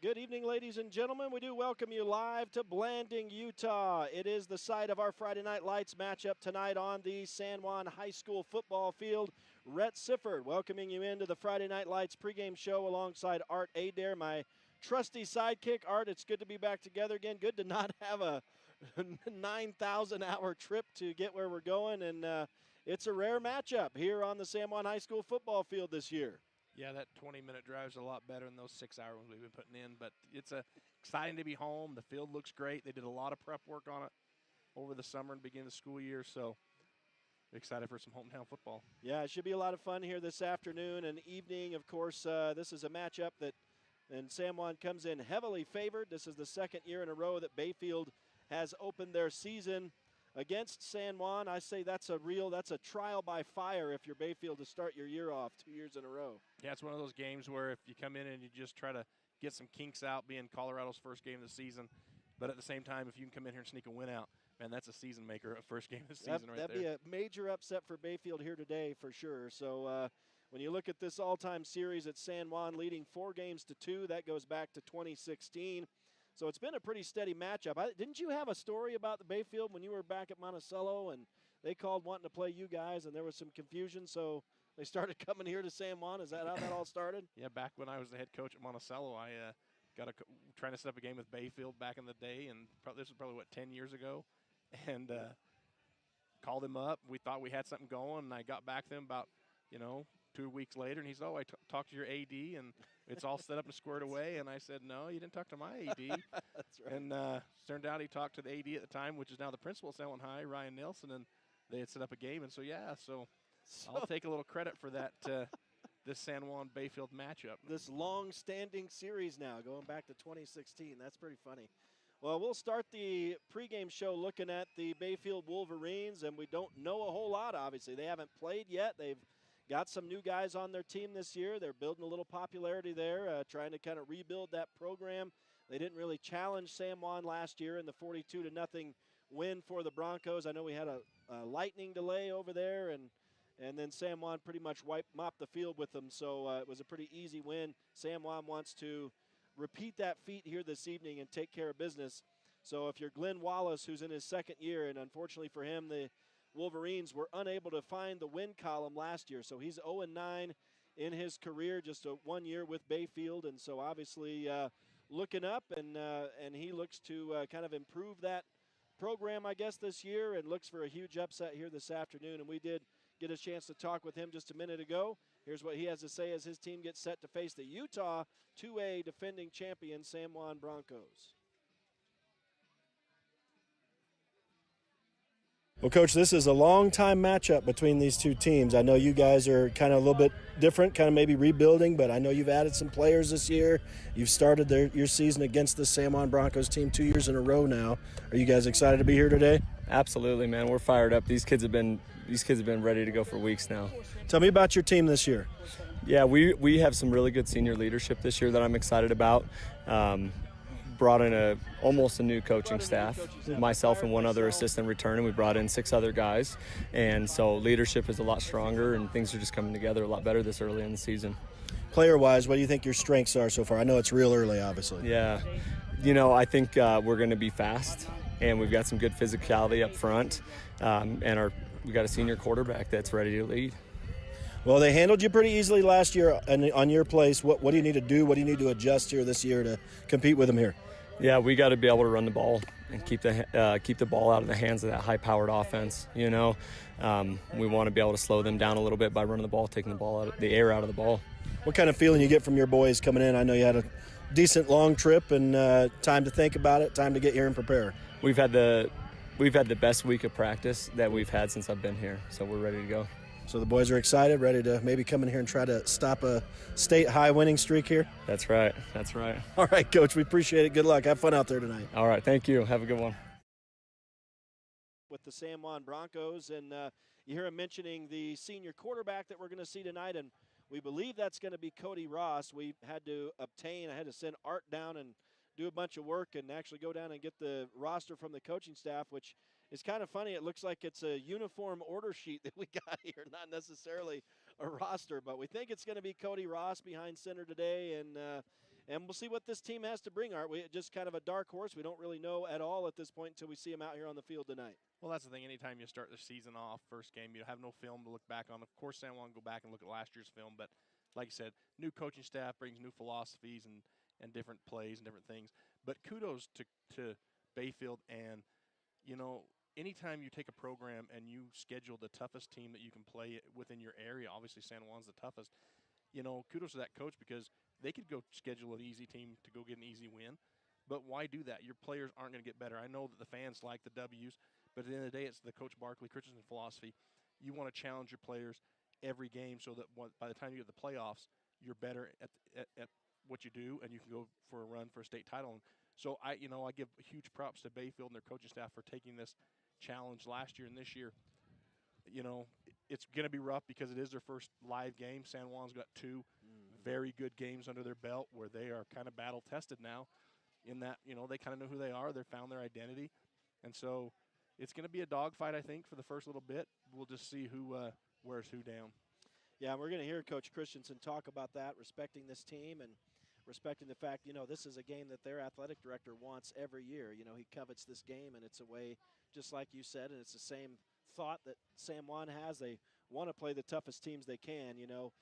Good evening, ladies and gentlemen. We do welcome you live to Blanding, Utah. It is the site of our Friday Night Lights matchup tonight on the San Juan High School football field. Rhett Sifford welcoming you into the Friday Night Lights pregame show alongside Art Adair, my trusty sidekick. Art, it's good to be back together again. Good to not have a 9,000-hour trip to get where we're going, and it's a rare matchup here on the San Juan High School football field this year. Yeah, that 20-minute drive is a lot better than those 6-hour ones we've been putting in. But it's exciting to be home. The field looks great. They did a lot of prep work on it over the summer and beginning of the school year. So excited for some hometown football. Yeah, it should be a lot of fun here this afternoon and evening. Of course, this is a matchup and San Juan comes in heavily favored. This is the second year in a row that Bayfield has opened their season against San Juan. I say that's a trial by fire if you're Bayfield to start your year off 2 years in a row. Yeah, it's one of those games where if you come in and you just try to get some kinks out, being Colorado's first game of the season, but at the same time, if you can come in here and sneak a win out, man, that's a season maker, a first game of the season right there. That'd be a major upset for Bayfield here today for sure. So when you look at this all-time series at San Juan leading 4-2, that goes back to 2016. So it's been a pretty steady matchup. Didn't you have a story about the Bayfield when you were back at Monticello and they called wanting to play you guys and there was some confusion, so they started coming here to San Juan? Is that how that all started? Yeah, back when I was the head coach at Monticello, I trying to set up a game with Bayfield back in the day, and this was probably, 10 years ago, and called him up. We thought we had something going, and I got back to him about, 2 weeks later, and he said, I talked to your AD, and it's all set up and squared away. And I said, no, you didn't talk to my AD. That's right. And turned out he talked to the AD at the time, which is now the principal at San Juan High, Ryan Nelson, and they had set up a game. And so I'll take a little credit for that, this San Juan Bayfield matchup. This long-standing series now, going back to 2016. That's pretty funny. Well, we'll start the pregame show looking at the Bayfield Wolverines, and we don't know a whole lot, obviously. They haven't played yet. They've got some new guys on their team this year. They're building a little popularity there, trying to kind of rebuild that program. They didn't really challenge San Juan last year in the 42-0 win for the Broncos. I know we had a lightning delay over there, and then San Juan pretty much mopped the field with them, so it was a pretty easy win. San Juan wants to repeat that feat here this evening and take care of business. So if you're Glenn Wallace, who's in his second year, and unfortunately for him, the Wolverines were unable to find the win column last year. So he's 0-9 in his career, just 1 year with Bayfield, and so obviously looking up, and he looks to kind of improve that program, I guess, this year, and looks for a huge upset here this afternoon. And we did get a chance to talk with him just a minute ago. Here's what he has to say as his team gets set to face the Utah 2A defending champion San Juan Broncos. Well, Coach, this is a long-time matchup between these two teams. I know you guys are kind of a little bit different, kind of maybe rebuilding, but I know you've added some players this year. You've started your season against the San Juan Broncos team 2 years in a row now. Are you guys excited to be here today? Absolutely, man. We're fired up. These kids have been ready to go for weeks now. Tell me about your team this year. Yeah, we have some really good senior leadership this year that I'm excited about. Brought in almost a new coaching staff, myself and one other assistant returning. We brought in 6 other guys, and so leadership is a lot stronger, and things are just coming together a lot better this early in the season. Player-wise, what do you think your strengths are so far? I know it's real early, obviously. Yeah, I think we're going to be fast, and we've got some good physicality up front, and we got a senior quarterback that's ready to lead. Well, they handled you pretty easily last year on your place. What do you need to do? What do you need to adjust here this year to compete with them here? Yeah, we got to be able to run the ball and keep the ball out of the hands of that high-powered offense. We want to be able to slow them down a little bit by running the ball, taking the air out of the ball. What kind of feeling you get from your boys coming in? I know you had a decent long trip and time to think about it, time to get here and prepare. We've had the best week of practice that we've had since I've been here, so we're ready to go. So the boys are excited, ready to maybe come in here and try to stop a state-high winning streak here? That's right. All right, Coach, we appreciate it. Good luck. Have fun out there tonight. All right, thank you. Have a good one. With the San Juan Broncos, and you hear him mentioning the senior quarterback that we're going to see tonight, and we believe that's going to be Cody Ross. I had to send Art down and do a bunch of work and actually go down and get the roster from the coaching staff, which is kind of funny. It looks like it's a uniform order sheet that we got here, not necessarily a roster, but we think it's going to be Cody Ross behind center today, and And we'll see what this team has to bring, aren't we? Just kind of a dark horse. We don't really know at all at this point until we see them out here on the field tonight. Well, that's the thing. Anytime you start the season off, first game, you have no film to look back on. Of course, San Juan go back and look at last year's film, but like you said, new coaching staff brings new philosophies and different plays and different things. But kudos to Bayfield, and, you know, anytime you take a program and you schedule the toughest team that you can play within your area, obviously San Juan's the toughest, you know, kudos to that coach, because they could go schedule an easy team to go get an easy win. But why do that? Your players aren't going to get better. I know that the fans like the W's, but at the end of the day, it's the Coach Barkley Christensen philosophy. You want to challenge your players every game so that by the time you get to the playoffs, you're better at what you do, and you can go for a run for a state title. And so I give huge props to Bayfield and their coaching staff for taking this challenge last year and this year. You know, it's going to be rough because it is their first live game. San Juan's got two very good games under their belt where they are kind of battle tested now, in that, you know, they kind of know who they are. They've found their identity. And so it's going to be a dogfight, I think, for the first little bit. We'll just see who wears who down. Yeah, we're going to hear Coach Christensen talk about that, respecting this team and respecting the fact, you know, this is a game that their athletic director wants every year. You know, he covets this game, and it's a way, just like you said, and it's the same thought that San Juan has. They want to play the toughest teams they can, you know,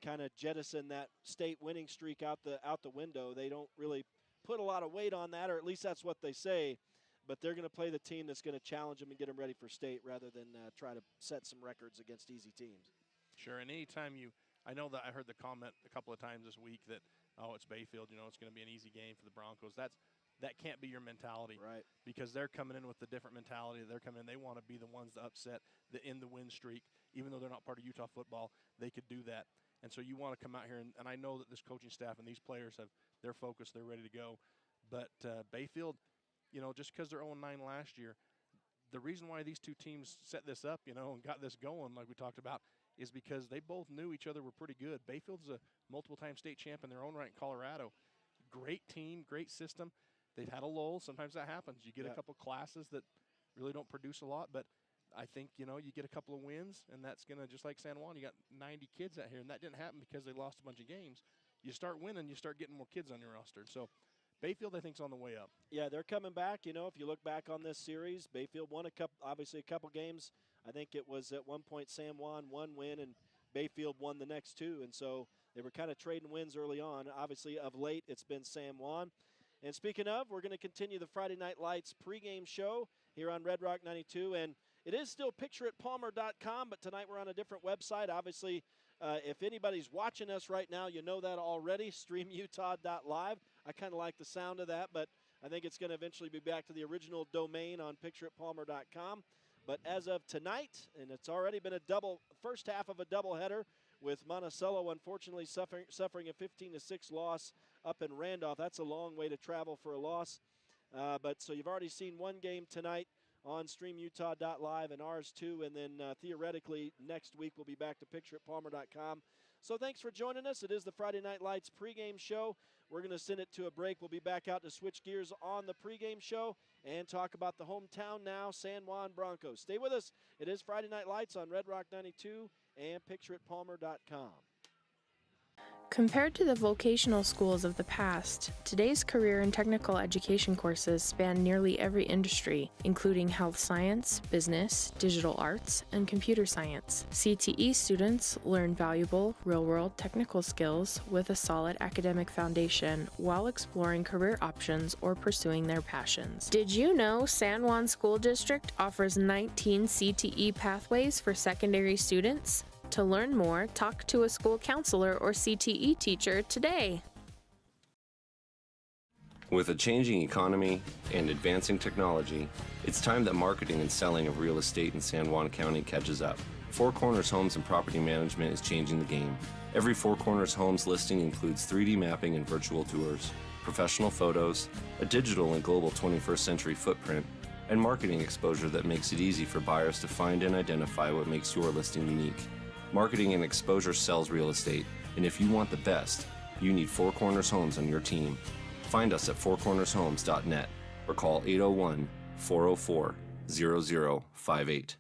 kind of jettison that state winning streak out the window. They don't really put a lot of weight on that, or at least that's what they say, but they're going to play the team that's going to challenge them and get them ready for state rather than try to set some records against easy teams. Sure, and anytime I know that I heard the comment a couple of times this week that, oh, it's Bayfield, you know, it's going to be an easy game for the Broncos. That can't be your mentality. Right. Because they're coming in with a different mentality. They're coming in, they want to be the ones to upset in the win streak. Even though they're not part of Utah football, they could do that. And so you want to come out here, and I know that this coaching staff and these players have their focus, they're ready to go. But Bayfield, you know, just because they're 0-9 last year, the reason why these two teams set this up, you know, and got this going like we talked about, is because they both knew each other were pretty good. Bayfield's a multiple-time state champ in their own right in Colorado. Great team, great system. They've had a lull. Sometimes that happens. You get a couple classes that really don't produce a lot, but I think, you know, you get a couple of wins, and that's going to, just like San Juan, you got 90 kids out here, and that didn't happen because they lost a bunch of games. You start winning, you start getting more kids on your roster. So Bayfield, I think, is on the way up. Yeah, they're coming back. You know, if you look back on this series, Bayfield won obviously a couple games. I think it was at one point San Juan one win, and Bayfield won the next two. And so they were kind of trading wins early on. Obviously, of late, it's been San Juan. And speaking of, we're going to continue the Friday Night Lights pregame show here on Red Rock 92. And it is still pictureitpalmer.com, but tonight we're on a different website. Obviously, if anybody's watching us right now, you know that already, StreamUtah.Live. I kind of like the sound of that, but I think it's going to eventually be back to the original domain on pictureitpalmer.com. But as of tonight, and it's already been first half of a doubleheader, with Monticello unfortunately suffering a 15-6 loss up in Randolph. That's a long way to travel for a loss. But so you've already seen one game tonight on StreamUtah.Live and ours too, and then theoretically next week we'll be back to pictureitpalmer.com. So thanks for joining us. It is the Friday Night Lights pregame show. We're going to send it to a break. We'll be back out to switch gears on the pregame show and talk about the hometown now, San Juan Broncos. Stay with us. It is Friday Night Lights on Red Rock 92 and pictureitpalmer.com. Compared to the vocational schools of the past, today's career and technical education courses span nearly every industry, including health science, business, digital arts, and computer science. CTE students learn valuable, real-world technical skills with a solid academic foundation while exploring career options or pursuing their passions. Did you know San Juan School District offers 19 CTE pathways for secondary students? To learn more, talk to a school counselor or CTE teacher today. With a changing economy and advancing technology, it's time that marketing and selling of real estate in San Juan County catches up. Four Corners Homes and Property Management is changing the game. Every Four Corners Homes listing includes 3D mapping and virtual tours, professional photos, a digital and global 21st century footprint, and marketing exposure that makes it easy for buyers to find and identify what makes your listing unique. Marketing and exposure sells real estate, and if you want the best, you need Four Corners Homes on your team. Find us at fourcornershomes.net or call 801-404-0058.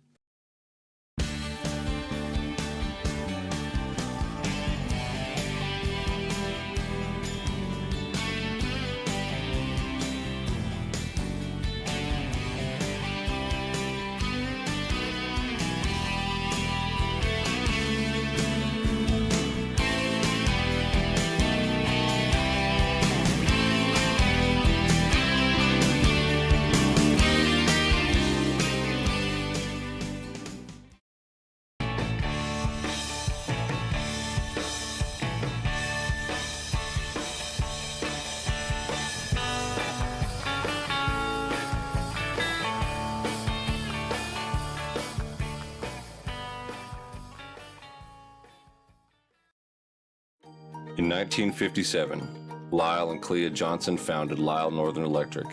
In 1957, Lyle and Clea Johnson founded Lyle Northern Electric.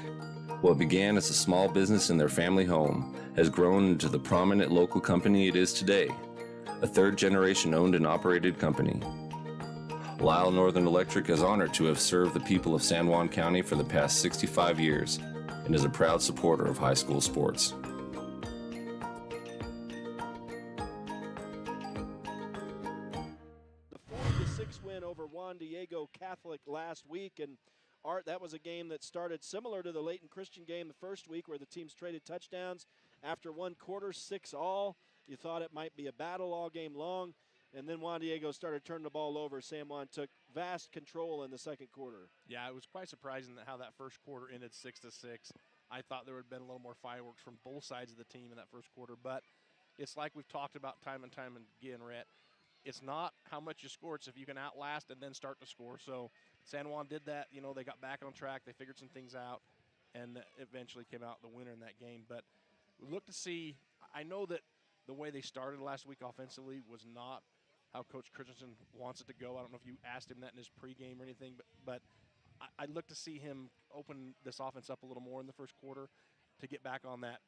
What began as a small business in their family home has grown into the prominent local company it is today, a third-generation owned and operated company. Lyle Northern Electric is honored to have served the people of San Juan County for the past 65 years and is a proud supporter of high school sports. The 4-6 win over Juan Diego Catholic last week, and Art, that was a game that started similar to the Layton Christian game the first week where the teams traded touchdowns. After one quarter, 6-all. You thought it might be a battle all game long, and then Juan Diego started turning the ball over. San Juan took vast control in the second quarter. Yeah, it was quite surprising how that first quarter ended 6-6. I thought there would have been a little more fireworks from both sides of the team in that first quarter, but it's like we've talked about time and time again, Rhett. It's not how much you score, it's if you can outlast and then start to score. So San Juan did that. You know, they got back on track. They figured some things out and eventually came out the winner in that game. But we look to see, I know that the way they started last week offensively was not how Coach Christensen wants it to go. I don't know if you asked him that in his pregame or anything, but I'd look to see him open this offense up a little more in the first quarter to get back on that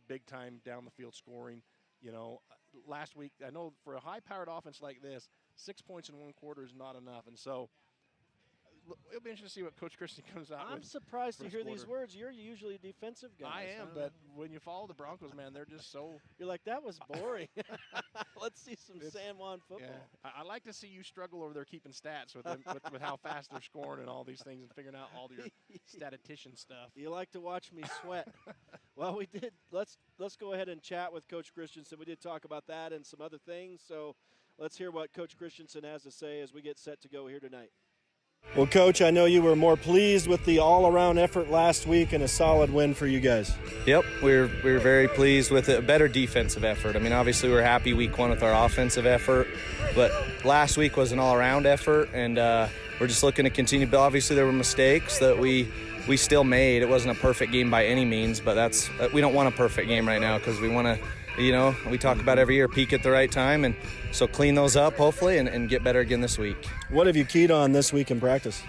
big-time down-the-field scoring. You know, last week, I know for a high-powered offense like this, 6 points in one quarter is not enough. And so it'll be interesting to see what Coach Christian comes out with. I'm surprised to hear quarter. these words. You're usually a defensive guy. I am, but when you follow the Broncos, man, they're just so. You're like, that was boring. Let's see some San Juan football. Yeah, I like to see you struggle over there keeping stats with them, with how fast they're scoring and all these things and figuring out all your statistician stuff. You like to watch me sweat. Well, we did. Let's go ahead and chat with Coach Christensen. We did talk about that and some other things. So let's hear what Coach Christensen has to say as we get set to go here tonight. Well, Coach, I know you were more pleased with the all-around effort last week and a solid win for you guys. Yep, we were very pleased with it. A better defensive effort. I mean, obviously we were happy week one with our offensive effort, but last week was an all-around effort, and we're just looking to continue. But obviously there were mistakes that we still made. It wasn't a perfect game by any means, but we don't want a perfect game right now because we want to, you know, we talk about every year, peak at the right time, and so clean those up hopefully and get better again this week. What have you keyed on this week in practice?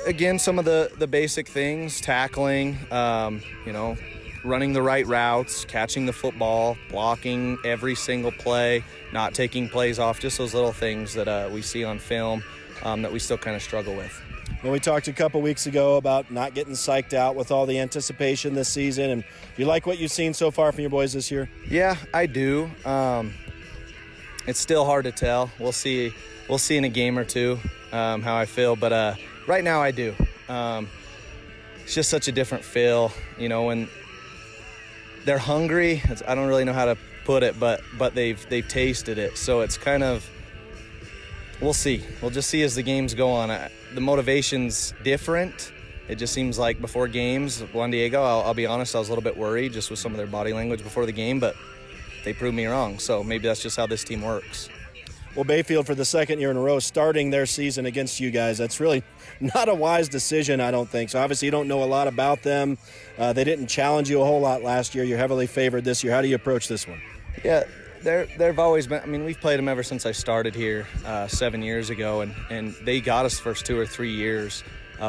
Again, some of the basic things, tackling, you know, running the right routes, catching the football, blocking every single play, not taking plays off, just those little things that we see on film that we still kind of struggle with. Well, we talked a couple weeks ago about not getting psyched out with all the anticipation this season, and you like what you've seen so far from your boys this year? Yeah, I do. It's still hard to tell. We'll see in a game or two how I feel, but right now I do. It's just such a different feel, you know, when they're hungry. I don't really know how to put it, but they've tasted it, so it's kind of. We'll see. We'll just see as the games go on. The motivation's different. It just seems like before games, Juan Diego, I'll be honest, I was a little bit worried just with some of their body language before the game, but they proved me wrong. So maybe that's just how this team works. Well, Bayfield, for the second year in a row, starting their season against you guys, that's really not a wise decision, I don't think. So obviously you don't know a lot about them. They didn't challenge you a whole lot last year. You're heavily favored this year. How do you approach this one? Yeah. They've always been, I mean, we've played them ever since I started here 7 years ago, and they got us the first 2 or 3 years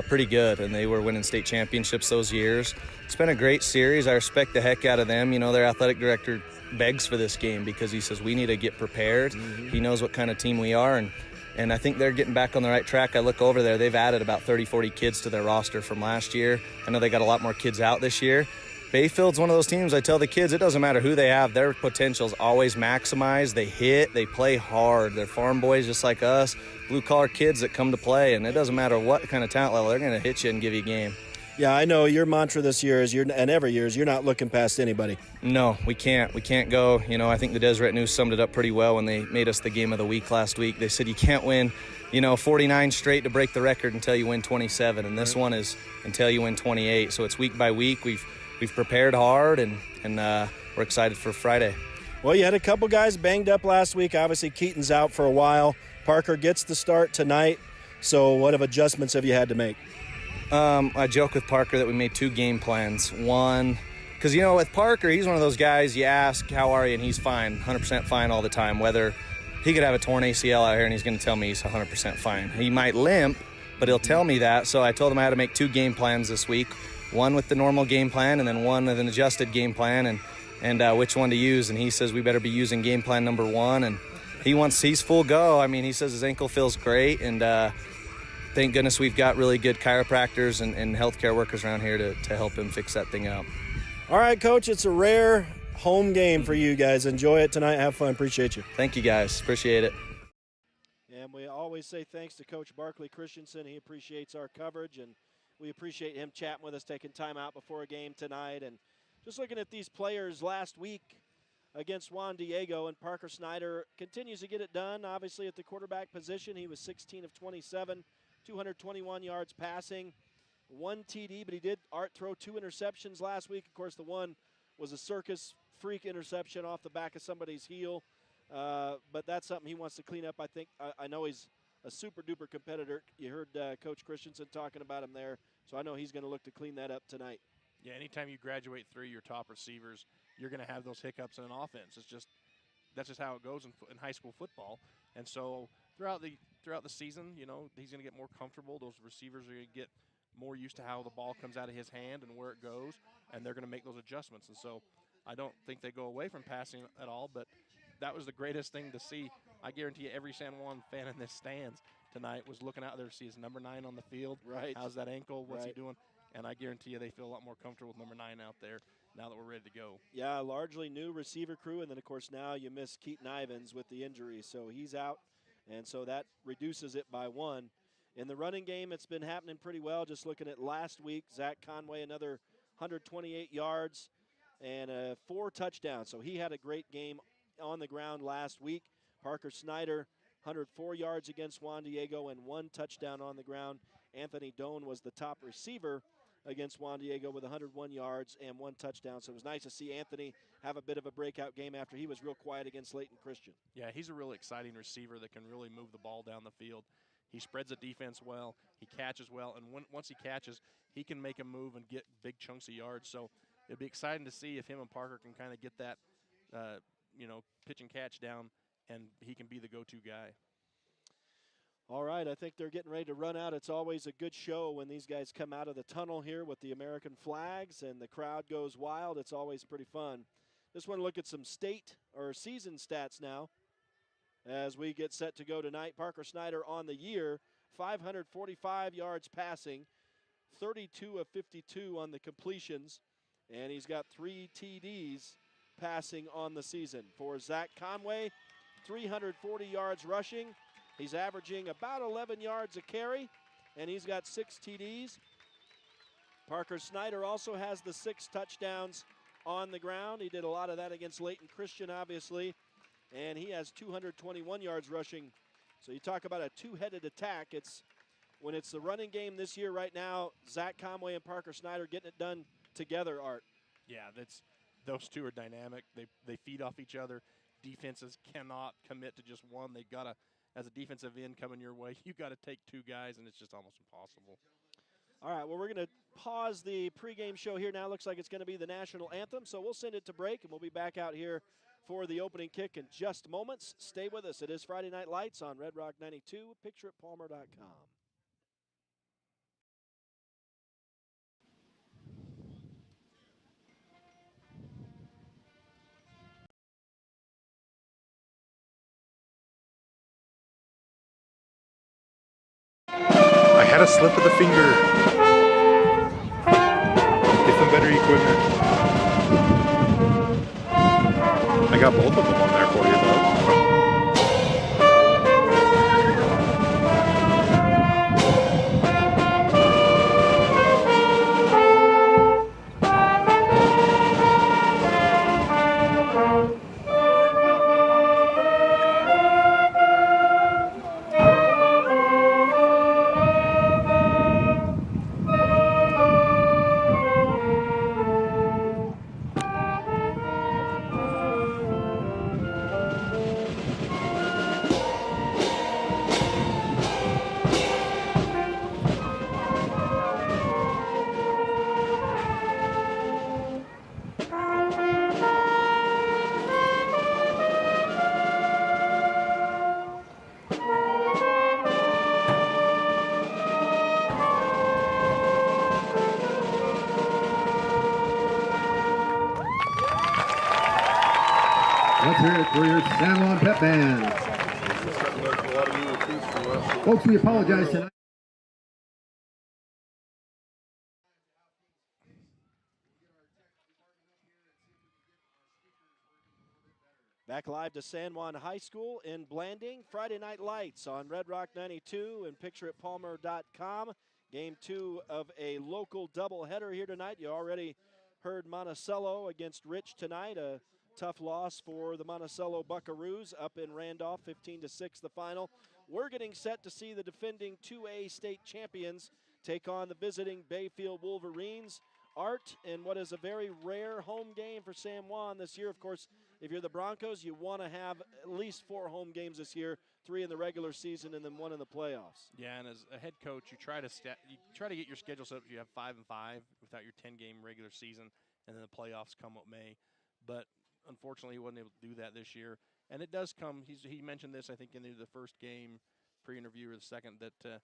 pretty good, and they were winning state championships those years. It's been a great series. I respect the heck out of them. You know, their athletic director begs for this game because he says we need to get prepared. Mm-hmm. He knows what kind of team we are, and I think they're getting back on the right track. I look over there, they've added about 30, 40 kids to their roster from last year. I know they got a lot more kids out this year. Bayfield's one of those teams, I tell the kids, it doesn't matter who they have, their potential is always maximized. They hit, they play hard. They're farm boys just like us, blue-collar kids that come to play, and it doesn't matter what kind of talent level, they're going to hit you and give you a game. Yeah, I know your mantra this year is, and every year is, you're not looking past anybody. No, we can't. We can't go. You know, I think the Deseret News summed it up pretty well when they made us the game of the week last week. They said you can't win, 49 straight to break the record until you win 27, and this one is until you win 28. So it's week by week. We've prepared hard, and we're excited for Friday. Well, you had a couple guys banged up last week. Obviously, Keaton's out for a while. Parker gets the start tonight. So what adjustments have you had to make? I joke with Parker that we made 2 game plans. One, because, with Parker, he's one of those guys you ask, how are you, and he's fine, 100% fine all the time, whether he could have a torn ACL out here, and he's going to tell me he's 100% fine. He might limp, but he'll tell me that. So I told him I had to make 2 game plans this week, one with the normal game plan and then one with an adjusted game plan, and which one to use. And he says we better be using game plan number 1, and he's full go. I mean, he says his ankle feels great, and thank goodness we've got really good chiropractors and healthcare workers around here to help him fix that thing out. All right, Coach, it's a rare home game for you guys. Enjoy it tonight. Have fun. Appreciate you. Thank you, guys. Appreciate it. And we always say thanks to Coach Barkley Christensen. He appreciates our coverage, and we appreciate him chatting with us, taking time out before a game tonight. And just looking at these players last week against Juan Diego, and Parker Snyder continues to get it done. Obviously at the quarterback position, he was 16 of 27, 221 yards passing, 1 TD, but he did throw 2 interceptions last week. Of course, the one was a circus freak interception off the back of somebody's heel. But that's something he wants to clean up. I think I know he's a super-duper competitor. You heard Coach Christensen talking about him there, so I know he's going to look to clean that up tonight. Yeah, anytime you graduate through your top receivers, you're going to have those hiccups in an offense. That's just how it goes in high school football. And so throughout the season, you know, he's going to get more comfortable. Those receivers are going to get more used to how the ball comes out of his hand and where it goes, and they're going to make those adjustments. And so I don't think they go away from passing at all, but that was the greatest thing to see. I guarantee you every San Juan fan in this stands tonight was looking out there to see his number 9 on the field. Right. How's that ankle? What's right. he doing? And I guarantee you they feel a lot more comfortable with number 9 out there now that we're ready to go. Yeah, largely new receiver crew, and then, of course, now you miss Keaton Ivins with the injury, so he's out, and so that reduces it by 1. In the running game, it's been happening pretty well. Just looking at last week, Zach Conway, another 128 yards and 4 touchdowns. So he had a great game on the ground last week. Parker Snyder, 104 yards against Juan Diego and 1 touchdown on the ground. Anthony Doan was the top receiver against Juan Diego with 101 yards and 1 touchdown. So it was nice to see Anthony have a bit of a breakout game after he was real quiet against Layton Christian. Yeah, he's a really exciting receiver that can really move the ball down the field. He spreads the defense well. He catches well. And once he catches, he can make a move and get big chunks of yards. So it'd be exciting to see if him and Parker can kind of get that, pitch and catch down, and he can be the go-to guy. All right, I think they're getting ready to run out. It's always a good show when these guys come out of the tunnel here with the American flags and the crowd goes wild. It's always pretty fun. Just want to look at some state or season stats now as we get set to go tonight. Parker Snyder on the year, 545 yards passing, 32 of 52 on the completions, and he's got 3 TDs passing on the season. For Zach Conway, 340 yards rushing. He's averaging about 11 yards a carry, and he's got 6 TDs. Parker Snyder also has the 6 touchdowns on the ground. He did a lot of that against Layton Christian, obviously, and he has 221 yards rushing. So you talk about a 2-headed attack. When it's the running game this year right now, Zach Conway and Parker Snyder getting it done together, Art. Yeah, those two are dynamic. They feed off each other. Defenses cannot commit to just one. They got to, as a defensive end coming your way, you got to take 2 guys, and it's just almost impossible. All right, well, we're going to pause the pregame show here now. Looks like it's going to be the national anthem, so we'll send it to break, and we'll be back out here for the opening kick in just moments. Stay with us. It is Friday Night Lights on Red Rock 92, pictureitpalmer.com. I had a slip of the finger. Get some better equipment. I got both of them on there for you, though. Let's hear it for your San Juan Pep Band. Folks, we apologize tonight. Back live to San Juan High School in Blanding. Friday Night Lights on Red Rock 92 and pictureitpalmer.com. Game 2 of a local doubleheader here tonight. You already heard Monticello against Rich tonight. A tough loss for the Monticello Buckaroos up in Randolph, 15-6 the final. We're getting set to see the defending 2A state champions take on the visiting Bayfield Wolverines. Art in what is a very rare home game for San Juan this year. Of course, if you're the Broncos, you want to have at least 4 home games this year, 3 in the regular season and then 1 in the playoffs. Yeah, and as a head coach, you try to get your schedule set up. You have 5 and 5 without your 10-game regular season, and then the playoffs come what may. But unfortunately, he wasn't able to do that this year. And it does come. He mentioned this, I think, in the first game pre-interview or the second, that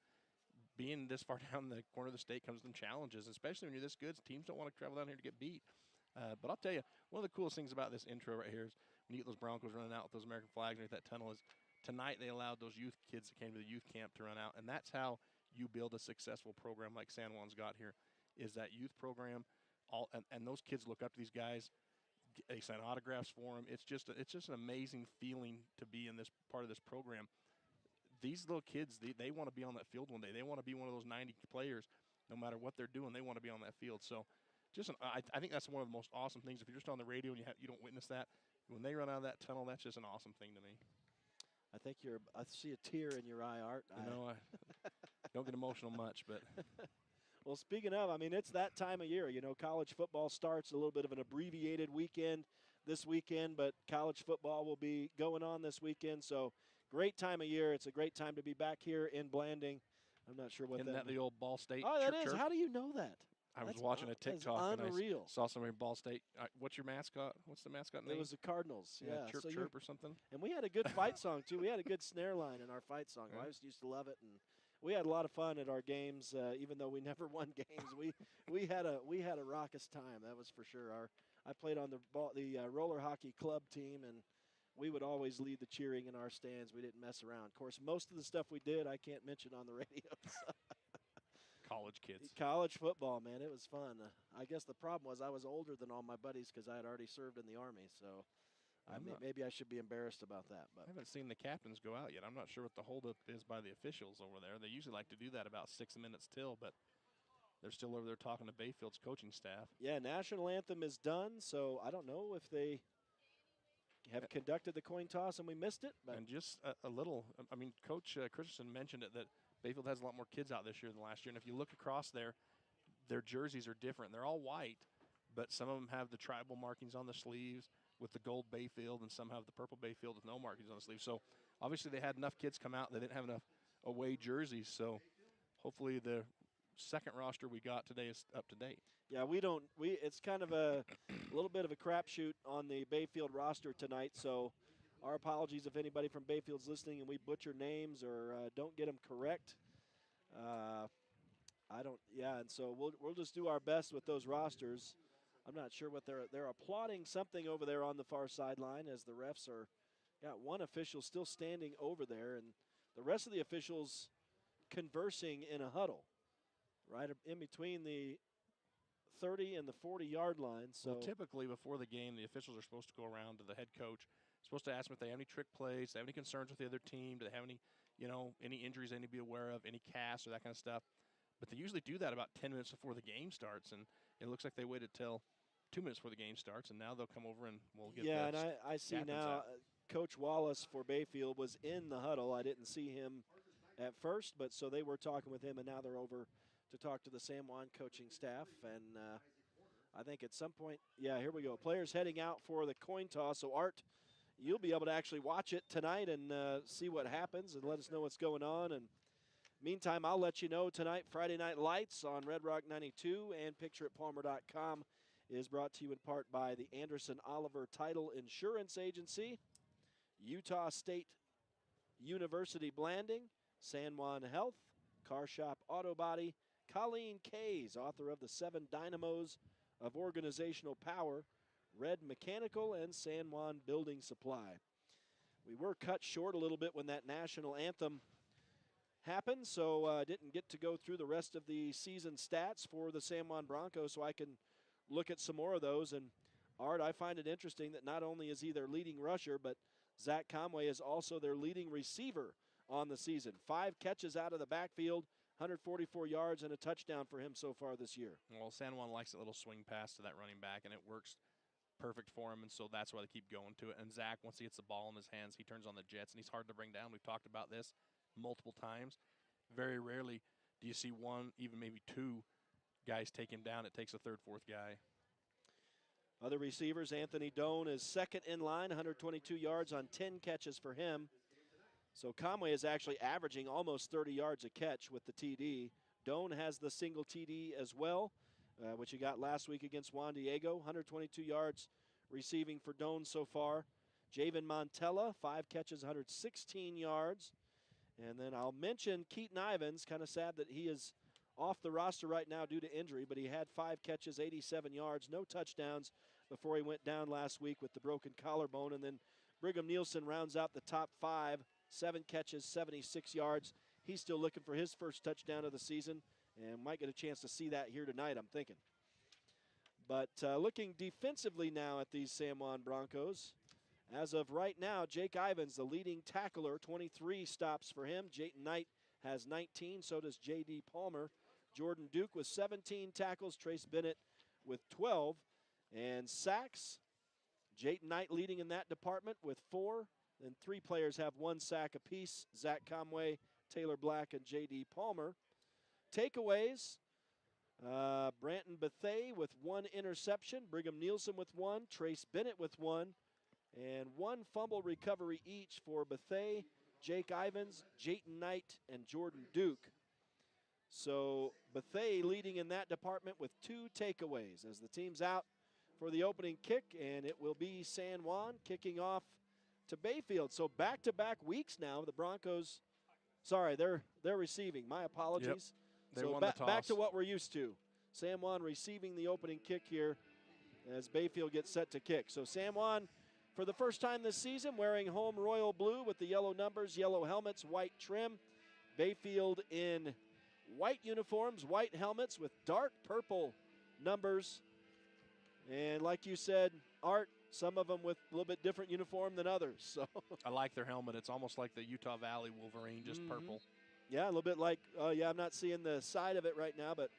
being this far down the corner of the state comes with some challenges, especially when you're this good. Teams don't want to travel down here to get beat. But I'll tell you, one of the coolest things about this intro right here is when you get those Broncos running out with those American flags underneath that tunnel is tonight they allowed those youth kids that came to the youth camp to run out, and that's how you build a successful program like San Juan's got here, is that youth program. And those kids look up to these guys. They sign autographs for them. It's just an amazing feeling to be in this part of this program. These little kids, they want to be on that field one day. They want to be one of those 90 players. No matter what they're doing, they want to be on that field. So I think that's one of the most awesome things. If you're just on the radio and you don't witness that, when they run out of that tunnel, that's just an awesome thing to me. I think I see a tear in your eye, Art. I don't get emotional much, but. Well, speaking of, I mean, it's that time of year. You know, college football starts a little bit of an abbreviated weekend this weekend, but college football will be going on this weekend. So great time of year. It's a great time to be back here in Blanding. I'm not sure what Isn't that the old Ball State? Oh, that is. Chirp? How do you know that? I was watching a TikTok and I saw somebody in Ball State. What's your mascot? What's the mascot name? It was the Cardinals. Yeah, Chirp so Chirp or something. And we had a good fight song too. We had a good snare line in our fight song. I used to love it, and we had a lot of fun at our games. Even though we never won games, we had a raucous time. That was for sure. I played on the roller hockey club team, and we would always lead the cheering in our stands. We didn't mess around. Of course, most of the stuff we did, I can't mention on the radio. College kids. College football, man, it was fun. I guess the problem was I was older than all my buddies because I had already served in the Army. So maybe I should be embarrassed about that. But I haven't seen the captains go out yet. I'm not sure what the holdup is by the officials over there. They usually like to do that about 6 minutes till, but they're still over there talking to Bayfield's coaching staff. Yeah, national anthem is done, so I don't know if they have conducted the coin toss and we missed it. But and just a little, I mean, Coach Christensen mentioned it, that Bayfield has a lot more kids out this year than last year. And if you look across there, their jerseys are different. They're all white, but some of them have the tribal markings on the sleeves with the gold Bayfield, and some have the purple Bayfield with no markings on the sleeves. So obviously they had enough kids come out. They didn't have enough away jerseys. So hopefully the second roster we got today is up to date. Yeah, it's kind of a little bit of a crapshoot on the Bayfield roster tonight. So our apologies if anybody from Bayfield's listening and we butcher names or don't get them correct. And so we'll just do our best with those rosters. I'm not sure what they're applauding something over there on the far sideline as the refs got one official still standing over there and the rest of the officials conversing in a huddle right in between the 30 and the 40-yard line. So well, typically before the game, the officials are supposed to go around to the head coach, supposed to ask them if they have any trick plays, they have any concerns with the other team, do they have any injuries they need to be aware of, any casts or that kind of stuff. But they usually do that about 10 minutes before the game starts, and it looks like they waited till 2 minutes before the game starts, and now they'll come over and we'll get yeah, and I see now Coach Wallace for Bayfield was in the huddle. I didn't see him at first, but so they were talking with him, and now they're over to talk to the San Juan coaching staff. And I think at some point, yeah, here we go. Players heading out for the coin toss. So, Art, you'll be able to actually watch it tonight and see what happens and let us know what's going on. And meantime, I'll let you know tonight, Friday Night Lights on Red Rock 92 and pictureitpalmer.com is brought to you in part by the Anderson Oliver Title Insurance Agency, Utah State University Blanding, San Juan Health, Car Shop Auto Body, Colleen Kays, author of The 7 Dynamos of Organizational Power, Red Mechanical, and San Juan Building Supply. We were cut short a little bit when that national anthem happened, so I didn't get to go through the rest of the season stats for the San Juan Broncos, so I can look at some more of those. And Art, I find it interesting that not only is he their leading rusher, but Zach Conway is also their leading receiver on the season. 5 catches out of the backfield, 144 yards and a touchdown for him so far this year. Well, San Juan likes a little swing pass to that running back, and it works perfect for him, and so that's why they keep going to it. And Zach, once he gets the ball in his hands, he turns on the jets, and he's hard to bring down. We've talked about this multiple times. Very rarely do you see one, even maybe 2 guys take him down. It takes a third, fourth guy. Other receivers, Anthony Doan is second in line, 122 yards on 10 catches for him. So Conway is actually averaging almost 30 yards a catch with the TD. Doan has the single TD as well, which he got last week against Juan Diego. 122 yards receiving for Doan so far. Javen Montella, 5 catches, 116 yards. And then I'll mention Keaton Ivins, kind of sad that he is off the roster right now due to injury, but he had 5 catches, 87 yards, no touchdowns before he went down last week with the broken collarbone. And then Brigham Nielsen rounds out the top 5, 7 catches, 76 yards. He's still looking for his first touchdown of the season and might get a chance to see that here tonight, I'm thinking. But looking defensively now at these San Juan Broncos, as of right now, Jake Ivins, the leading tackler, 23 stops for him. Jayton Knight has 19, so does J.D. Palmer. Jordan Duke with 17 tackles, Trace Bennett with 12. And sacks, Jayton Knight leading in that department with 4. Then 3 players have 1 sack apiece, Zach Conway, Taylor Black, and J.D. Palmer. Takeaways, Branton Bethea with 1 interception, Brigham Nielsen with 1, Trace Bennett with 1, and 1 fumble recovery each for Bethea, Jake Ivins, Jayton Knight, and Jordan Duke. So Bethea leading in that department with 2 takeaways as the team's out for the opening kick, and it will be San Juan kicking off to Bayfield. So back-to-back weeks now, the Broncos, sorry, they're receiving. My apologies. Yep. They So won the toss. back to what we're used to. San Juan receiving the opening kick here as Bayfield gets set to kick. So San Juan, for the first time this season, wearing home royal blue with the yellow numbers, yellow helmets, white trim. Bayfield in white uniforms, white helmets with dark purple numbers. And like you said, Art, some of them with a little bit different uniform than others. So I like their helmet. It's almost like the Utah Valley Wolverine, just purple. Yeah, a little bit like, yeah, I'm not seeing the side of it right now, but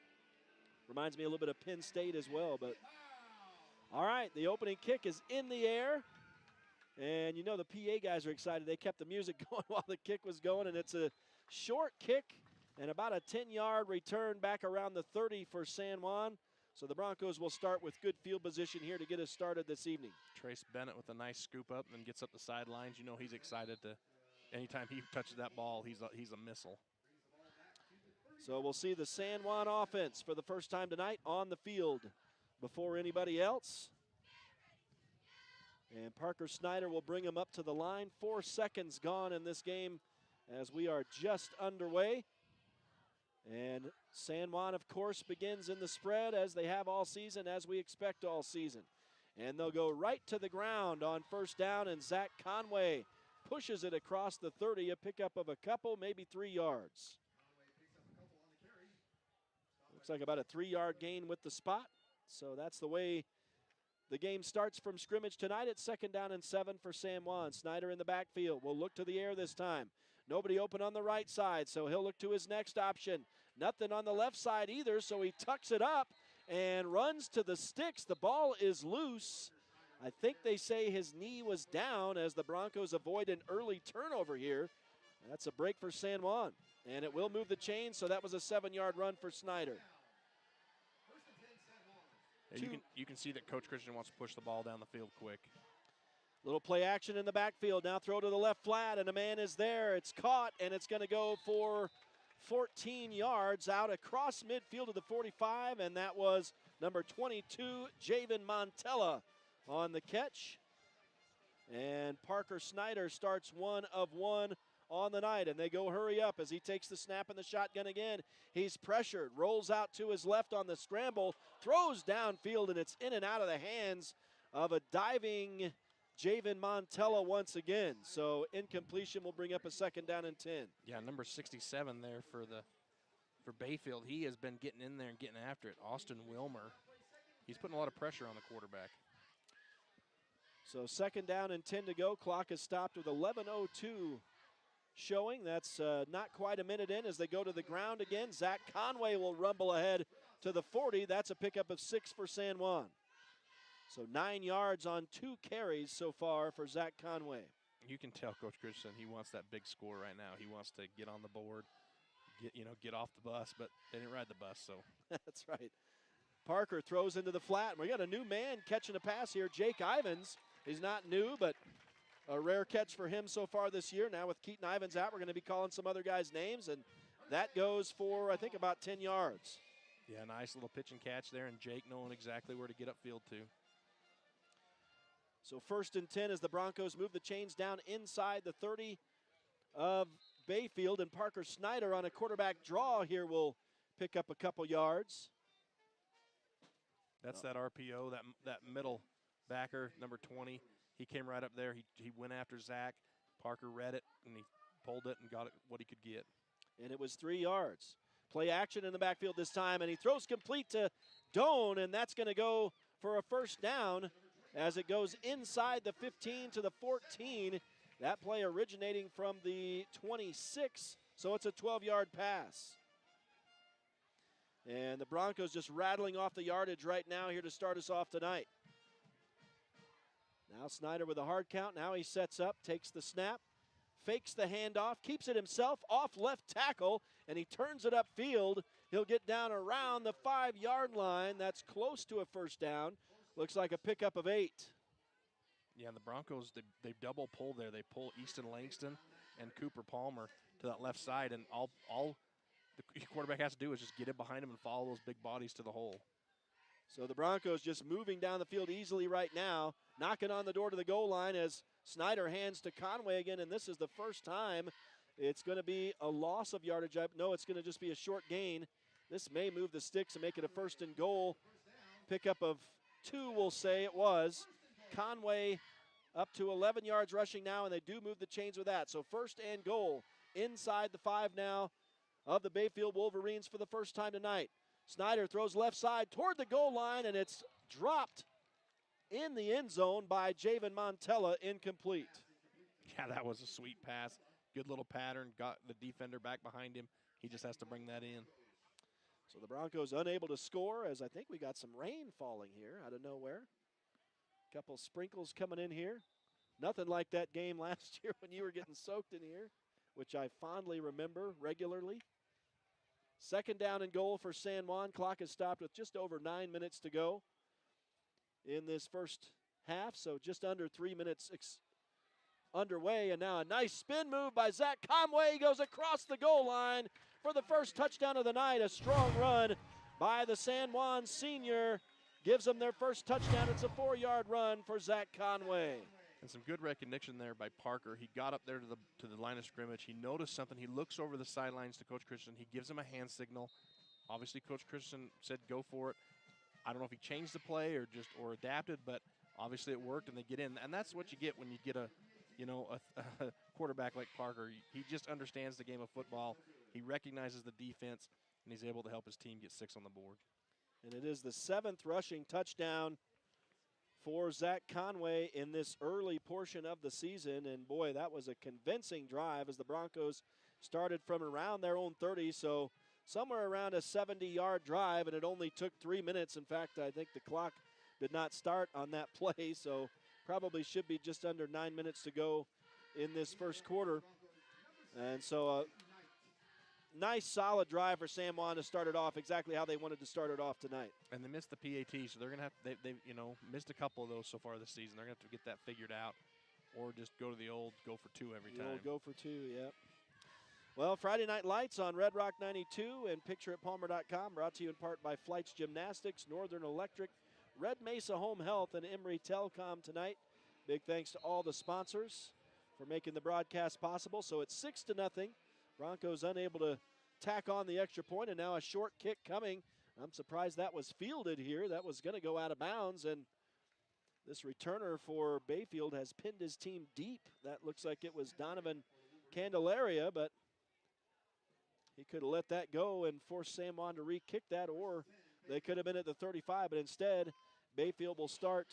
reminds me a little bit of Penn State as well. But all right, the opening kick is in the air. And you know the PA guys are excited. They kept the music going while the kick was going, and it's a short kick and about a 10-yard return back around the 30 for San Juan. So the Broncos will start with good field position here to get us started this evening. Trace Bennett with a nice scoop up and then gets up the sidelines. You know he's excited to, anytime he touches that ball, he's a missile. So we'll see the San Juan offense for the first time tonight on the field before anybody else. And Parker Snyder will bring him up to the line. 4 seconds gone in this game as we are just underway. And San Juan, of course, begins in the spread as they have all season, as we expect all season. And they'll go right to the ground on first down, and Zach Conway pushes it across the 30, a pickup of a couple, maybe 3 yards. Looks like about a 3-yard gain with the spot. So that's the way the game starts from scrimmage tonight. It's 2nd down and 7 for San Juan. Snyder in the backfield will look to the air this time. Nobody open on the right side, so he'll look to his next option. Nothing on the left side either, so he tucks it up and runs to the sticks. The ball is loose. I think they say his knee was down as the Broncos avoid an early turnover here. That's a break for San Juan, and it will move the chain, so that was a 7-yard run for Snyder. Yeah, you can see that Coach Christian wants to push the ball down the field quick. Little play action in the backfield. Now throw to the left flat, and a man is there. It's caught, and it's going to go for 14 yards out across midfield to the 45, and that was number 22, Javen Montella, on the catch. And Parker Snyder starts 1 of 1 on the night, and they go hurry up as he takes the snap in the shotgun again. He's pressured, rolls out to his left on the scramble, throws downfield, and it's in and out of the hands of a diving Javen Montella once again. So incompletion will bring up a 2nd down and 10. Yeah, number 67 there for Bayfield. He has been getting in there and getting after it. Austin Wilmer, he's putting a lot of pressure on the quarterback. So 2nd down and 10 to go. Clock is stopped with 11:02 showing. That's not quite a minute in as they go to the ground again. Zach Conway will rumble ahead to the 40. That's a pickup of 6 for San Juan. So 9 yards on 2 carries so far for Zach Conway. You can tell Coach Christensen, he wants that big score right now. He wants to get on the board, get off the bus, but they didn't ride the bus, so. That's right. Parker throws into the flat, and we got a new man catching a pass here, Jake Ivins. He's not new, but a rare catch for him so far this year. Now with Keaton Ivins out, we're going to be calling some other guys' names, and that goes for, I think, about 10 yards. Yeah, nice little pitch and catch there, and Jake knowing exactly where to get upfield to. So 1st and 10 as the Broncos move the chains down inside the 30 of Bayfield, and Parker Snyder on a quarterback draw here will pick up a couple yards. That's that RPO, that middle backer, number 20. He came right up there. He went after Zach. Parker read it, and he pulled it and got it what he could get. And it was 3 yards. Play action in the backfield this time, and he throws complete to Doan, and that's going to go for a 1st down as it goes inside the 15 to the 14. That play originating from the 26, so it's a 12-yard pass. And the Broncos just rattling off the yardage right now here to start us off tonight. Now Snyder with a hard count. Now he sets up, takes the snap, fakes the handoff, keeps it himself off left tackle, and he turns it upfield. He'll get down around the 5-yard line. That's close to a 1st down. Looks like a pickup of 8. Yeah, and the Broncos, they double pull there. They pull Easton Langston and Cooper Palmer to that left side, and all the quarterback has to do is just get in behind him and follow those big bodies to the hole. So the Broncos just moving down the field easily right now, knocking on the door to the goal line as Snyder hands to Conway again, and this is the first time it's going to be a loss of yardage. No, it's going to just be a short gain. This may move the sticks and make it a 1st and goal. Pickup of 2, we'll say it was. Conway up to 11 yards rushing now, and they do move the chains with that. So 1st and goal inside the 5 now of the Bayfield Wolverines for the first time tonight. Snyder throws left side toward the goal line, and it's dropped in the end zone by Javen Montella, incomplete. Yeah, that was a sweet pass. Good little pattern, got the defender back behind him. He just has to bring that in. So the Broncos unable to score, as I think we got some rain falling here out of nowhere. Couple sprinkles coming in here. Nothing like that game last year when you were getting soaked in here, which I fondly remember regularly. 2nd down and goal for San Juan. Clock is stopped with just over 9 minutes to go in this first half, so just under 3 minutes underway. And now a nice spin move by Zach Conway. He goes across the goal line for the first touchdown of the night. A strong run by the San Juan senior gives them their first touchdown. It's a 4-yard run for Zach Conway. And some good recognition there by Parker. He got up there to the line of scrimmage. He noticed something. He looks over the sidelines to Coach Christian. He gives him a hand signal. Obviously, Coach Christian said go for it. I don't know if he changed the play or adapted, but obviously it worked and they get in. And that's what you get when you get a quarterback like Parker. He just understands the game of football. He recognizes the defense, and he's able to help his team get 6 on the board. And it is the 7th rushing touchdown for Zach Conway in this early portion of the season. And boy, that was a convincing drive as the Broncos started from around their own 30. So somewhere around a 70-yard drive, and it only took 3 minutes. In fact, I think the clock did not start on that play, so probably should be just under 9 minutes to go in this first quarter. And so nice, solid drive for San Juan to start it off exactly how they wanted to start it off tonight. And they missed the PAT, so they're going to have they've missed a couple of those so far this season. They're going to have to get that figured out, or just go to the old go for 2 every time. Go for 2, yeah. Well, Friday Night Lights on Red Rock 92 and pictureitpalmer.com, brought to you in part by Flights Gymnastics, Northern Electric, Red Mesa Home Health, and Emory Telecom tonight. Big thanks to all the sponsors for making the broadcast possible. So it's 6-0. Broncos unable to tack on the extra point, and now a short kick coming. I'm surprised that was fielded here. That was going to go out of bounds, and This returner for Bayfield has pinned his team deep. That looks like it was Donovan Candelaria, but he could have let that go and forced San Juan to re-kick that, or they could have been at the 35, but instead, Bayfield will start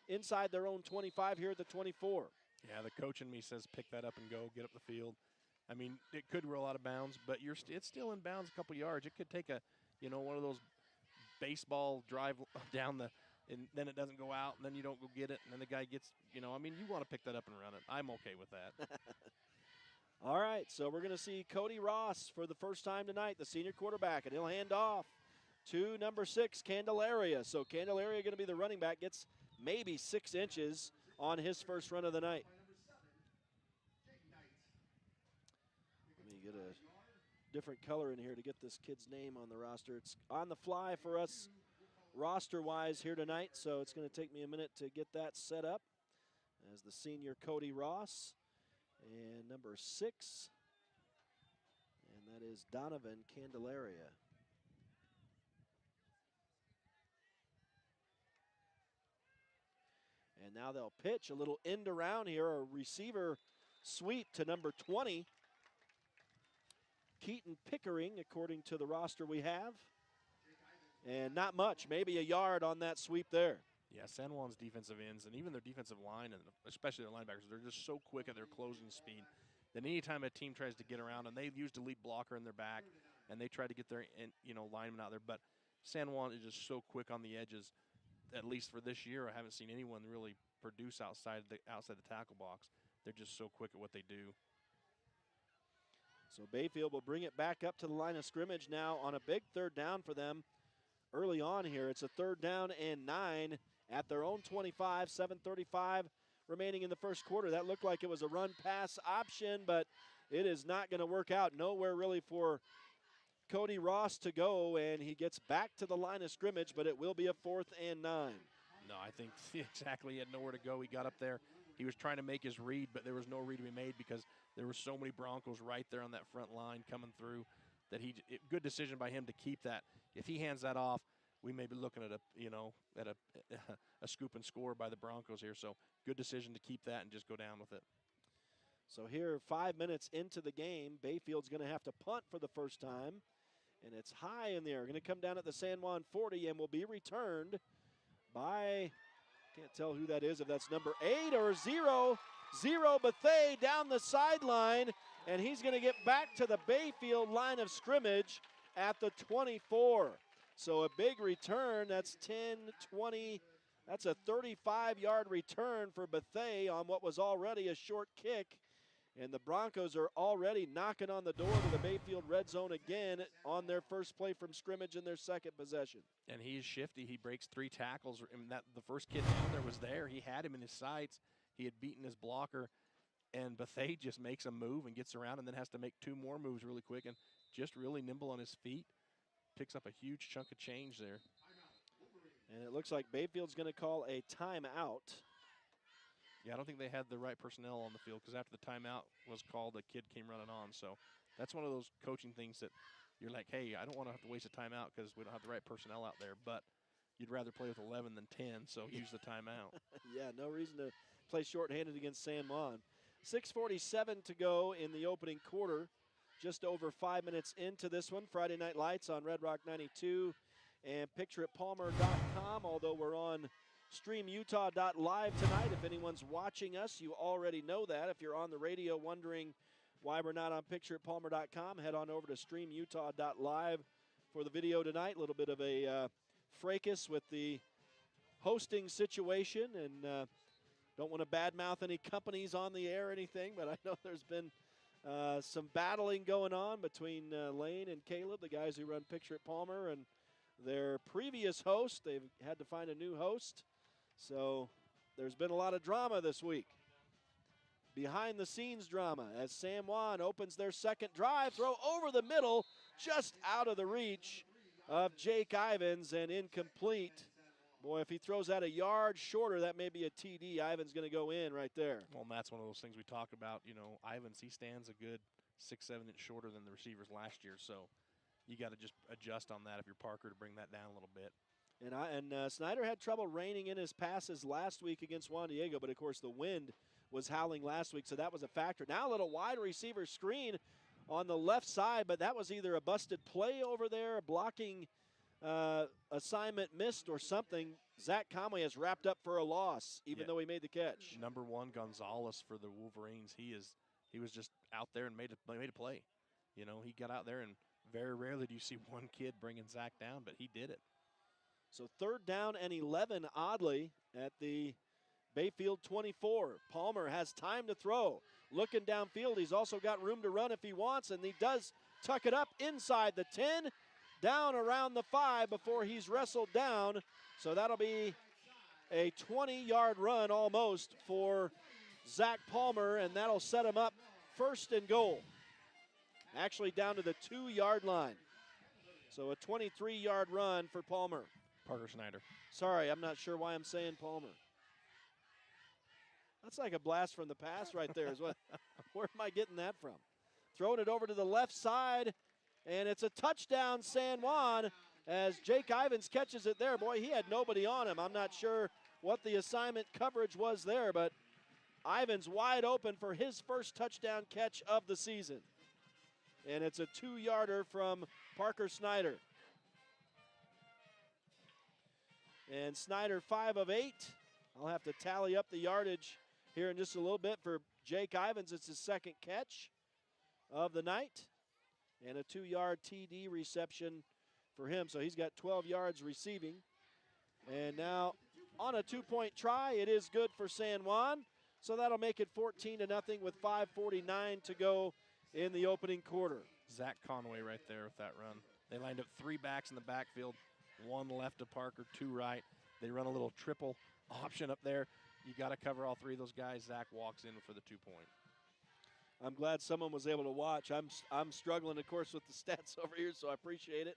inside their own 25 here at the 24. Yeah, the coach in me says pick that up and go, get up the field. I mean, it could roll out of bounds, but it's still in bounds a couple yards. It could take one of those baseball drive down and then it doesn't go out, and then you don't go get it, and then the guy gets, you want to pick that up and run it. I'm okay with that. All right, so we're going to see Cody Ross for the first time tonight, the senior quarterback, and he'll hand off to number 6, Candelaria. So Candelaria going to be the running back, gets maybe 6 inches on his first run of the night. Let me get a different color in here to get this kid's name on the roster. It's on the fly for us roster-wise here tonight, so it's going to take me a minute to get that set up as the senior Cody Ross. And number 6, and that is Donovan Candelaria. And now they'll pitch a little end around here, a receiver sweep to number 20, Keaton Pickering, according to the roster we have. And not much, maybe a yard on that sweep there. Yeah, San Juan's defensive ends and even their defensive line, and especially their linebackers, they're just so quick at their closing speed that anytime a team tries to get around, and they've used a lead blocker in their back, and they try to get their linemen out there, but San Juan is just so quick on the edges. At least for this year, I haven't seen anyone really produce outside the tackle box. They're just so quick at what they do. So Bayfield will bring it back up to the line of scrimmage now on a big third down for them early on here. It's a 3rd down and 9 at their own 25, 7:35 remaining in the first quarter. That looked like it was a run-pass option, but it is not going to work out. Nowhere really for Cody Ross to go, and he gets back to the line of scrimmage, but it will be a 4th and 9. No, I think exactly he had nowhere to go. He got up there. He was trying to make his read, but there was no read to be made because there were so many Broncos right there on that front line coming through that good decision by him to keep that. If he hands that off, we may be looking at a scoop and score by the Broncos here. So good decision to keep that and just go down with it. So here, 5 minutes into the game, Bayfield's going to have to punt for the first time. And it's high in the air. Going to come down at the San Juan 40 and will be returned by, can't tell who that is, if that's number 8 or 0 Bethay down the sideline. And he's going to get back to the Bayfield line of scrimmage at the 24. So a big return. That's 10, 20. That's a 35-yard return for Bethay on what was already a short kick. And the Broncos are already knocking on the door to the Bayfield red zone again on their first play from scrimmage in their second possession. And he's shifty. He breaks 3 tackles. And the first kid down there was there. He had him in his sights. He had beaten his blocker. And Bethay just makes a move and gets around and then has to make 2 more moves really quick and just really nimble on his feet. Picks up a huge chunk of change there. And it looks like Bayfield's going to call a timeout. Yeah, I don't think they had the right personnel on the field because after the timeout was called, the kid came running on. So that's one of those coaching things that you're like, hey, I don't want to have to waste a timeout because we don't have the right personnel out there. But you'd rather play with 11 than 10, so use the timeout. Yeah, no reason to play shorthanded against San Juan. 6:47 to go in the opening quarter. Just over 5 minutes into this one. Friday Night Lights on Red Rock 92 and pictureitpalmer.com, although we're on StreamUtah.Live tonight. If anyone's watching us, you already know that. If you're on the radio wondering why we're not on pictureitpalmer.com, head on over to StreamUtah.Live for the video tonight. A little bit of a fracas with the hosting situation, and don't want to badmouth any companies on the air or anything, but I know there's been some battling going on between Lane and Caleb, the guys who run Picture at Palmer, and their previous host. They've had to find a new host. So there's been a lot of drama this week. Behind the scenes drama as San Juan opens their second drive. Throw over the middle, just out of the reach of Jake Ivins and incomplete. Boy, if he throws that a yard shorter, that may be a TD. Ivins going to go in right there. Well, and that's one of those things we talk about. You know, Ivins, he stands a good 6-7 inch shorter than the receivers last year. So you got to just adjust on that if you're Parker to bring that down a little bit. And Snyder had trouble reining in his passes last week against Juan Diego, but of course the wind was howling last week, so that was a factor. Now a little wide receiver screen on the left side, but that was either a busted play over there, a blocking assignment missed or something. Zach Conway has wrapped up for a loss, even though he made the catch. Number 1 Gonzalez for the Wolverines. He was just out there and made a play. You know, he got out there, and very rarely do you see one kid bringing Zach down, but he did it. So 3rd down and 11, oddly, at the Bayfield 24. Palmer has time to throw. Looking downfield, he's also got room to run if he wants, and he does tuck it up inside the 10, down around the 5 before he's wrestled down. So that'll be a 20-yard run almost for Zach Palmer, and that'll set him up 1st and goal. Actually down to the 2-yard line. So a 23-yard run for Palmer. Parker Snyder. Sorry, I'm not sure why I'm saying Palmer. That's like a blast from the past right there. Where am I getting that from? Throwing it over to the left side, and it's a touchdown, San Juan, as Jake Ivins catches it there. Boy, he had nobody on him. I'm not sure what the assignment coverage was there, but Ivins wide open for his first touchdown catch of the season. And it's a 2-yarder from Parker Snyder. And Snyder 5 of 8. I'll have to tally up the yardage here in just a little bit for Jake Ivins. It's his 2nd catch of the night. And a 2-yard TD reception for him. So he's got 12 yards receiving. And now on a 2-point try, it is good for San Juan. So that'll make it 14-0 with 5:49 to go in the opening quarter. Zach Conway right there with that run. They lined up 3 backs in the backfield, 1 left to Parker, 2 right. They run a little triple option up there. You got to cover all 3 of those guys. Zach walks in for the 2-point. I'm glad someone was able to watch. I'm struggling, of course, with the stats over here, so I appreciate it.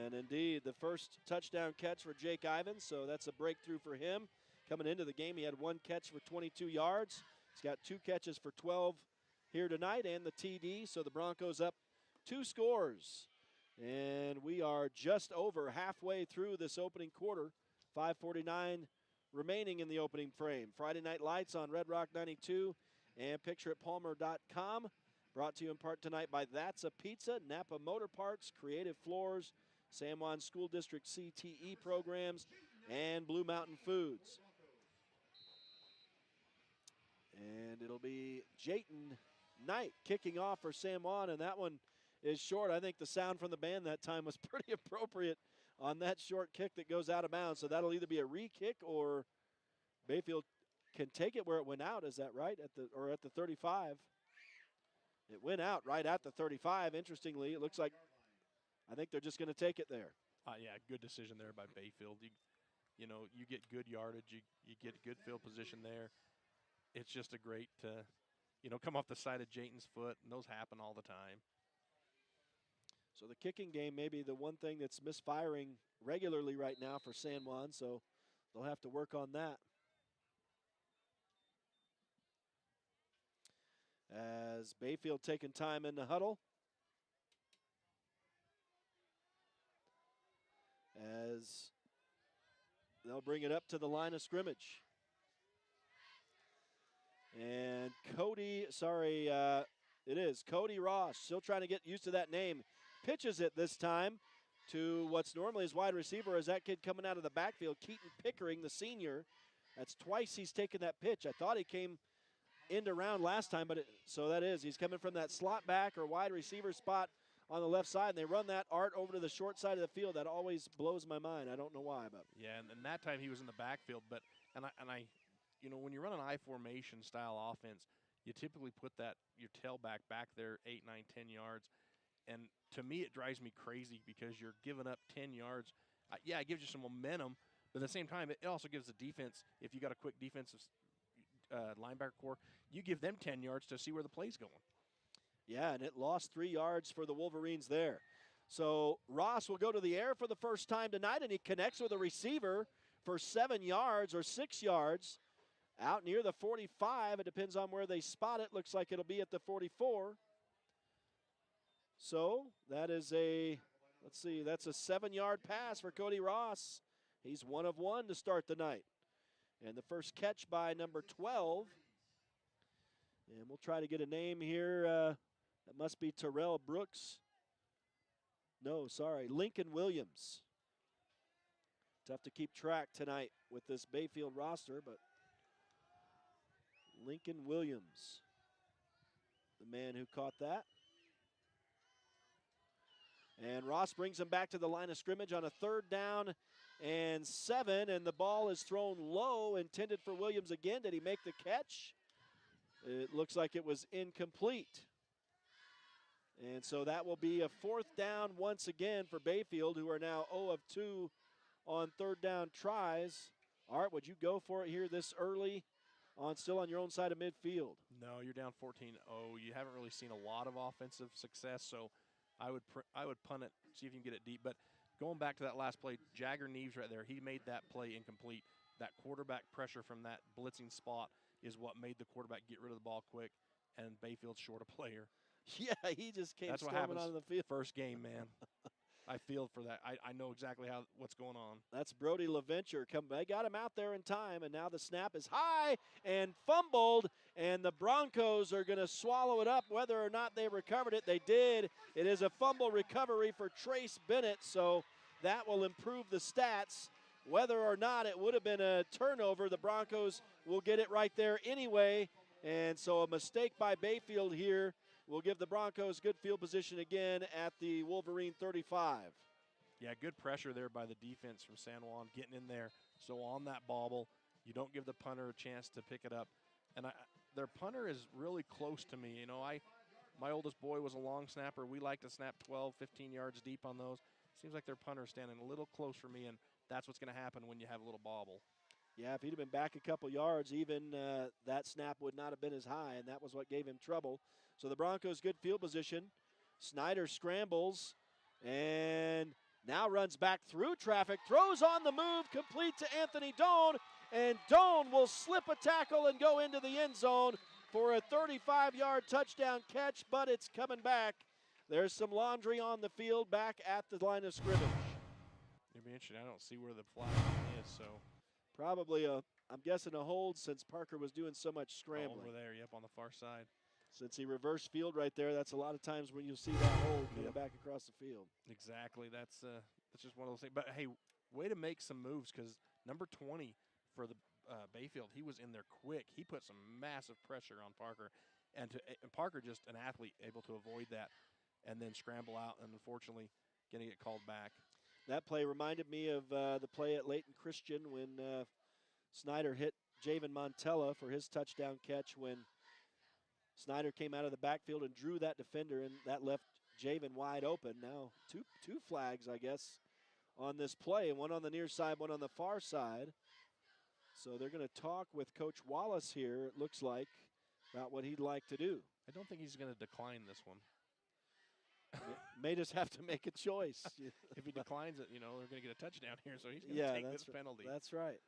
And indeed, the first touchdown catch for Jake Ivins, so that's a breakthrough for him. Coming into the game, he had 1 catch for 22 yards. He's got 2 catches for 12 here tonight and the TD, so the Broncos up 2 scores. And we are just over halfway through this opening quarter. 5:49 remaining in the opening frame. Friday Night Lights on Red Rock 92 and pictureitpalmer.com. Brought to you in part tonight by That's a Pizza, Napa Motor Parts, Creative Floors, San Juan School District CTE programs, and Blue Mountain Foods. And it'll be Jayton Knight kicking off for San Juan, and that one is short. I think the sound from the band that time was pretty appropriate on that short kick that goes out of bounds. So that'll either be a re-kick or Bayfield can take it where it went out. Is that right? At the 35. It went out right at the 35. Interestingly, it looks like I think they're just going to take it there. Yeah, good decision there by Bayfield. You know, you get good yardage. You get good field position there. It's just a great, come off the side of Jayton's foot, and those happen all the time. So the kicking game may be the one thing that's misfiring regularly right now for San Juan, so they'll have to work on that. As Bayfield taking time in the huddle. As they'll bring it up to the line of scrimmage. And Cody Ross, still trying to get used to that name, pitches it this time to what's normally his wide receiver as that kid coming out of the backfield, Keaton Pickering, the senior. That's twice he's taken that pitch. I thought he came into round last time, but he's coming from that slot back or wide receiver spot on the left side, and they run that art over to the short side of the field. That always blows my mind. I don't know why, but yeah, and that time he was in the backfield, but when you run an I formation style offense, you typically put your tailback back there 8, 9, 10 yards. And to me, it drives me crazy because you're giving up 10 yards. It gives you some momentum, but at the same time, it also gives the defense, if you got a quick defensive linebacker core, you give them 10 yards to see where the play's going. Yeah, and it lost 3 yards for the Wolverines there. So Ross will go to the air for the first time tonight, and he connects with a receiver for 7 yards or 6 yards. Out near the 45, it depends on where they spot it. Looks like it'll be at the 44. So that is a Let's see, that's a 7-yard pass for Cody Ross. He's 1 of 1 to start the night. And the first catch by number 12. And we'll try to get a name here. That must be Terrell Brooks. No, sorry, Lincoln Williams. Tough to keep track tonight with this Bayfield roster, but Lincoln Williams, the man who caught that. And Ross brings him back to the line of scrimmage on a 3rd down and 7, and the ball is thrown low, intended for Williams again. Did he make the catch? It looks like it was incomplete. And so that will be a 4th down once again for Bayfield, who are now 0 of 2 on 3rd down tries. Art, would you go for it here this early still on your own side of midfield? No, you're down 14-0. You haven't really seen a lot of offensive success, so I would punt it, see if you can get it deep. But going back to that last play, Jagger Neves right there, he made that play incomplete. That quarterback pressure from that blitzing spot is what made the quarterback get rid of the ball quick, and Bayfield's short a player. Yeah, he just came That's what storming happens onto the field. First game, man. I feel for that. I know exactly what's going on. That's Brody LaVenture. They got him out there in time, and now the snap is high and fumbled, and the Broncos are going to swallow it up. Whether or not they recovered it, they did. It is a fumble recovery for Trace Bennett, so that will improve the stats. Whether or not it would have been a turnover, the Broncos will get it right there anyway, and so a mistake by Bayfield here will give the Broncos good field position again at the Wolverine 35. Yeah, good pressure there by the defense from San Juan, getting in there. So on that bobble, you don't give the punter a chance to pick it up. And their punter is really close to me. You know, my oldest boy was a long snapper. We like to snap 12, 15 yards deep on those. Seems like their punter is standing a little close for me, and that's what's going to happen when you have a little bobble. Yeah, if he'd have been back a couple yards, even that snap would not have been as high, and that was what gave him trouble. So the Broncos good field position. Snyder scrambles and now runs back through traffic, throws on the move, complete to Anthony Doan, and Doan will slip a tackle and go into the end zone for a 35-yard touchdown catch, but it's coming back. There's some laundry on the field back at the line of scrimmage. It'll be interesting. I don't see where the flag is, so. Probably I'm guessing a hold since Parker was doing so much scrambling. Over there, yep, on the far side. Since he reversed field right there, that's a lot of times when you'll see that hold coming back across the field. Exactly. That's just one of those things. But, hey, way to make some moves because number 20 for the Bayfield, he was in there quick. He put some massive pressure on Parker. And Parker, just an athlete, able to avoid that and then scramble out and, unfortunately, going to get called back. That play reminded me of the play at Leighton Christian when Snyder hit Javen Montella for his touchdown catch when Snyder came out of the backfield and drew that defender, and that left Javen wide open. Now two flags, I guess, on this play, one on the near side, one on the far side. So they're going to talk with Coach Wallace here, it looks like, about what he'd like to do. I don't think he's going to decline this one. May just have to make a choice. If he declines it, you know, they're going to get a touchdown here, so he's going to take this penalty. That's right.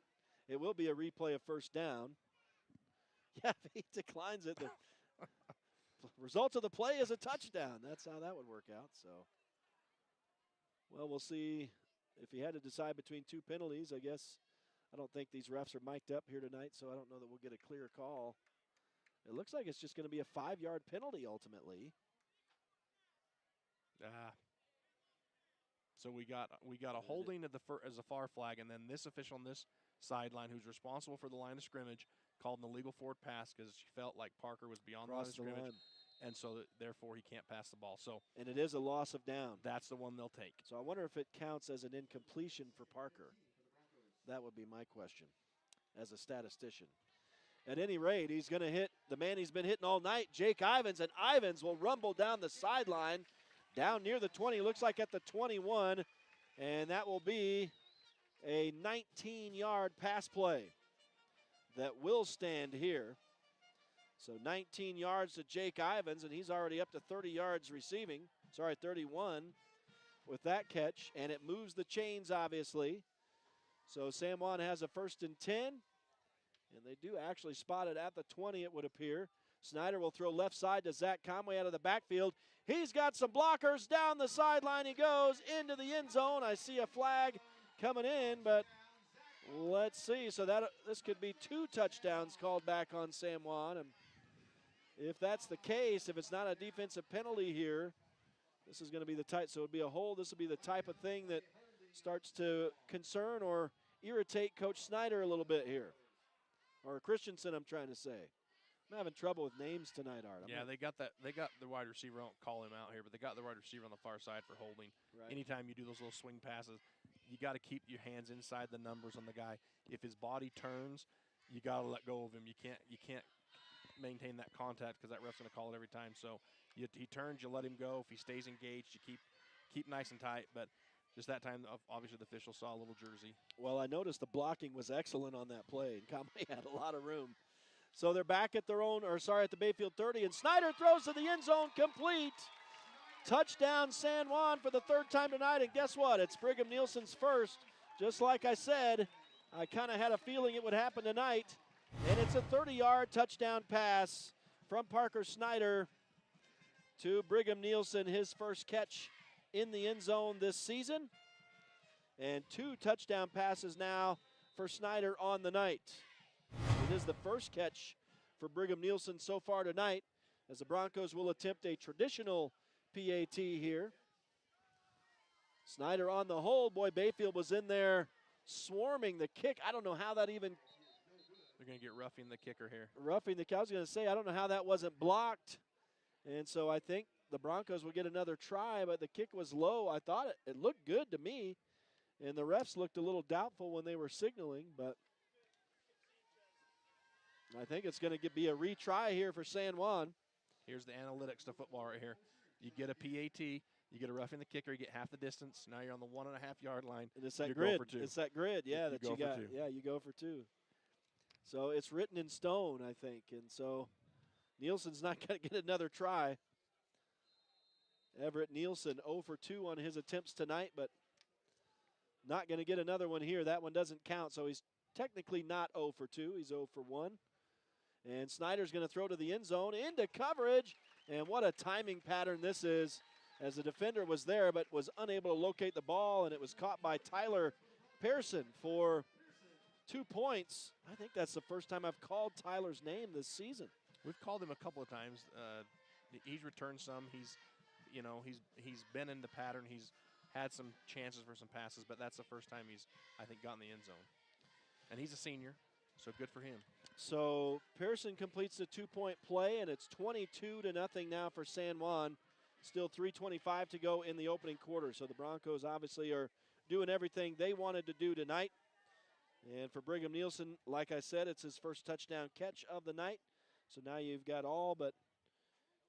It will be a replay of first down. Yeah, if he declines it, the result of the play is a touchdown. That's how that would work out. So, well, we'll see if he had to decide between two penalties. I guess I don't think these refs are mic'd up here tonight, so I don't know that we'll get a clear call. It looks like it's just going to be a 5-yard penalty ultimately. So we got a holding as a far flag, and then this official on this sideline, who's responsible for the line of scrimmage, called an illegal forward pass because she felt like Parker was beyond the line of scrimmage, and so therefore he can't pass the ball. So and it is a loss of down. That's the one they'll take. So I wonder if it counts as an incompletion for Parker. That would be my question, as a statistician. At any rate, he's going to hit the man he's been hitting all night, Jake Ivins, and Ivins will rumble down the sideline. Down near the 20, looks like at the 21, and that will be a 19-yard pass play that will stand here. So 19 yards to Jake Ivins, and he's already up to 30 yards receiving. 31 with that catch, and it moves the chains, obviously. So San Juan has a 1st and 10, and they do actually spot it at the 20, it would appear. Snyder will throw left side to Zach Conway out of the backfield. He's got some blockers. Down the sideline he goes into the end zone. I see a flag coming in, but let's see. So this could be 2 touchdowns called back on San Juan. And if that's the case, if it's not a defensive penalty here, this is going to be the type. So it would be a hold. This will be the type of thing that starts to concern or irritate Coach Snyder a little bit here. Or Christensen, I'm trying to say. I'm having trouble with names tonight, Art. They got the wide receiver. I won't call him out here, but they got the wide receiver on the far side for holding. Right. Anytime you do those little swing passes, you got to keep your hands inside the numbers on the guy. If his body turns, you got to let go of him. You can't maintain that contact because that ref's going to call it every time. So he turns, you let him go. If he stays engaged, you keep nice and tight. But just that time, obviously the official saw a little jersey. Well, I noticed the blocking was excellent on that play, and Conway had a lot of room. So they're back at at the Bayfield 30, and Snyder throws to the end zone, complete. Touchdown San Juan for the 3rd time tonight, and guess what? It's Brigham Nielsen's first. Just like I said, I kind of had a feeling it would happen tonight, and it's a 30-yard touchdown pass from Parker Snyder to Brigham Nielsen, his first catch in the end zone this season, and 2 touchdown passes now for Snyder on the night. It is the first catch for Brigham Nielsen so far tonight, as the Broncos will attempt a traditional PAT here. Snyder on the hold. Boy, Bayfield was in there swarming the kick. I don't know how that even... They're going to get roughing the kicker here. Roughing the kicker. I was going to say, I don't know how that wasn't blocked. And so I think the Broncos will get another try, but the kick was low. I thought it looked good to me, and the refs looked a little doubtful when they were signaling, but I think it's going to be a retry here for San Juan. Here's the analytics to football right here. You get a PAT, you get a roughing the kicker, you get half the distance. Now you're on the 1.5-yard line. And it's that you grid. Go for 2. It's that grid, yeah, that you got. 2. Yeah, you go for 2. So it's written in stone, I think. And so Nielsen's not going to get another try. Everett Nielsen 0 for 2 on his attempts tonight, but not going to get another one here. That one doesn't count, so he's technically not 0 for 2. He's 0 for 1. And Snyder's going to throw to the end zone into coverage. And what a timing pattern this is, as the defender was there but was unable to locate the ball, and it was caught by Tyler Pearson for 2 points. I think that's the first time I've called Tyler's name this season. We've called him a couple of times. He's returned some. He's been in the pattern. He's had some chances for some passes, but that's the first time he's, I think, gotten the end zone. And he's a senior, so good for him. So Pearson completes the 2-point play, and it's 22-0 now for San Juan. Still 3:25 to go in the opening quarter. So the Broncos obviously are doing everything they wanted to do tonight. And for Brigham Nielsen, like I said, it's his first touchdown catch of the night. So now you've got all but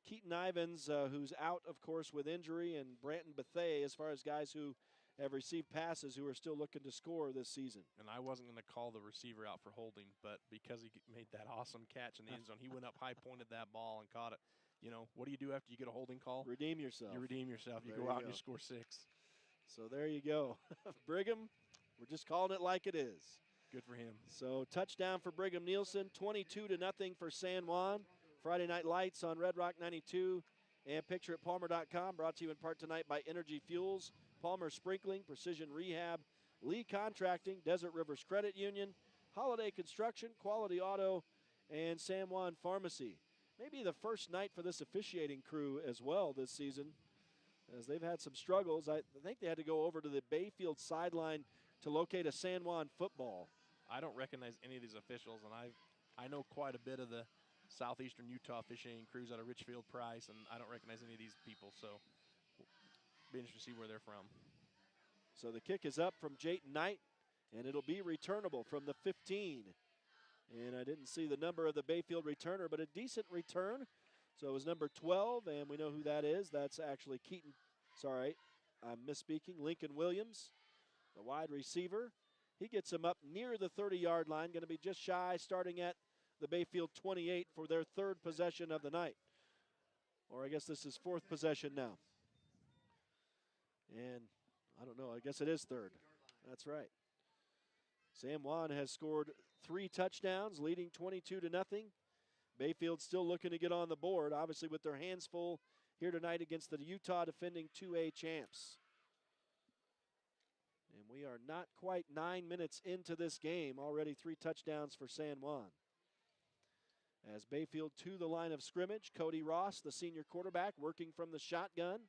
Keaton Ivins, who's out, of course, with injury, and Branton Bethea as far as guys who have received passes who are still looking to score this season. And I wasn't going to call the receiver out for holding, but because he made that awesome catch in the end zone, he went up high, pointed that ball, and caught it. You know, what do you do after you get a holding call? Redeem yourself. You redeem yourself. You There go you out go. and you score 6. So there you go. Brigham, we're just calling it like it is. Good for him. So touchdown for Brigham Nielsen, 22-0 for San Juan. Friday Night Lights on Red Rock 92 and pictureatpalmer.com. Brought to you in part tonight by Energy Fuels, Palmer Sprinkling, Precision Rehab, Lee Contracting, Desert Rivers Credit Union, Holiday Construction, Quality Auto, and San Juan Pharmacy. Maybe the first night for this officiating crew as well this season, as they've had some struggles. I think they had to go over to the Bayfield sideline to locate a San Juan football. I don't recognize any of these officials, and I know quite a bit of the Southeastern Utah officiating crews out of Richfield Price, and I don't recognize any of these people, so be interested to see where they're from. So the kick is up from Jayton Knight, and it'll be returnable from the 15. And I didn't see the number of the Bayfield returner, but a decent return. So it was number 12, and we know who that is. That's actually Keaton. Sorry, I'm misspeaking. Lincoln Williams, the wide receiver. He gets him up near the 30-yard line, going to be just shy, starting at the Bayfield 28 for their 3rd possession of the night. Or I guess this is 4th possession now. And I don't know, I guess it is 3rd. That's right. San Juan has scored 3 touchdowns, leading 22-0. Bayfield still looking to get on the board, obviously with their hands full here tonight against the Utah defending 2A champs. And we are not quite 9 minutes into this game. Already 3 touchdowns for San Juan. As Bayfield to the line of scrimmage, Cody Ross, the senior quarterback, working from the shotgun.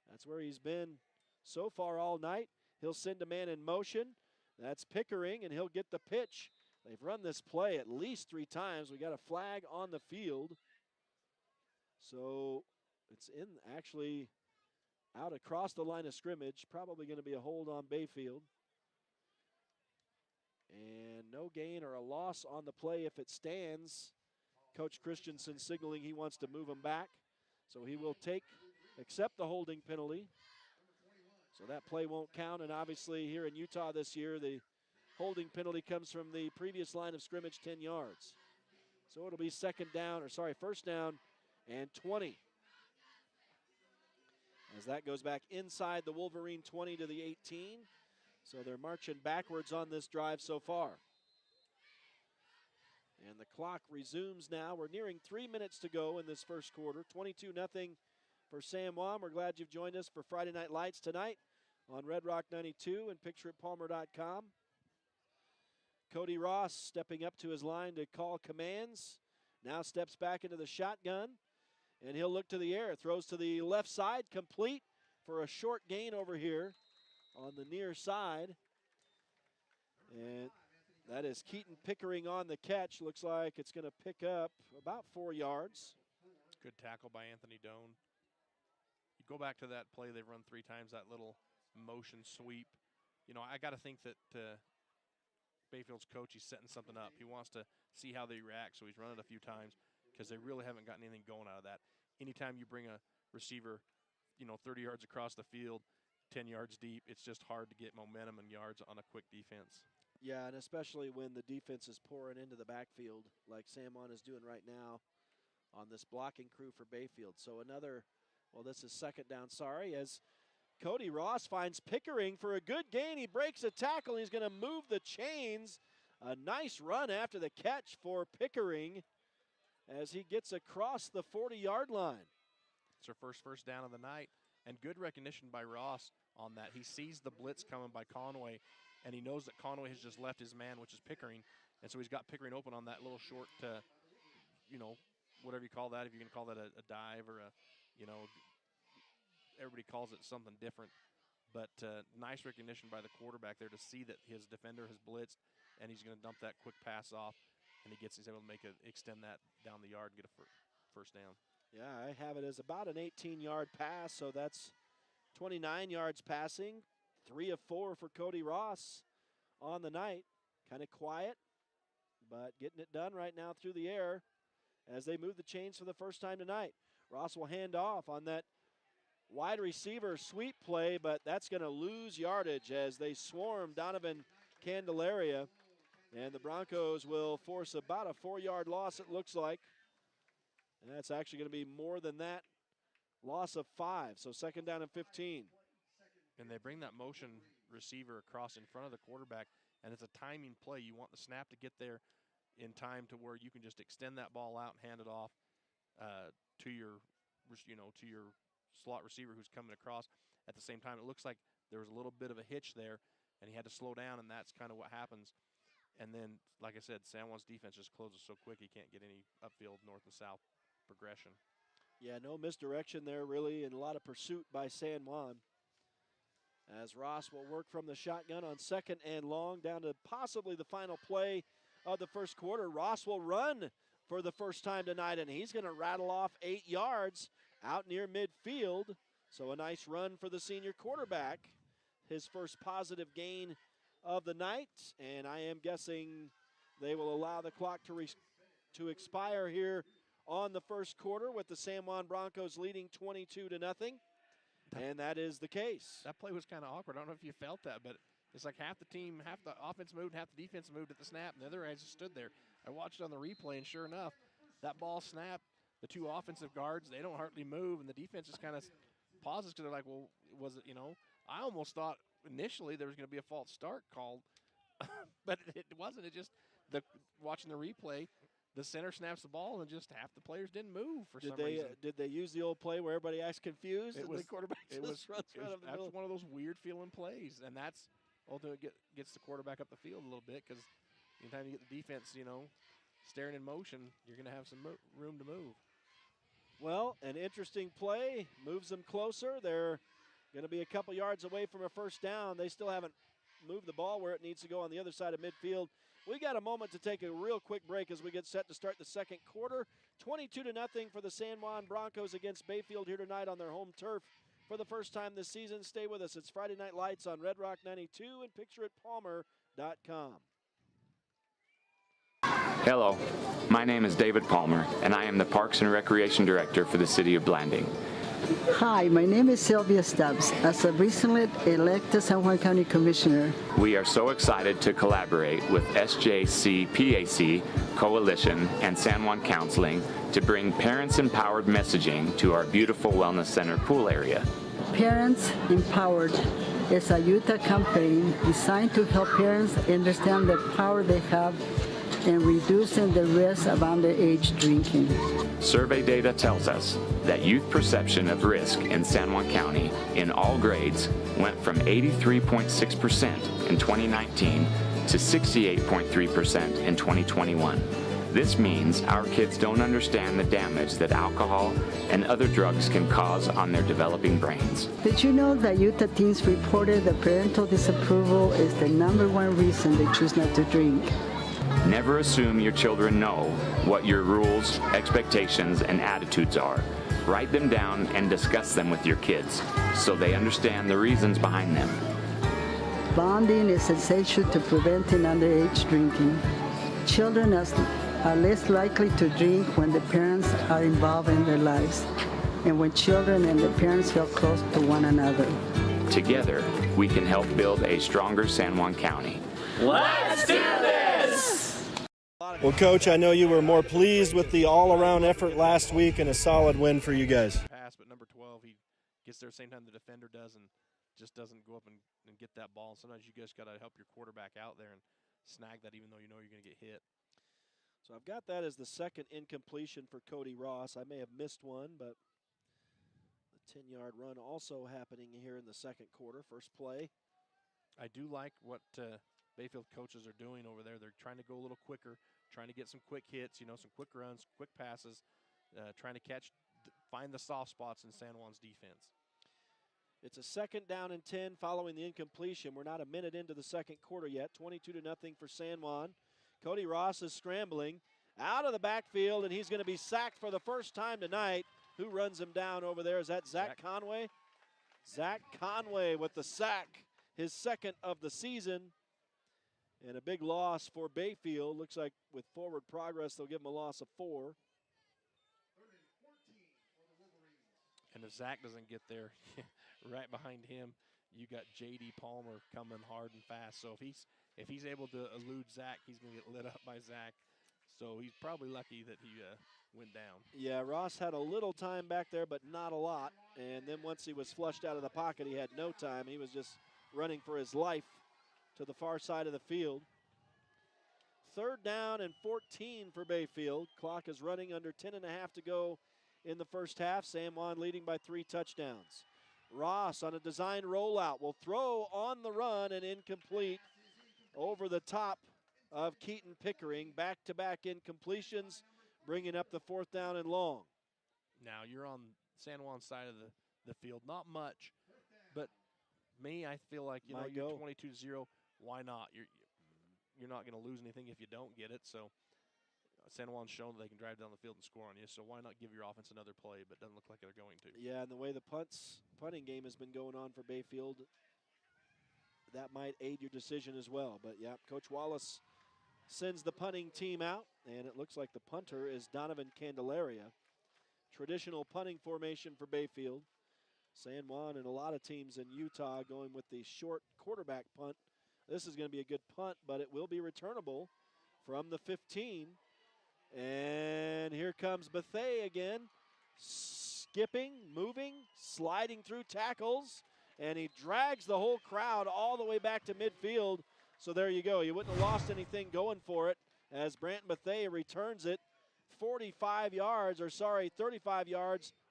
That's where he's been so far all night. He'll send a man in motion. That's Pickering, and he'll get the pitch. They've run this play at least 3 times. We got a flag on the field. So it's in actually out across the line of scrimmage. Probably going to be a hold on Bayfield. And no gain or a loss on the play if it stands. Coach Christensen signaling he wants to move him back. So he will accept the holding penalty. So that play won't count. And obviously here in Utah this year, the holding penalty comes from the previous line of scrimmage, 10 yards. So it'll be first down and 20. As that goes back inside the Wolverine 20 to the 18. So they're marching backwards on this drive so far. And the clock resumes now. We're nearing 3 minutes to go in this first quarter. 22-0 for San Juan. We're glad you've joined us for Friday Night Lights tonight on Red Rock 92 and pictureitpalmer.com. Cody Ross stepping up to his line to call commands. Now steps back into the shotgun, and he'll look to the air. Throws to the left side, complete for a short gain over here on the near side. And that is Keaton Pickering on the catch. Looks like it's going to pick up about 4 yards. Good tackle by Anthony Doan. You go back to that play they've run 3 times, that little motion sweep. You know, I got to think that Bayfield's coach, he's setting something up. He wants to see how they react, so he's run it a few times because they really haven't gotten anything going out of that. Anytime you bring a receiver, 30 yards across the field, 10 yards deep, it's just hard to get momentum and yards on a quick defense. Yeah, and especially when the defense is pouring into the backfield like San Juan is doing right now on this blocking crew for Bayfield. So this is second down, as Cody Ross finds Pickering for a good gain. He breaks a tackle. He's going to move the chains. A nice run after the catch for Pickering as he gets across the 40-yard line. It's our first down of the night, and good recognition by Ross on that. He sees the blitz coming by Conway, and he knows that Conway has just left his man, which is Pickering, and so he's got Pickering open on that little short, whatever you call that, if you can call that a dive or everybody calls it something different. But nice recognition by the quarterback there to see that his defender has blitzed, and he's going to dump that quick pass off, and he's able to extend that down the yard and get a first down. Yeah, I have it as about an 18-yard pass, so that's 29 yards passing. 3 of 4 for Cody Ross on the night. Kind of quiet, but getting it done right now through the air as they move the chains for the first time tonight. Ross will hand off on that wide receiver sweep play, but that's going to lose yardage as they swarm Donovan Candelaria. And the Broncos will force about a 4-yard loss, it looks like. And that's actually going to be more than that. Loss of 5, so second down and 15. And they bring that motion receiver across in front of the quarterback, and it's a timing play. You want the snap to get there in time to where you can just extend that ball out and hand it off to your slot receiver who's coming across. At the same time, it looks like there was a little bit of a hitch there, and he had to slow down, and that's kind of what happens. And then, like I said, San Juan's defense just closes so quick he can't get any upfield north and south progression. Yeah, no misdirection there really, and a lot of pursuit by San Juan. As Ross will work from the shotgun on second and long down to possibly the final play of the first quarter. Ross will run for the first time tonight, and he's going to rattle off 8 yards out near midfield. So a nice run for the senior quarterback. His first positive gain of the night, and I am guessing they will allow the clock to expire here on the first quarter with the San Juan Broncos leading 22-0. And that is the case. That play was kind of awkward. I don't know if you felt that, but it's like half the offense moved, half the defense moved at the snap, and the other guys just stood there. I watched it on the replay, and sure enough, that ball snapped. The 2 offensive guards, they don't hardly move, and the defense just kind of pauses because they're like, well, was it, I almost thought initially there was going to be a false start called, but it wasn't. It just, watching the replay, the center snaps the ball and just half the players didn't move for some reason. reason. Did they use the old play where everybody acts confused and the quarterback just runs right up the middle? That's one of those weird feeling plays, and that's ultimately gets the quarterback up the field a little bit, because anytime you get the defense, staring in motion, you're going to have some room to move. Well, an interesting play moves them closer. They're going to be a couple yards away from a first down. They still haven't moved the ball where it needs to go on the other side of midfield. We got a moment to take a real quick break as we get set to start the second quarter. 22-0 for the San Juan Broncos against Bayfield here tonight on their home turf for the first time this season. Stay with us. It's Friday Night Lights on Red Rock 92 and pictureitpalmer.com. Hello, my name is David Palmer, and I am the Parks and Recreation Director for the City of Blanding. Hi, my name is Sylvia Stubbs. As a recently elected San Juan County Commissioner, we are so excited to collaborate with SJC-PAC, Coalition, and San Juan Counseling to bring parents-empowered messaging to our beautiful Wellness Center pool area. Parents Empowered is a Utah campaign designed to help parents understand the power they have in reducing the risk of underage drinking. Survey data tells us that youth perception of risk in San Juan County in all grades went from 83.6% in 2019 to 68.3% in 2021. This means our kids don't understand the damage that alcohol and other drugs can cause on their developing brains. Did you know that Utah teens reported that parental disapproval is the #1 reason they choose not to drink? Never assume your children know what your rules, expectations, and attitudes are. Write them down and discuss them with your kids so they understand the reasons behind them. Bonding is essential to preventing underage drinking. Children are less likely to drink when the parents are involved in their lives and when children and the parents feel close to one another. Together, we can help build a stronger San Juan County. Let's do this! Well, Coach, I know you were more pleased with the all-around effort last week and a solid win for you guys. Pass, but number 12, he gets there same time the defender does and just doesn't go up and get that ball. And sometimes you just got to help your quarterback out there and snag that even though you know you're going to get hit. So I've got that as the second incompletion for Cody Ross. I may have missed one, but the 10-yard run also happening here in the second quarter, first play. I do like what Bayfield coaches are doing over there. They're trying to go a little quicker, trying to get some quick hits, some quick runs, quick passes, trying to find the soft spots in San Juan's defense. It's a 2nd down and 10 following the incompletion. We're not a minute into the second quarter yet. 22-0 for San Juan. Cody Ross is scrambling out of the backfield, and he's going to be sacked for the first time tonight. Who runs him down over there? Is that Zach Conway? Zach Conway with the sack, his second of the season. And a big loss for Bayfield. Looks like with forward progress, they'll give him a loss of 4. And if Zach doesn't get there, right behind him, you got J.D. Palmer coming hard and fast. So if he's able to elude Zach, he's going to get lit up by Zach. So he's probably lucky that he went down. Yeah, Ross had a little time back there, but not a lot. And then once he was flushed out of the pocket, he had no time. He was just running for his life to the far side of the field. 3rd down and 14 for Bayfield. Clock is running under 10.5 to go in the first half. San Juan leading by 3 touchdowns. Ross on a design rollout will throw on the run and incomplete over the top of Keaton Pickering. Back-to-back incompletions, bringing up the 4th down and long. Now you're on San Juan's side of the field. Not much, but I feel like you're 22-0. Why not? You're not going to lose anything if you don't get it. So San Juan's shown that they can drive down the field and score on you. So why not give your offense another play? But it doesn't look like they're going to. Yeah, and the way the punting game has been going on for Bayfield, that might aid your decision as well. But yeah, Coach Wallace sends the punting team out, and it looks like the punter is Donovan Candelaria. Traditional punting formation for Bayfield. San Juan and a lot of teams in Utah going with the short quarterback punt. This is going to be a good punt, but it will be returnable from the 15. And here comes Bethea again, skipping, moving, sliding through tackles, and he drags the whole crowd all the way back to midfield. So there you go. You wouldn't have lost anything going for it. as Brant Bethea returns it 35 yards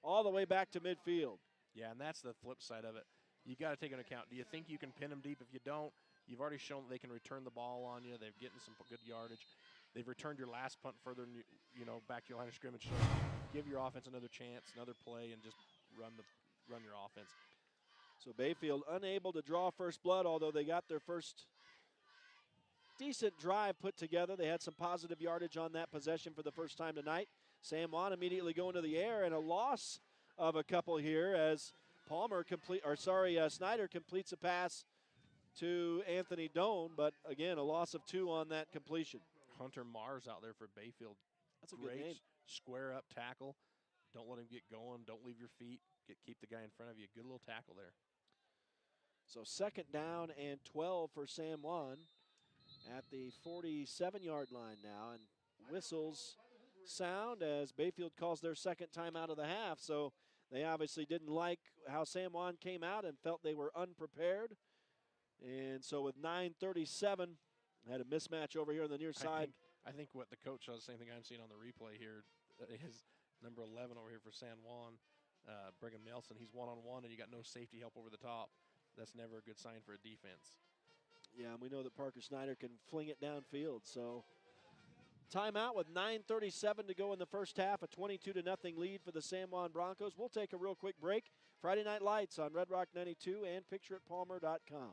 all the way back to midfield. Yeah, and that's the flip side of it. You got to take into account, do you think you can pin them deep? If you don't, you've already shown that they can return the ball on you. They're getting some good yardage. They've returned your last punt further, back to your line of scrimmage. So give your offense another chance, another play, and just run your offense. So Bayfield unable to draw first blood, although they got their first decent drive put together. They had some positive yardage on that possession for the first time tonight. San Juan immediately going to the air, and a loss of a couple here as Snyder completes a pass to Anthony Doan, but again, a loss of 2 on that completion. Hunter Mars out there for Bayfield. That's a good name. Square up tackle. Don't let him get going. Don't leave your feet. Keep the guy in front of you. Good little tackle there. So 2nd down and 12 for San Juan at the 47-yard line now, and whistles sound as Bayfield calls their second timeout of the half. So they obviously didn't like how San Juan came out and felt they were unprepared. And so with 9:37, had a mismatch over here on the near side. I think what the coach saw, the same thing I'm seeing on the replay here, is number 11 over here for San Juan, Brigham Nelson. He's one-on-one, and you got no safety help over the top. That's never a good sign for a defense. Yeah, and we know that Parker Snyder can fling it downfield. So timeout with 9:37 to go in the first half, a 22-0 lead for the San Juan Broncos. We'll take a real quick break. Friday Night Lights on Red Rock 92 and pictureitpalmer.com.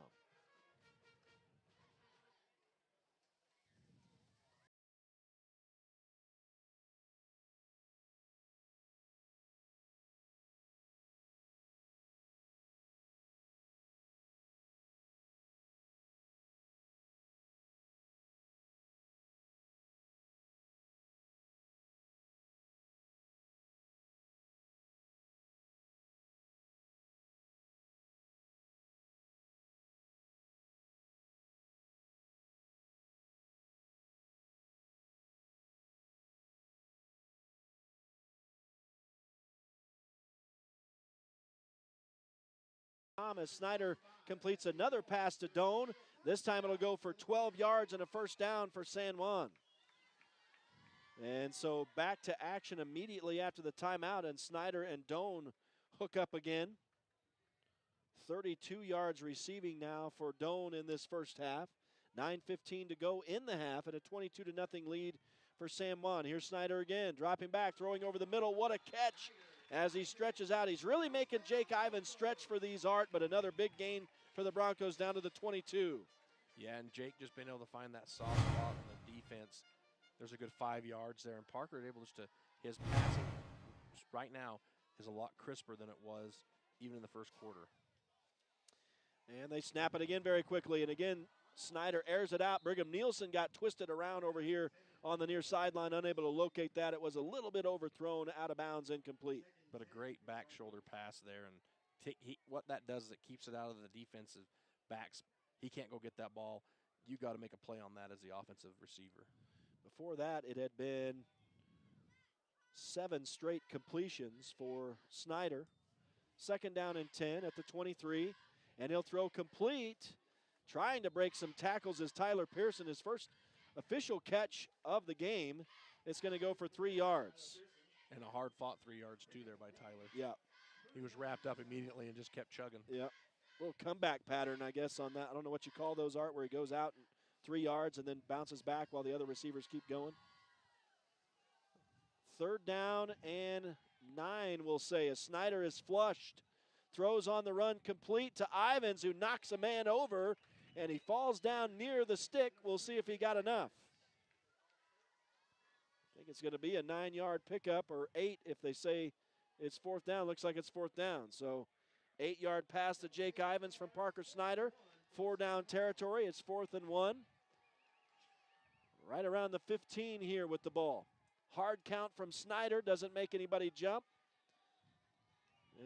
As Snyder completes another pass to Doan. This time it'll go for 12 yards and a first down for San Juan. And so back to action immediately after the timeout, and Snyder and Doan hook up again. 32 yards receiving now for Doan in this first half. 9:15 to go in the half, and a 22-0 lead for San Juan. Here's Snyder again, dropping back, throwing over the middle. What a catch as he stretches out. He's really making Jake Ivins stretch for these, Art, but another big gain for the Broncos down to the 22. Yeah, and Jake just been able to find that soft spot in the defense. There's a good 5 yards there, and Parker able just to, his passing right now is a lot crisper than it was even in the first quarter. And they snap it again very quickly, and again, Snyder airs it out. Brigham Nielsen got twisted around over here on the near sideline, unable to locate that. It was a little bit overthrown, out of bounds, incomplete. But a great back shoulder pass there, and what that does is it keeps it out of the defensive backs. He can't go get that ball. You got to make a play on that as the offensive receiver. Before that, it had been 7 straight completions for Snyder. 2nd down and 10 at the 23, and he'll throw complete. Trying to break some tackles is Tyler Pearson, his first official catch of the game. It's going to go for 3 yards. And a hard-fought 3 yards, too, there by Tyler. Yeah. He was wrapped up immediately and just kept chugging. Yeah. Little comeback pattern, I guess, on that. I don't know what you call those, Art, where he goes out and 3 yards and then bounces back while the other receivers keep going. 3rd down and 9, we'll say, as Snyder is flushed. Throws on the run complete to Ivins, who knocks a man over, and he falls down near the stick. We'll see if he got enough. I think it's going to be a 9-yard pickup, or 8 if they say it's 4th down. Looks like it's 4th down. So 8-yard pass to Jake Ivins from Parker Snyder. 4-down territory. It's 4th and 1. Right around the 15 here with the ball. Hard count from Snyder. Doesn't make anybody jump.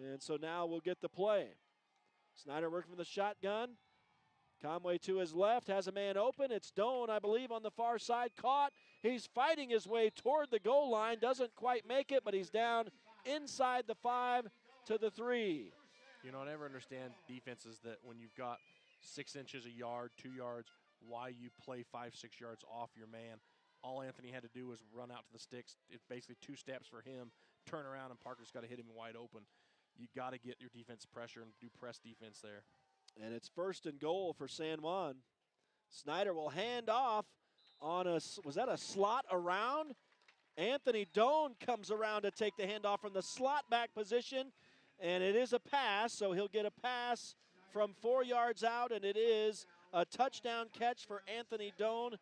And so now we'll get the play. Snyder working from the shotgun. Conway to his left, has a man open. It's Doan, I believe, on the far side. Caught. He's fighting his way toward the goal line. Doesn't quite make it, but he's down inside the 5 to the 3. You know, I never understand defenses that when you've got 6 inches a yard, 2 yards, why you play 5, 6 yards off your man. all Anthony had to do was run out to the sticks. It's basically 2 steps for him, turn around, and Parker's got to hit him wide open. You got to get your defense pressure and do press defense there. And it's 1st and goal for San Juan. Snyder will hand off on was that a slot around? Anthony Doan comes around to take the handoff from the slot back position, and it is a pass, so he'll get a pass from 4 yards out, and it is a touchdown catch for Anthony Doan,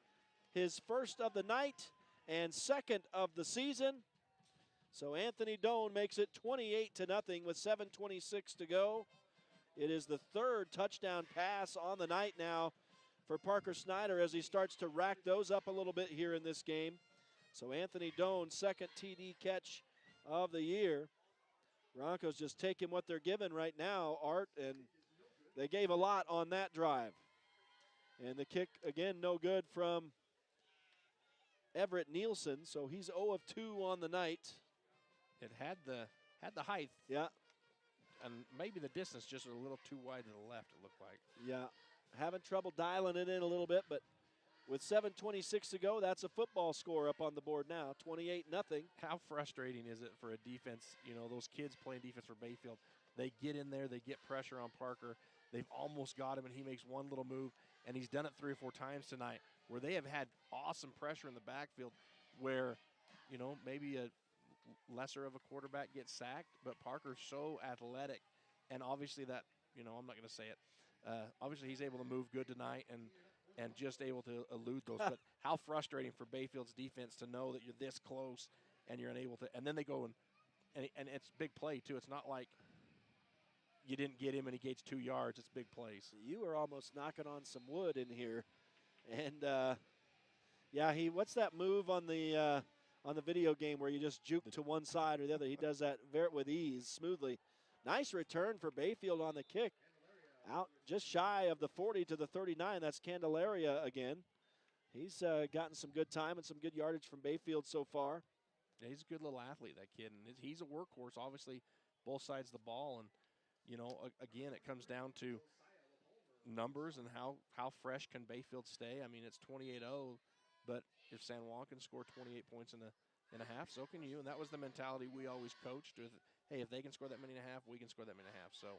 his 1st of the night and 2nd of the season. So Anthony Doan makes it 28-0 with 7:26 to go. It is the 3rd touchdown pass on the night now for Parker Snyder as he starts to rack those up a little bit here in this game. So Anthony Doan, 2nd TD catch of the year. Broncos just taking what they're given right now, Art, and they gave a lot on that drive. And the kick, again, no good from Everett Nielsen, so he's 0 of 2 on the night. It had the height. Yeah. And maybe the distance just a little too wide to the left, it looked like. Yeah, having trouble dialing it in a little bit, but with 7:26 to go, that's a football score up on the board now, 28-0. How frustrating is it for a defense, those kids playing defense for Bayfield, they get in there, they get pressure on Parker, they've almost got him, and he makes one little move, and he's done it 3 or 4 times tonight, where they have had awesome pressure in the backfield where, maybe a lesser of a quarterback gets sacked, but Parker's so athletic, and obviously that, I'm not going to say it, obviously he's able to move good tonight and just able to elude those. But how frustrating for Bayfield's defense to know that you're this close and you're unable to. And then they go and it's big play, too. It's not like you didn't get him and he gains 2 yards. It's big plays. You were almost knocking on some wood in here. And, what's that move on the video game where you just juke to one side or the other? He does that with ease, smoothly. Nice return for Bayfield on the kick. Out just shy of the 40 to the 39. That's Candelaria again. He's gotten some good time and some good yardage from Bayfield so far. Yeah, he's a good little athlete, that kid. And he's a workhorse, obviously, both sides of the ball. And, again, it comes down to numbers and how fresh can Bayfield stay. I mean, it's 28-0, but if San Juan can score 28 points in a half, so can you. And that was the mentality we always coached with, hey, if they can score that many and a half, we can score that many and a half. So.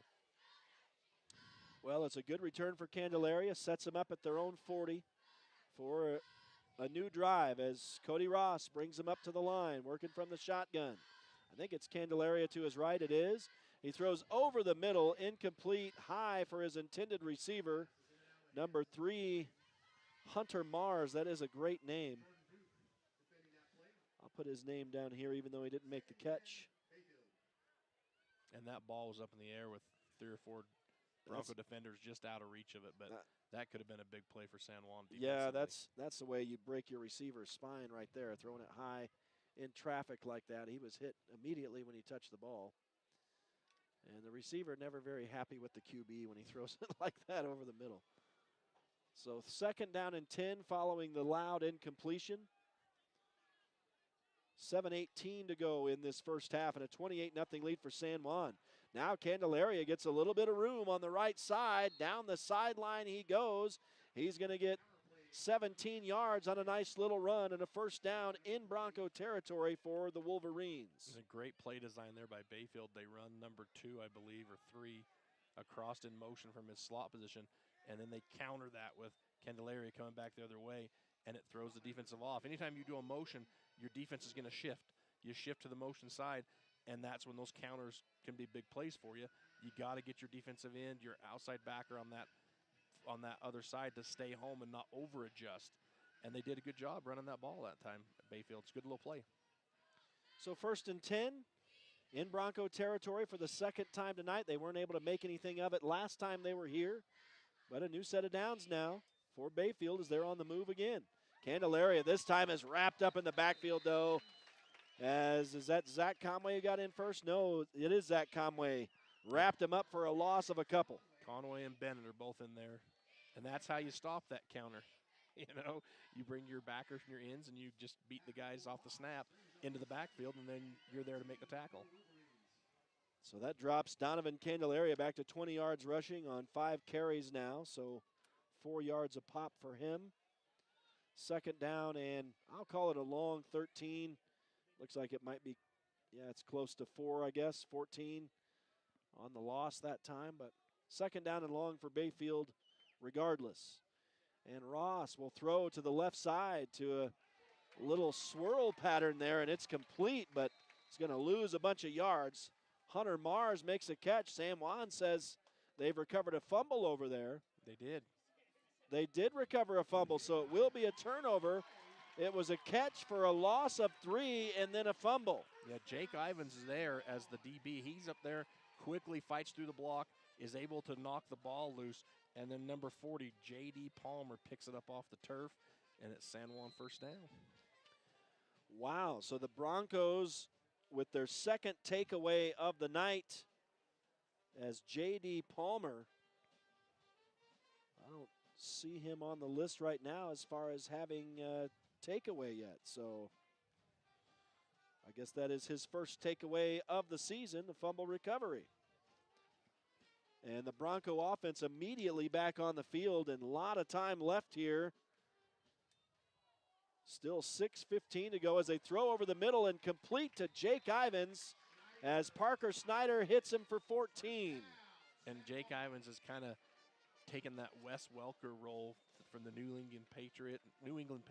Well, it's a good return for Candelaria. Sets them up at their own 40 for a new drive as Cody Ross brings them up to the line, working from the shotgun. I think it's Candelaria to his right. It is. He throws over the middle, incomplete, high for his intended receiver, number 3, Hunter Mars. That is a great name. I'll put his name down here even though he didn't make the catch. And that ball was up in the air with 3 or 4 Bronco defenders just out of reach of it, but that could have been a big play for San Juan. Yeah, that's the way you break your receiver's spine right there, throwing it high in traffic like that. He was hit immediately when he touched the ball. And the receiver never very happy with the QB when he throws it like that over the middle. So 2nd down and 10 following the loud incompletion. 7:18 to go in this first half and a 28-0 lead for San Juan. Now Candelaria gets a little bit of room on the right side. Down the sideline he goes. He's going to get 17 yards on a nice little run and a 1st down in Bronco territory for the Wolverines. It's a great play design there by Bayfield. They run number 2, I believe, or 3 across in motion from his slot position, and then they counter that with Candelaria coming back the other way, and it throws the defensive off. Anytime you do a motion, your defense is going to shift. You shift to the motion side, and that's when those counters can be big plays for you. You got to get your defensive end, your outside backer on that other side to stay home and not over-adjust. And they did a good job running that ball that time at Bayfield. It's a good little play. So 1st and 10 in Bronco territory for the 2nd time tonight. They weren't able to make anything of it last time they were here. But a new set of downs now for Bayfield as they're on the move again. Candelaria this time is wrapped up in the backfield, though. Is that Zach Conway who got in first? No, it is Zach Conway. Wrapped him up for a loss of a couple. Conway and Bennett are both in there. And that's how you stop that counter. You bring your backers and your ends, and you just beat the guys off the snap into the backfield, and then you're there to make the tackle. So that drops Donovan Candelaria back to 20 yards rushing on 5 carries now, so 4 yards a pop for him. Second down, and I'll call it a long 13. Looks like it might be, yeah, it's close to 4, I guess, 14 on the loss that time. But second down and long for Bayfield regardless. And Ross will throw to the left side to a little swirl pattern there, and it's complete, but it's going to lose a bunch of yards. Hunter Mars makes a catch. San Juan says they've recovered a fumble over there. They did. They did recover a fumble, so it will be a turnover. It was a catch for a loss of 3 and then a fumble. Yeah, Jake Ivins is there as the DB. He's up there, quickly fights through the block, is able to knock the ball loose, and then number 40, J.D. Palmer, picks it up off the turf, and it's San Juan first down. Wow, so the Broncos with their second takeaway of the night as J.D. Palmer, I don't see him on the list right now as far as having a takeaway yet. So I guess that is his first takeaway of the season, the fumble recovery. And the Bronco offense immediately back on the field, and a lot of time left here. Still 6:15 to go as they throw over the middle and complete to Jake Ivins as Parker Snyder hits him for 14. And Jake Ivins has kind of taken that Wes Welker role from the New England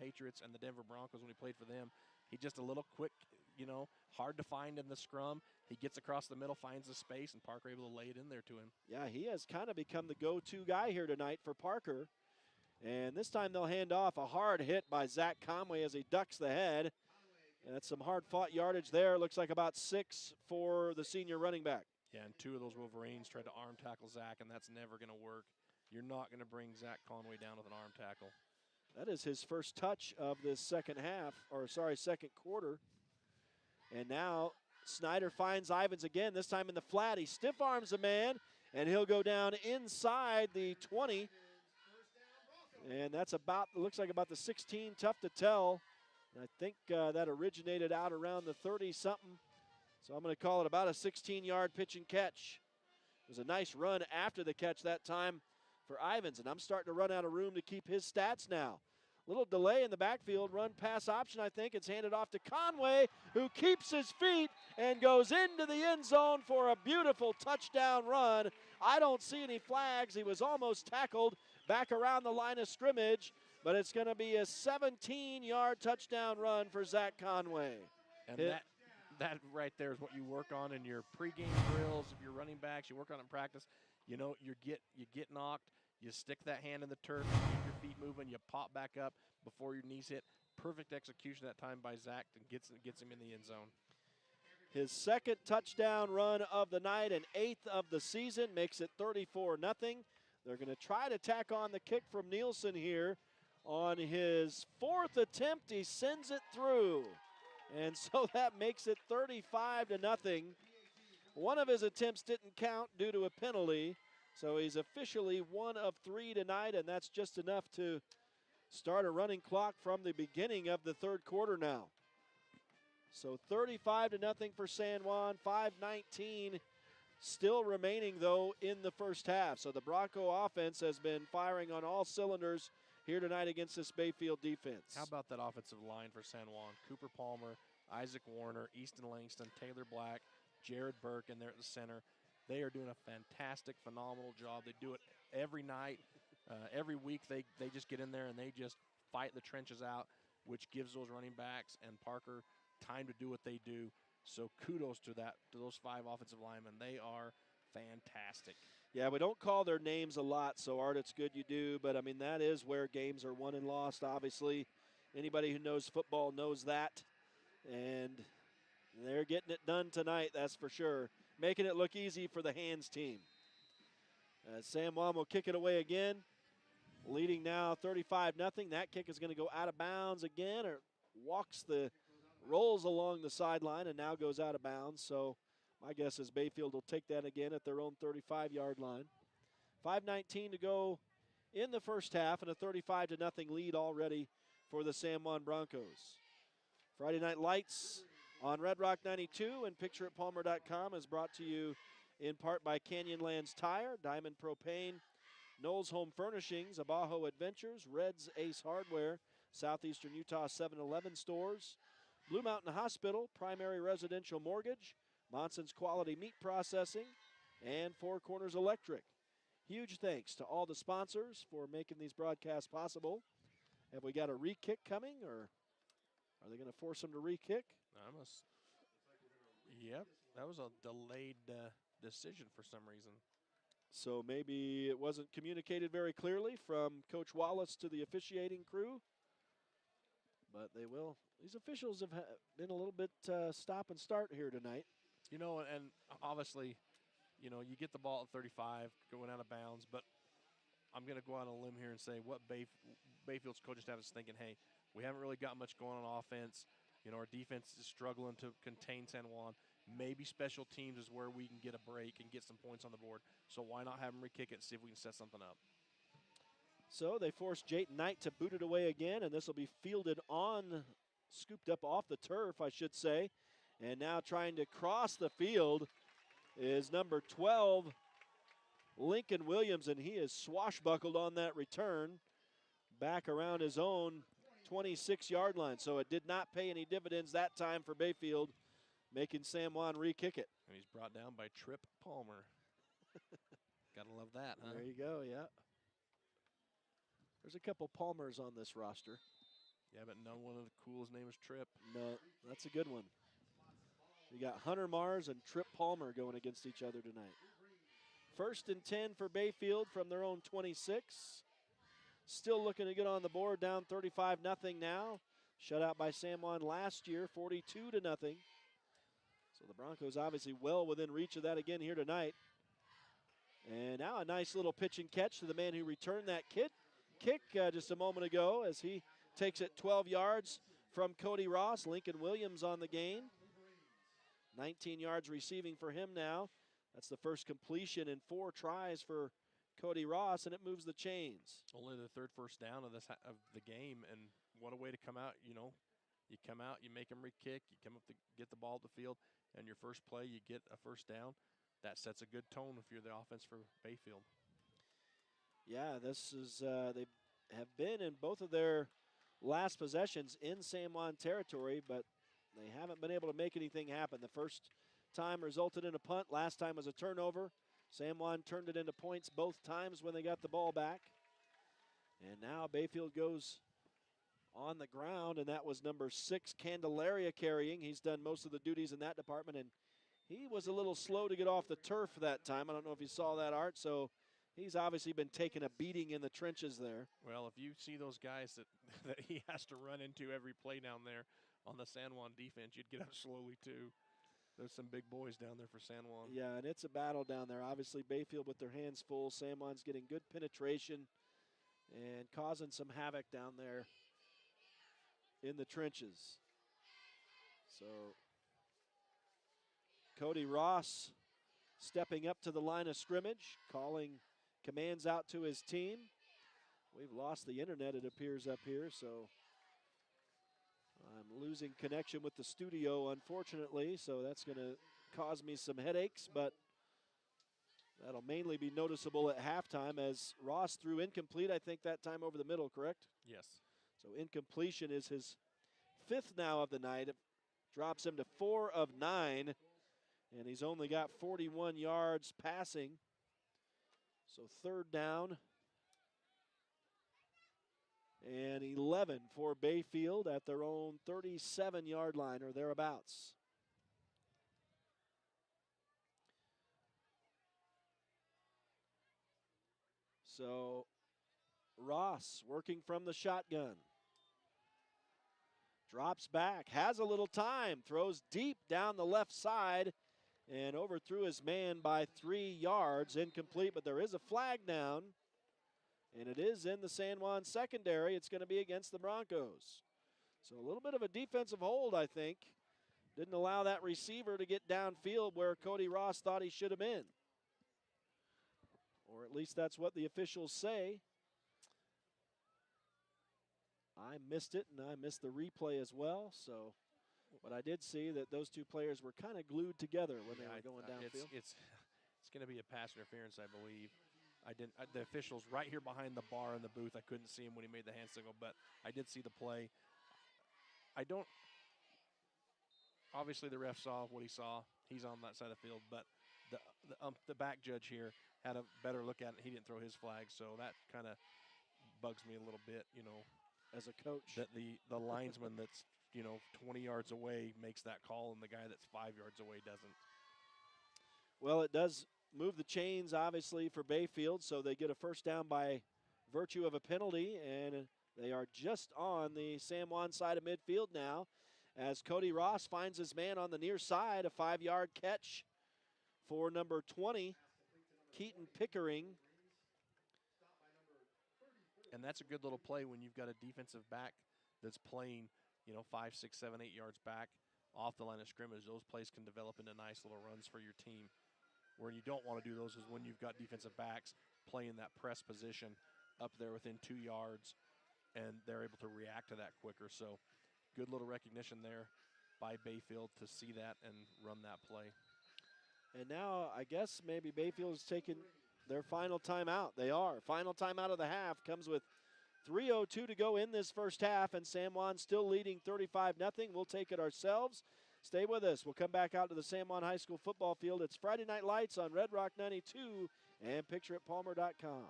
Patriots and the Denver Broncos when he played for them. He's just a little quick, hard to find in the scrum. He gets across the middle, finds the space, and Parker able to lay it in there to him. Yeah, he has kind of become the go-to guy here tonight for Parker. And this time they'll hand off a hard hit by Zach Conway as he ducks the head. And that's some hard-fought yardage there. Looks like about 6 for the senior running back. Yeah, and 2 of those Wolverines tried to arm tackle Zach, and that's never going to work. You're not going to bring Zach Conway down with an arm tackle. That is his first touch of this second quarter. And now Snyder finds Ivins again, this time in the flat. He stiff arms a man, and he'll go down inside the 20. And that's looks like about the 16, tough to tell. And I think that originated out around the 30-something. So I'm going to call it about a 16-yard pitch and catch. It was a nice run after the catch that time for Ivins, and I'm starting to run out of room to keep his stats now. Little delay in the backfield, run pass option, I think. It's handed off to Conway, who keeps his feet and goes into the end zone for a beautiful touchdown run. I don't see any flags. He was almost tackled back around the line of scrimmage, but it's going to be a 17-yard touchdown run for Zach Conway. And that right there is what you work on in your pregame drills, if you're running backs, you work on in practice. You get knocked, you stick that hand in the turf, you keep your feet moving, you pop back up before your knees hit. Perfect execution that time by Zach and gets him in the end zone. His second touchdown run of the night and 8th of the season makes it 34-0. They're going to try to tack on the kick from Nielsen here. On his 4th attempt, he sends it through. And so that makes it 35-0. One of his attempts didn't count due to a penalty. So he's officially 1 of 3 tonight, and that's just enough to start a running clock from the beginning of the third quarter now. So 35-0 for San Juan, 5:19 still remaining, though, in the first half. So the Bronco offense has been firing on all cylinders here tonight against this Bayfield defense. How about that offensive line for San Juan? Cooper Palmer, Isaac Warner, Easton Langston, Taylor Black, Jared Burke in there at the center. They are doing a fantastic, phenomenal job. They do it every night. Every week they just get in there and they just fight the trenches out, which gives those running backs and Parker time to do what they do. So kudos to those 5 offensive linemen. They are fantastic. Yeah, we don't call their names a lot, so Art, it's good you do. But, I mean, that is where games are won and lost, obviously. Anybody who knows football knows that. And they're getting it done tonight, that's for sure. Making it look easy for the Hands team. San Juan will kick it away again. Leading now 35-0. That kick is going to go out of bounds again, or rolls along the sideline and now goes out of bounds. So my guess is Bayfield will take that again at their own 35-yard line. 5:19 to go in the first half, and a 35-0 lead already for the San Juan Broncos. Friday Night Lights on Red Rock 92 and pictureitpalmer.com is brought to you in part by Canyonlands Tire, Diamond Propane, Knowles Home Furnishings, Abajo Adventures, Red's Ace Hardware, Southeastern Utah 7-Eleven stores, Blue Mountain Hospital, Primary Residential Mortgage, Monson's Quality Meat Processing, and Four Corners Electric. Huge thanks to all the sponsors for making these broadcasts possible. Have we got a re-kick coming, or are they going to force them to re-kick? Yep, that was a delayed decision for some reason. So maybe it wasn't communicated very clearly from Coach Wallace to the officiating crew. But they will. These officials have been a little bit stop and start here tonight. You know, and obviously, you know, you get the ball at 35 going out of bounds, but I'm going to go out on a limb here and say what Bayfield's coaching staff is thinking, hey, we haven't really got much going on offense. You know, our defense is struggling to contain San Juan. Maybe special teams is where we can get a break and get some points on the board. So why not have them re-kick it and see if we can set something up? So they force Jayton Knight to boot it away again, and this will be fielded on, scooped up off the turf, I should say. And now trying to cross the field is number 12, Lincoln Williams, and he is swashbuckled on that return back around his own 26-yard line. So it did not pay any dividends that time for Bayfield, making San Juan re-kick it. And he's brought down by Trip Palmer. Gotta love that, huh? There you go, yeah. There's a couple Palmers on this roster. Yeah, but no one of the coolest name is Trip. No, that's a good one. You got Hunter Mars and Trip Palmer going against each other tonight. 1st and 10 for Bayfield from their own 26. Still looking to get on the board, down 35-0 now. Shut out by San Juan last year, 42-0. So the Broncos obviously well within reach of that again here tonight. And now a nice little pitch and catch to the man who returned that kick just a moment ago as he takes it 12 yards from Cody Ross. Lincoln Williams on the gain. 19 yards receiving for him now. That's the first completion in 4 tries for Cody Ross, and it moves the chains. Only the 3rd first down of the game, and what a way to come out. You know, you come out, you make them re-kick, you come up to get the ball at the field, and your first play, you get a first down. That sets a good tone if you're the offense for Bayfield. Yeah, this is they have been in both of their last possessions in San Juan territory, but they haven't been able to make anything happen. The first time resulted in a punt. Last time was a turnover. San Juan turned it into points both times when they got the ball back. And now Bayfield goes on the ground, and that was number 6, Candelaria, carrying. He's done most of the duties in that department, and he was a little slow to get off the turf that time. I don't know if you saw that, Art, so he's obviously been taking a beating in the trenches there. Well, if you see those guys that he has to run into every play down there on the San Juan defense, you'd get up slowly too. There's some big boys down there for San Juan. Yeah, and it's a battle down there. Obviously, Bayfield with their hands full. San Juan's getting good penetration and causing some havoc down there in the trenches. So Cody Ross stepping up to the line of scrimmage, calling commands out to his team. We've lost the internet, it appears, up here, so I'm losing connection with the studio, unfortunately, so that's going to cause me some headaches, but that'll mainly be noticeable at halftime as Ross threw incomplete, I think, that time over the middle, correct? Yes. So incompletion is his 5th now of the night. It drops him to 4 of 9, and he's only got 41 yards passing. So 3rd down and 11 for Bayfield at their own 37-yard line or thereabouts. So Ross working from the shotgun. Drops back, has a little time, throws deep down the left side and overthrew his man by 3 yards, incomplete, but there is a flag down. And it is in the San Juan secondary. It's going to be against the Broncos. So a little bit of a defensive hold, I think. Didn't allow that receiver to get downfield where Cody Ross thought he should have been. Or at least that's what the officials say. I missed it, and I missed the replay as well. So, but I did see that those two players were kind of glued together when they were going downfield. It's going to be a pass interference, I believe. The official's right here behind the bar in the booth. I couldn't see him when he made the hand signal, but I did see the play. Obviously the ref saw what he saw. He's on that side of the field, but the back judge here had a better look at it. He didn't throw his flag, so that kind of bugs me a little bit, as a coach. That the linesman that's, 20 yards away makes that call and the guy that's 5 yards away doesn't. Well, it does move the chains, obviously, for Bayfield, so they get a first down by virtue of a penalty, and they are just on the San Juan side of midfield now as Cody Ross finds his man on the near side, a 5-yard catch for number 20, Keaton Pickering. And that's a good little play when you've got a defensive back that's playing, 5, 6, 7, 8 yards back off the line of scrimmage. Those plays can develop into nice little runs for your team. Where you don't want to do those is when you've got defensive backs playing that press position up there within 2 yards, and they're able to react to that quicker. So good little recognition there by Bayfield to see that and run that play. And now I guess maybe Bayfield is taking their final timeout. They are. Final timeout of the half comes with 3:02 to go in this first half, and San Juan still leading 35-0. We'll take it ourselves. Stay with us. We'll come back out to the San Juan High School football field. It's Friday Night Lights on Red Rock 92 and pictureitpalmer.com.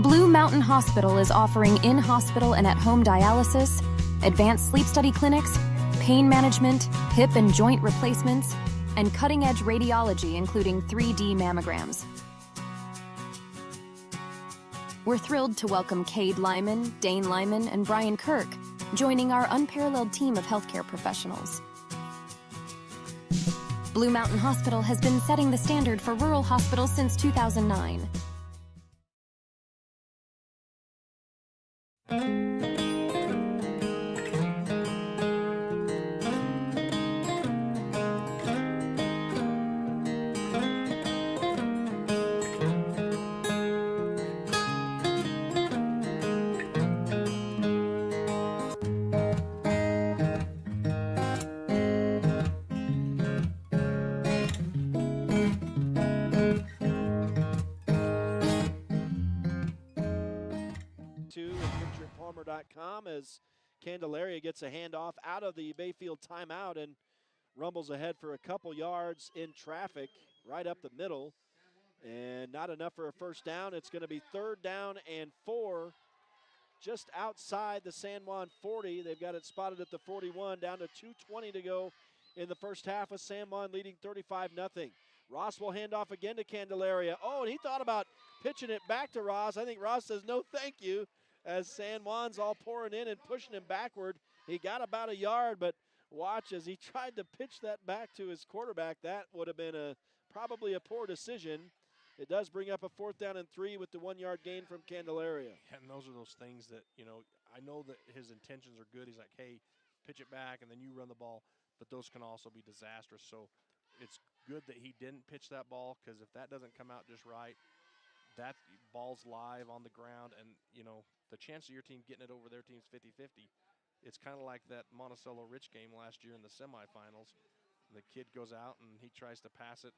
Blue Mountain Hospital is offering in-hospital and at-home dialysis, advanced sleep study clinics, pain management, hip and joint replacements, and cutting-edge radiology, including 3D mammograms. We're thrilled to welcome Cade Lyman, Dane Lyman, and Brian Kirk, joining our unparalleled team of healthcare professionals. Blue Mountain Hospital has been setting the standard for rural hospitals since 2009. As Candelaria gets a handoff out of the Bayfield timeout and rumbles ahead for a couple yards in traffic right up the middle, and not enough for a first down. It's going to be 3rd down and 4 just outside the San Juan 40. They've got it spotted at the 41, down to 2:20 to go in the first half, with San Juan leading 35-0. Ross will hand off again to Candelaria. Oh, and he thought about pitching it back to Ross. I think Ross says no thank you, as San Juan's all pouring in and pushing him backward. He got about a yard, but watch as he tried to pitch that back to his quarterback. That would have been probably a poor decision. It does bring up a 4th down and 3 with the 1-yard gain from Candelaria. And those are those things that, I know that his intentions are good. He's like, hey, pitch it back and then you run the ball, but those can also be disastrous. So it's good that he didn't pitch that ball, because if that doesn't come out just right, that ball's live on the ground, and, the chance of your team getting it over their team's 50-50. It's kind of like that Monticello-Rich game last year in the semifinals. The kid goes out and he tries to pass it,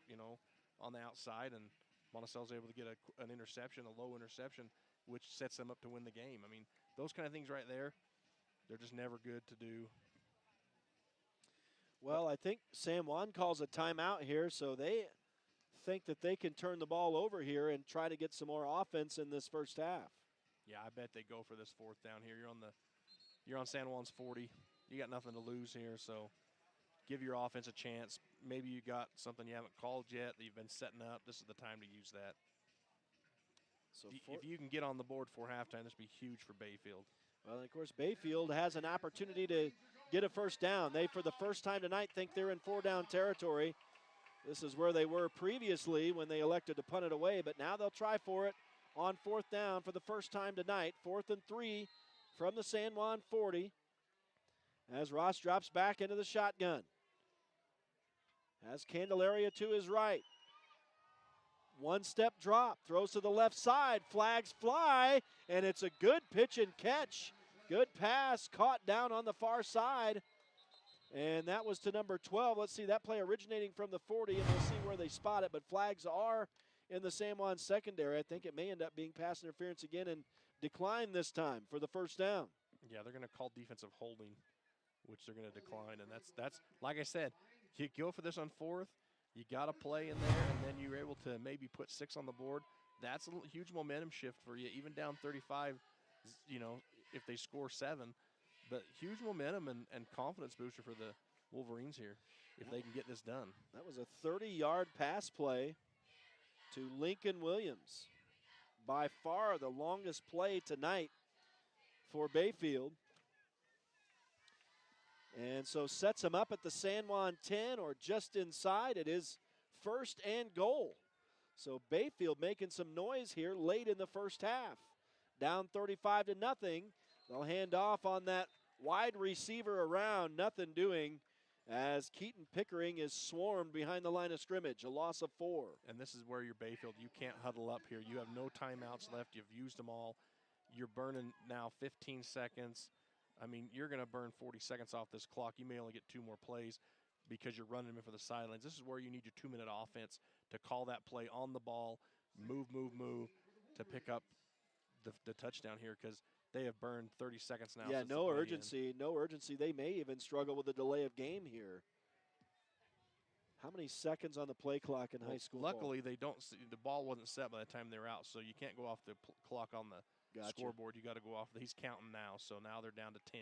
on the outside, and Monticello's able to get an interception, a low interception, which sets them up to win the game. I mean, those kind of things right there, they're just never good to do. Well, I think San Juan calls a timeout here, so they think that they can turn the ball over here and try to get some more offense in this first half. Yeah, I bet they go for this 4th down here. You're on San Juan's 40. You got nothing to lose here, so give your offense a chance. Maybe you got something you haven't called yet that you've been setting up. This is the time to use that. So if you can get on the board for halftime, this would be huge for Bayfield. Well, and of course, Bayfield has an opportunity to get a first down. They, for the first time tonight, think they're in 4-down territory. This is where they were previously when they elected to punt it away, but now they'll try for it on 4th down for the first time tonight. 4th and 3 from the San Juan 40 as Ross drops back into the shotgun. Has Candelaria to his right. 1-step drop, throws to the left side, flags fly, and it's a good pitch and catch. Good pass, caught down on the far side. And that was to number 12. Let's see, that play originating from the 40, and we'll see where they spot it. But flags are in the San Juan secondary. I think it may end up being pass interference again and decline this time for the first down. Yeah, they're going to call defensive holding, which they're going to decline. And that's like I said, you go for this on 4th, you got to play in there, and then you're able to maybe put 6 on the board. That's a huge momentum shift for you, even down 35, you know, if they score 7. But huge momentum and confidence booster for the Wolverines here if they can get this done. That was a 30-yard pass play to Lincoln Williams. By far the longest play tonight for Bayfield. And so sets him up at the San Juan 10 or just inside. It is 1st and goal. So Bayfield making some noise here late in the first half. Down 35-0. They'll hand off on that wide receiver around, nothing doing, as Keaton Pickering is swarmed behind the line of scrimmage, a loss of 4. And this is where you're Bayfield. You can't huddle up here. You have no timeouts left. You've used them all. You're burning now 15 seconds. I mean, you're going to burn 40 seconds off this clock. You may only get 2 more plays because you're running them for the sidelines. This is where you need your 2-minute offense to call that play on the ball, move, to pick up the touchdown here, because they have burned 30 seconds now. Yeah, no urgency. They may even struggle with the delay of game here. How many seconds on the play clock in high school luckily, ball? they don't see, the ball wasn't set by the time they were out, so you can't go off the clock on the scoreboard. You got to go off. He's counting now, so now they're down to 10.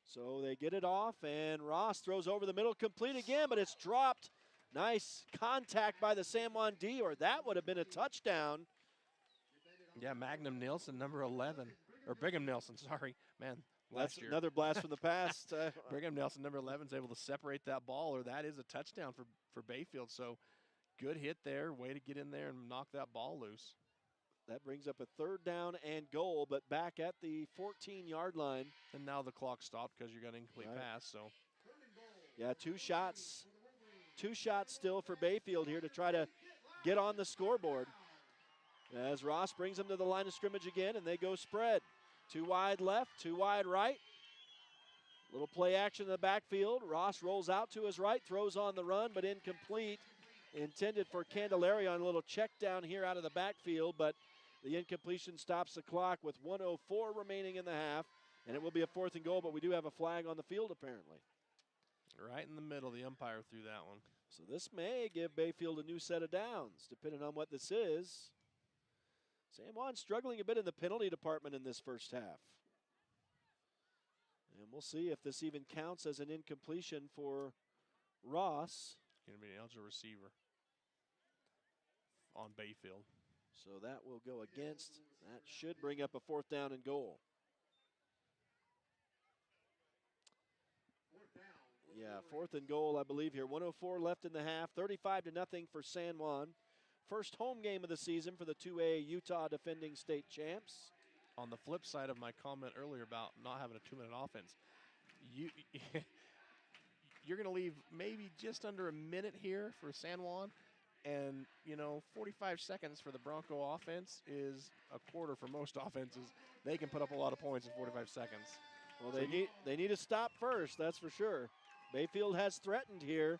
So they get it off, and Ross throws over the middle, complete again, but it's dropped. Nice contact by the San Juan D, or that would have been a touchdown. Yeah, Magnum Nielsen, number 11. Or Brigham Nelson, sorry. Man, that's year. Another blast from the past. Brigham Nelson, number 11, is able to separate that ball, or that is a touchdown for Bayfield. So good hit there. Way to get in there and knock that ball loose. That brings up a 3rd down and goal, but back at the 14-yard line. And now the clock stopped because you got an incomplete pass. So, yeah, 2 shots. 2 shots still for Bayfield here to try to get on the scoreboard. As Ross brings them to the line of scrimmage again, and they go spread. 2 wide left, 2 wide right. Little play action in the backfield. Ross rolls out to his right, throws on the run, but incomplete. Intended for Candelaria on a little check down here out of the backfield, but the incompletion stops the clock with 1:04 remaining in the half, and it will be a 4th and goal, but we do have a flag on the field apparently. Right in the middle, the umpire threw that one. So this may give Bayfield a new set of downs, depending on what this is. San Juan struggling a bit in the penalty department in this first half. And we'll see if this even counts as an incompletion for Ross. Going to be an eligible receiver on Bayfield. So that will go against. That should bring up a 4th down and goal. Yeah, 4th and goal, I believe here. 1:04 left in the half. 35-0 for San Juan. First home game of the season for the 2A Utah defending state champs. On the flip side of my comment earlier about not having a 2-minute offense, you're going to leave maybe just under a minute here for San Juan, and 45 seconds for the Bronco offense is a quarter for most offenses. They can put up a lot of points in 45 seconds. Well, they need to stop first, that's for sure. Bayfield has threatened here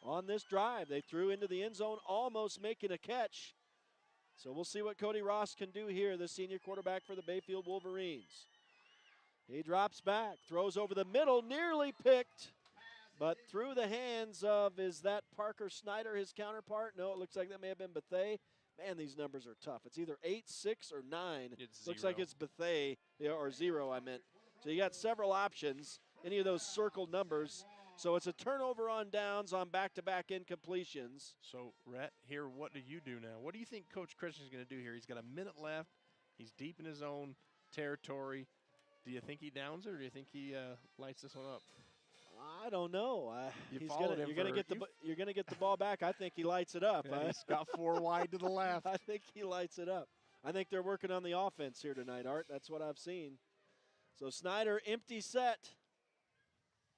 on this drive. They threw into the end zone, almost making a catch. So we'll see what Cody Ross can do here, the senior quarterback for the Bayfield Wolverines. He drops back, throws over the middle, nearly picked, but through the hands of, is that Parker Snyder, his counterpart? No, it looks like that may have been Bethea. Man, these numbers are tough. It's either 8, 6, or 9. Looks like it's Bethea, or 0, I meant. So you got several options, any of those circled numbers. So it's a turnover on downs on back-to-back incompletions. So, Rhett, here, what do you do now? What do you think Coach Christian is going to do here? He's got a minute left. He's deep in his own territory. Do you think he downs it, or do you think he lights this one up? I don't know. You're going to get the ball back. I think he lights it up. Yeah, he's got 4 wide to the left. I think he lights it up. I think they're working on the offense here tonight, Art. That's what I've seen. So Snyder, empty set.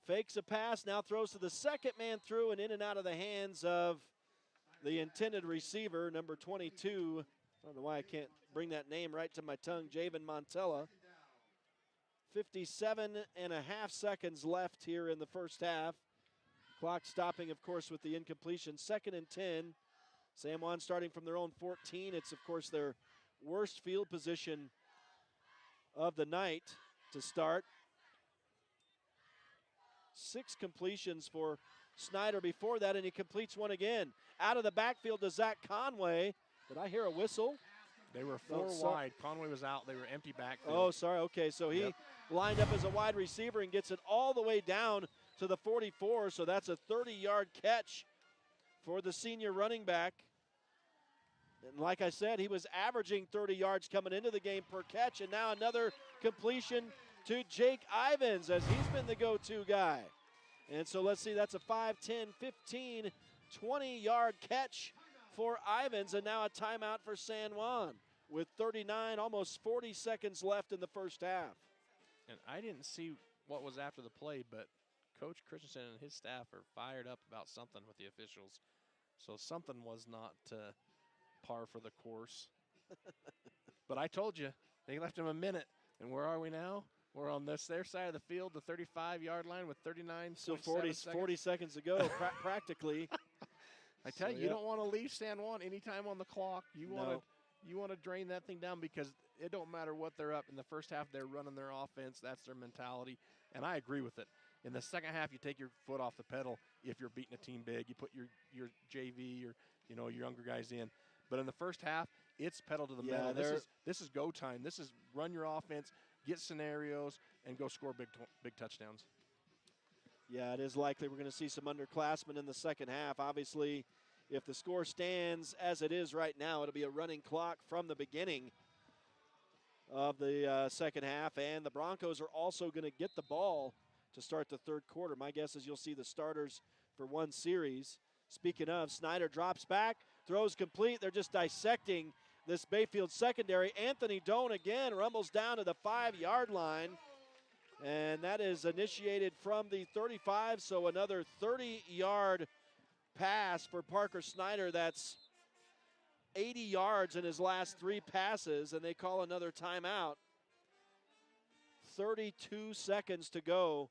Fakes a pass, now throws to the second man through and in and out of the hands of the intended receiver, number 22. I don't know why I can't bring that name right to my tongue, Javen Montella. 57.5 seconds left here in the first half. Clock stopping, of course, with the incompletion. 2nd and 10. San Juan starting from their own 14. It's, of course, their worst field position of the night to start. 6 completions for Snyder before that, and he completes one again. Out of the backfield to Zach Conway. Did I hear a whistle? They were 4 wide. Conway was out. They were empty backfield. Oh, sorry. Okay, so he lined up as a wide receiver and gets it all the way down to the 44, so that's a 30-yard catch for the senior running back. And like I said, he was averaging 30 yards coming into the game per catch, and now another completion to Jake Ivins as he's been the go-to guy. And so let's see, that's a 5, 10, 15, 20-yard catch for Ivins, and now a timeout for San Juan with 39, almost 40 seconds left in the first half. And I didn't see what was after the play, but Coach Christensen and his staff are fired up about something with the officials. So something was not par for the course. But I told you, they left him a minute. And where are we now? We're on their side of the field, the 35-yard line with 39 So 40 seconds to go, practically. I tell you, you don't want to leave San Juan anytime on the clock. You want to drain that thing down because it don't matter what they're up. In the first half, they're running their offense. That's their mentality. And I agree with it. In the second half, you take your foot off the pedal if you're beating a team big. You put your JV or your younger guys in. But in the first half, it's pedal to the metal. This is go time. This is run your offense, get scenarios, and go score big touchdowns. Yeah, it is likely we're going to see some underclassmen in the second half. Obviously, if the score stands as it is right now, it'll be a running clock from the beginning of the second half. And the Broncos are also going to get the ball to start the third quarter. My guess is you'll see the starters for one series. Speaking of, Snyder drops back, throws complete. They're just dissecting this Bayfield secondary. Anthony Doan again rumbles down to the 5-yard line. And that is initiated from the 35, so another 30-yard pass for Parker Snyder. That's 80 yards in his last 3 passes, and they call another timeout. 32 seconds to go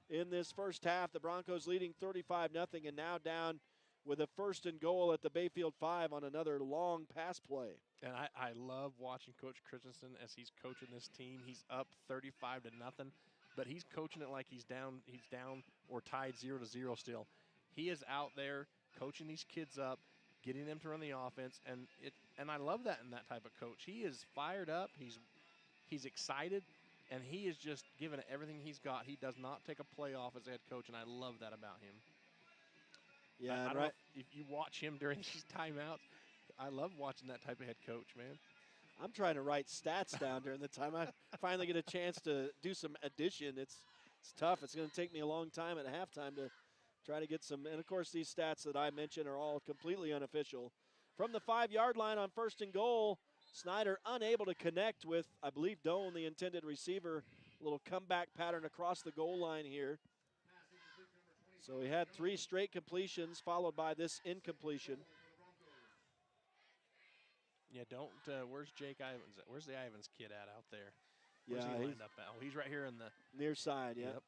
in this first half. The Broncos leading 35-0 and now down with a 1st and goal at the Bayfield 5 on another long pass play. And I love watching Coach Christensen as he's coaching this team. He's up 35-0, but he's coaching it like he's down or tied 0-0 still. He is out there coaching these kids up, getting them to run the offense, and I love that in that type of coach. He is fired up. He's excited. And he is just giving it everything he's got. He does not take a play off as a head coach, and I love that about him. Yeah, I don't know if you watch him during these timeouts. I love watching that type of head coach, man. I'm trying to write stats down during the time. I finally get a chance to do some addition. It's tough. It's going to take me a long time at halftime to try to get some. And, of course, these stats that I mentioned are all completely unofficial. From the 5-yard line on 1st and goal, Snyder unable to connect with, I believe, Doan, the intended receiver. A little comeback pattern across the goal line here. So he had 3 straight completions followed by this incompletion. Yeah, where's Jake Ivins at? Where's the Ivins kid at out there? Where's Yeah, he lined up at? Oh, he's right here in the near side, yeah. Yep.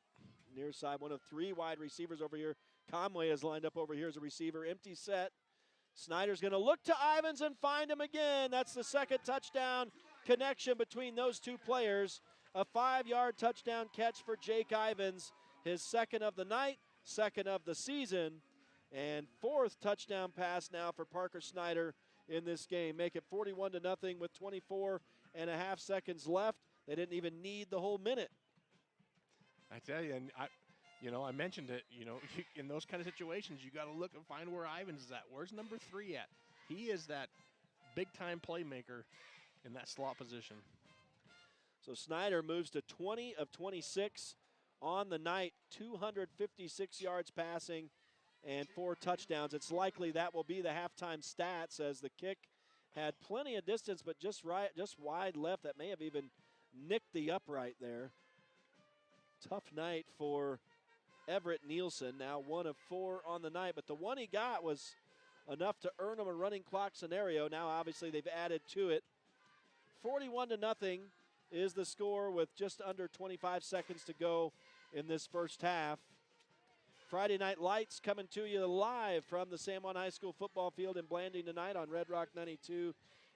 Near side, one of 3 wide receivers over here. Conway is lined up over here as a receiver. Empty set. Snyder's going to look to Ivins and find him again. That's the 2nd touchdown connection between those 2 players. A 5-yard touchdown catch for Jake Ivins, his 2nd of the night, 2nd of the season, and 4th touchdown pass now for Parker Snyder in this game. Make it 41-0 with 24.5 seconds left. They didn't even need the whole minute. I tell you, and I mentioned it, in those kind of situations, you got to look and find where Ivins is at. Where's number 3 at? He is that big-time playmaker in that slot position. So Snyder moves to 20 of 26 on the night, 256 yards passing and 4 touchdowns. It's likely that will be the halftime stats as the kick had plenty of distance, but just wide left. That may have even nicked the upright there. Tough night for Everett Nielsen, now 1 of 4 on the night, but the one he got was enough to earn him a running clock scenario. Now obviously they've added to it. 41-0 is the score with just under 25 seconds to go in this first half. Friday Night Lights coming to you live from the San Juan High School football field in Blanding tonight on Red Rock 92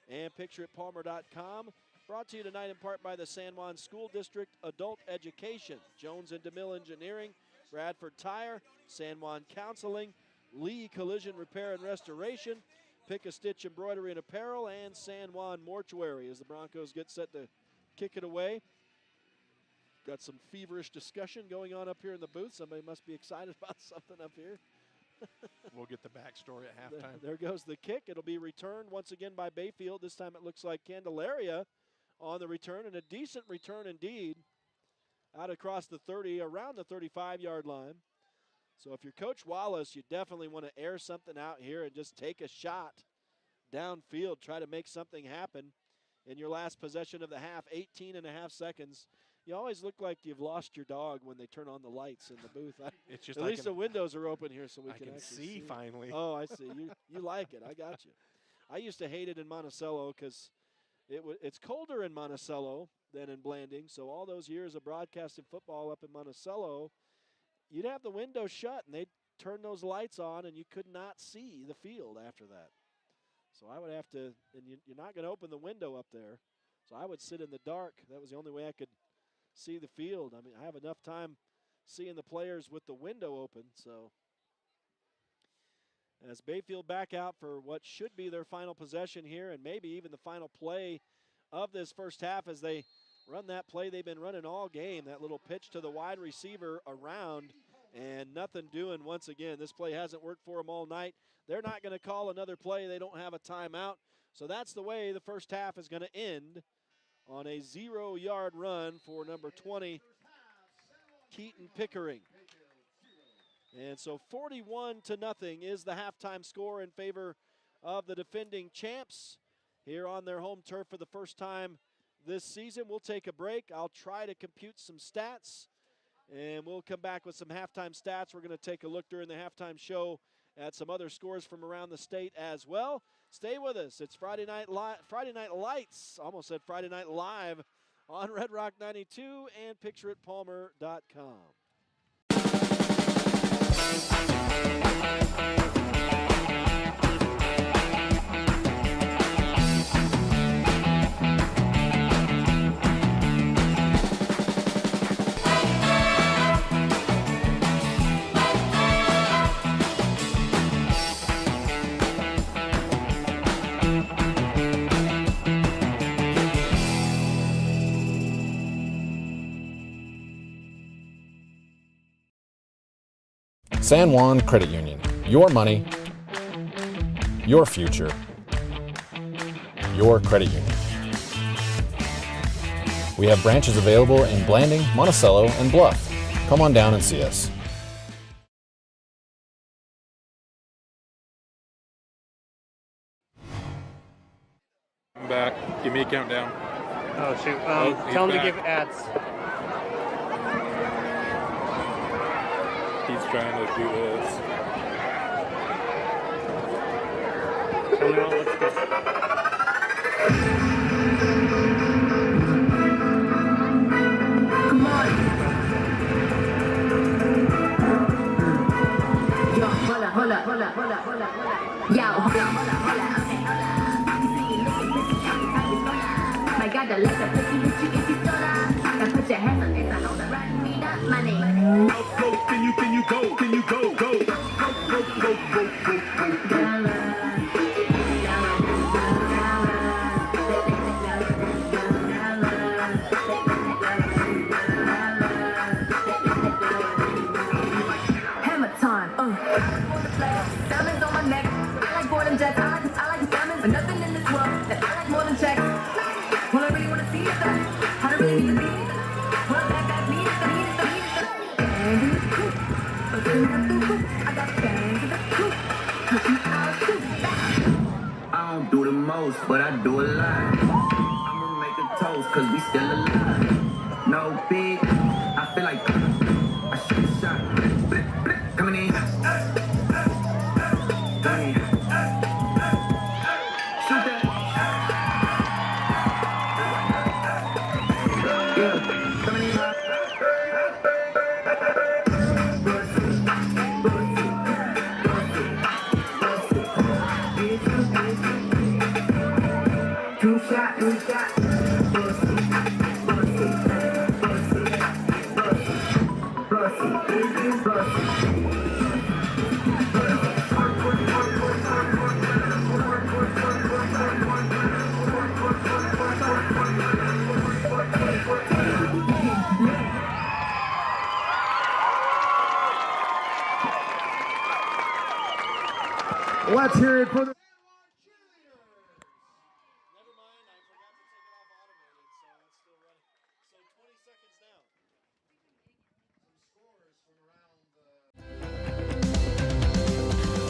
and PictureItPalmer.com. Brought to you tonight in part by the San Juan School District Adult Education, Jones and DeMille Engineering, Bradford Tire, San Juan Counseling, Lee Collision Repair and Restoration, Pick a Stitch Embroidery and Apparel, and San Juan Mortuary as the Broncos get set to kick it away. Got some feverish discussion going on up here in the booth. Somebody must be excited about something up here. We'll get the backstory at halftime. There goes the kick. It'll be returned once again by Bayfield. This time it looks like Candelaria on the return, and a decent return indeed. Out across the 30, around the 35-yard line. So if you're Coach Wallace, you definitely want to air something out here and just take a shot downfield, try to make something happen in your last possession of the half, 18 and a half seconds. You always look like you've lost your dog when they turn on the lights in the booth. It's just at least the windows are open here so we can actually see finally. Oh, I see. You like it. I got you. I used to hate it in Monticello because it's colder in Monticello than in Blanding. So all those years of broadcasting football up in Monticello, you'd have the windows shut and they'd turn those lights on and you could not see the field after that. So I would have to, and you're not going to open the window up there. So I would sit in the dark. That was the only way I could see the field. I mean, I have enough time seeing the players with the window open. So as Bayfield back out for what should be their final possession here and maybe even the final play of this first half as they run that play they've been running all game, that little pitch to the wide receiver around and nothing doing once again. This play hasn't worked for them all night. They're not going to call another play. They don't have a timeout. So that's the way the first half is going to end, on a 0-yard run for number 20, Keaton Pickering. And so 41-0 is the halftime score in favor of the defending champs here on their home turf for the first time this season. We'll take a break. I'll try to compute some stats, and we'll come back with some halftime stats. We're going to take a look during the halftime show at some other scores from around the state as well. Stay with us. It's Friday Night Lights. Almost said Friday Night Live on Red Rock 92 and PictureItPalmer.com. San Juan Credit Union. Your money, your future, your credit union. We have branches available in Blanding, Monticello, and Bluff. Come on down and see us. I'm back. Give me a countdown. Oh, shoot. Tell him to give ads. He's trying to do this. Tell me what looks good. Come on. Yo, hold up. Yo, my God, the letter pussy with you if you throw that. Now put your hands on this, I know the right me, that's my name. Can you go. Hammer time, diamonds on my neck. I like boarding jets, I like the diamonds, but nothing in this world that I like more than checks. All I really wanna see is that, how to really need to be. Well, that need is I don't do the most, but I do a lot. I'ma make a toast, cause we still alive. No big, I feel like I shoot a shot. Blip, blip, coming in. Shoot that. Let's hear it for the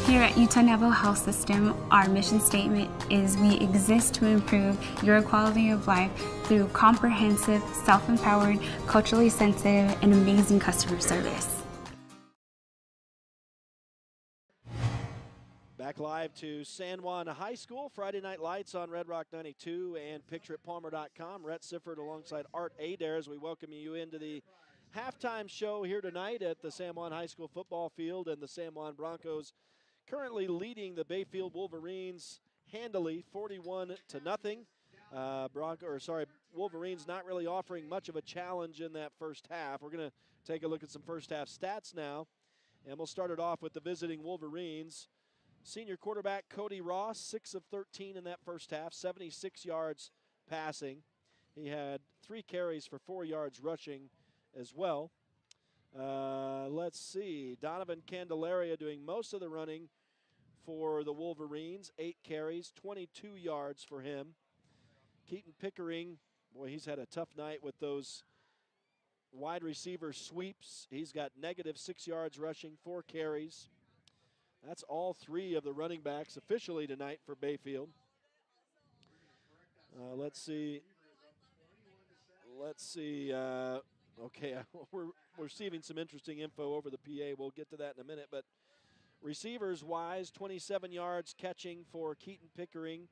Here at Utah Naval Health System, our mission statement is we exist to improve your quality of life through comprehensive, self-empowered, culturally sensitive, and amazing customer service. Back live to San Juan High School, Friday Night Lights on Red Rock 92 and pictureitpalmer.com. Rhett Sifford alongside Art Adair as we welcome you into the halftime show here tonight at the San Juan High School football field, and the San Juan Broncos currently leading the Bayfield Wolverines handily, 41-0. Wolverines not really offering much of a challenge in that first half. We're going to take a look at some first half stats now, and we'll start it off with the visiting Wolverines. Senior quarterback Cody Ross, 6 of 13 in that first half, 76 yards passing. He had 3 carries for 4 yards rushing as well. Let's see, Donovan Candelaria doing most of the running for the Wolverines, 8 carries, 22 yards for him. Keaton Pickering, boy, he's had a tough night with those wide receiver sweeps. He's got -6 yards rushing, 4 carries. That's all 3 of the running backs officially tonight for Bayfield. Let's see. Okay, we're receiving some interesting info over the PA. We'll get to that in a minute. But receivers-wise, 27 yards catching for Keaton Pickering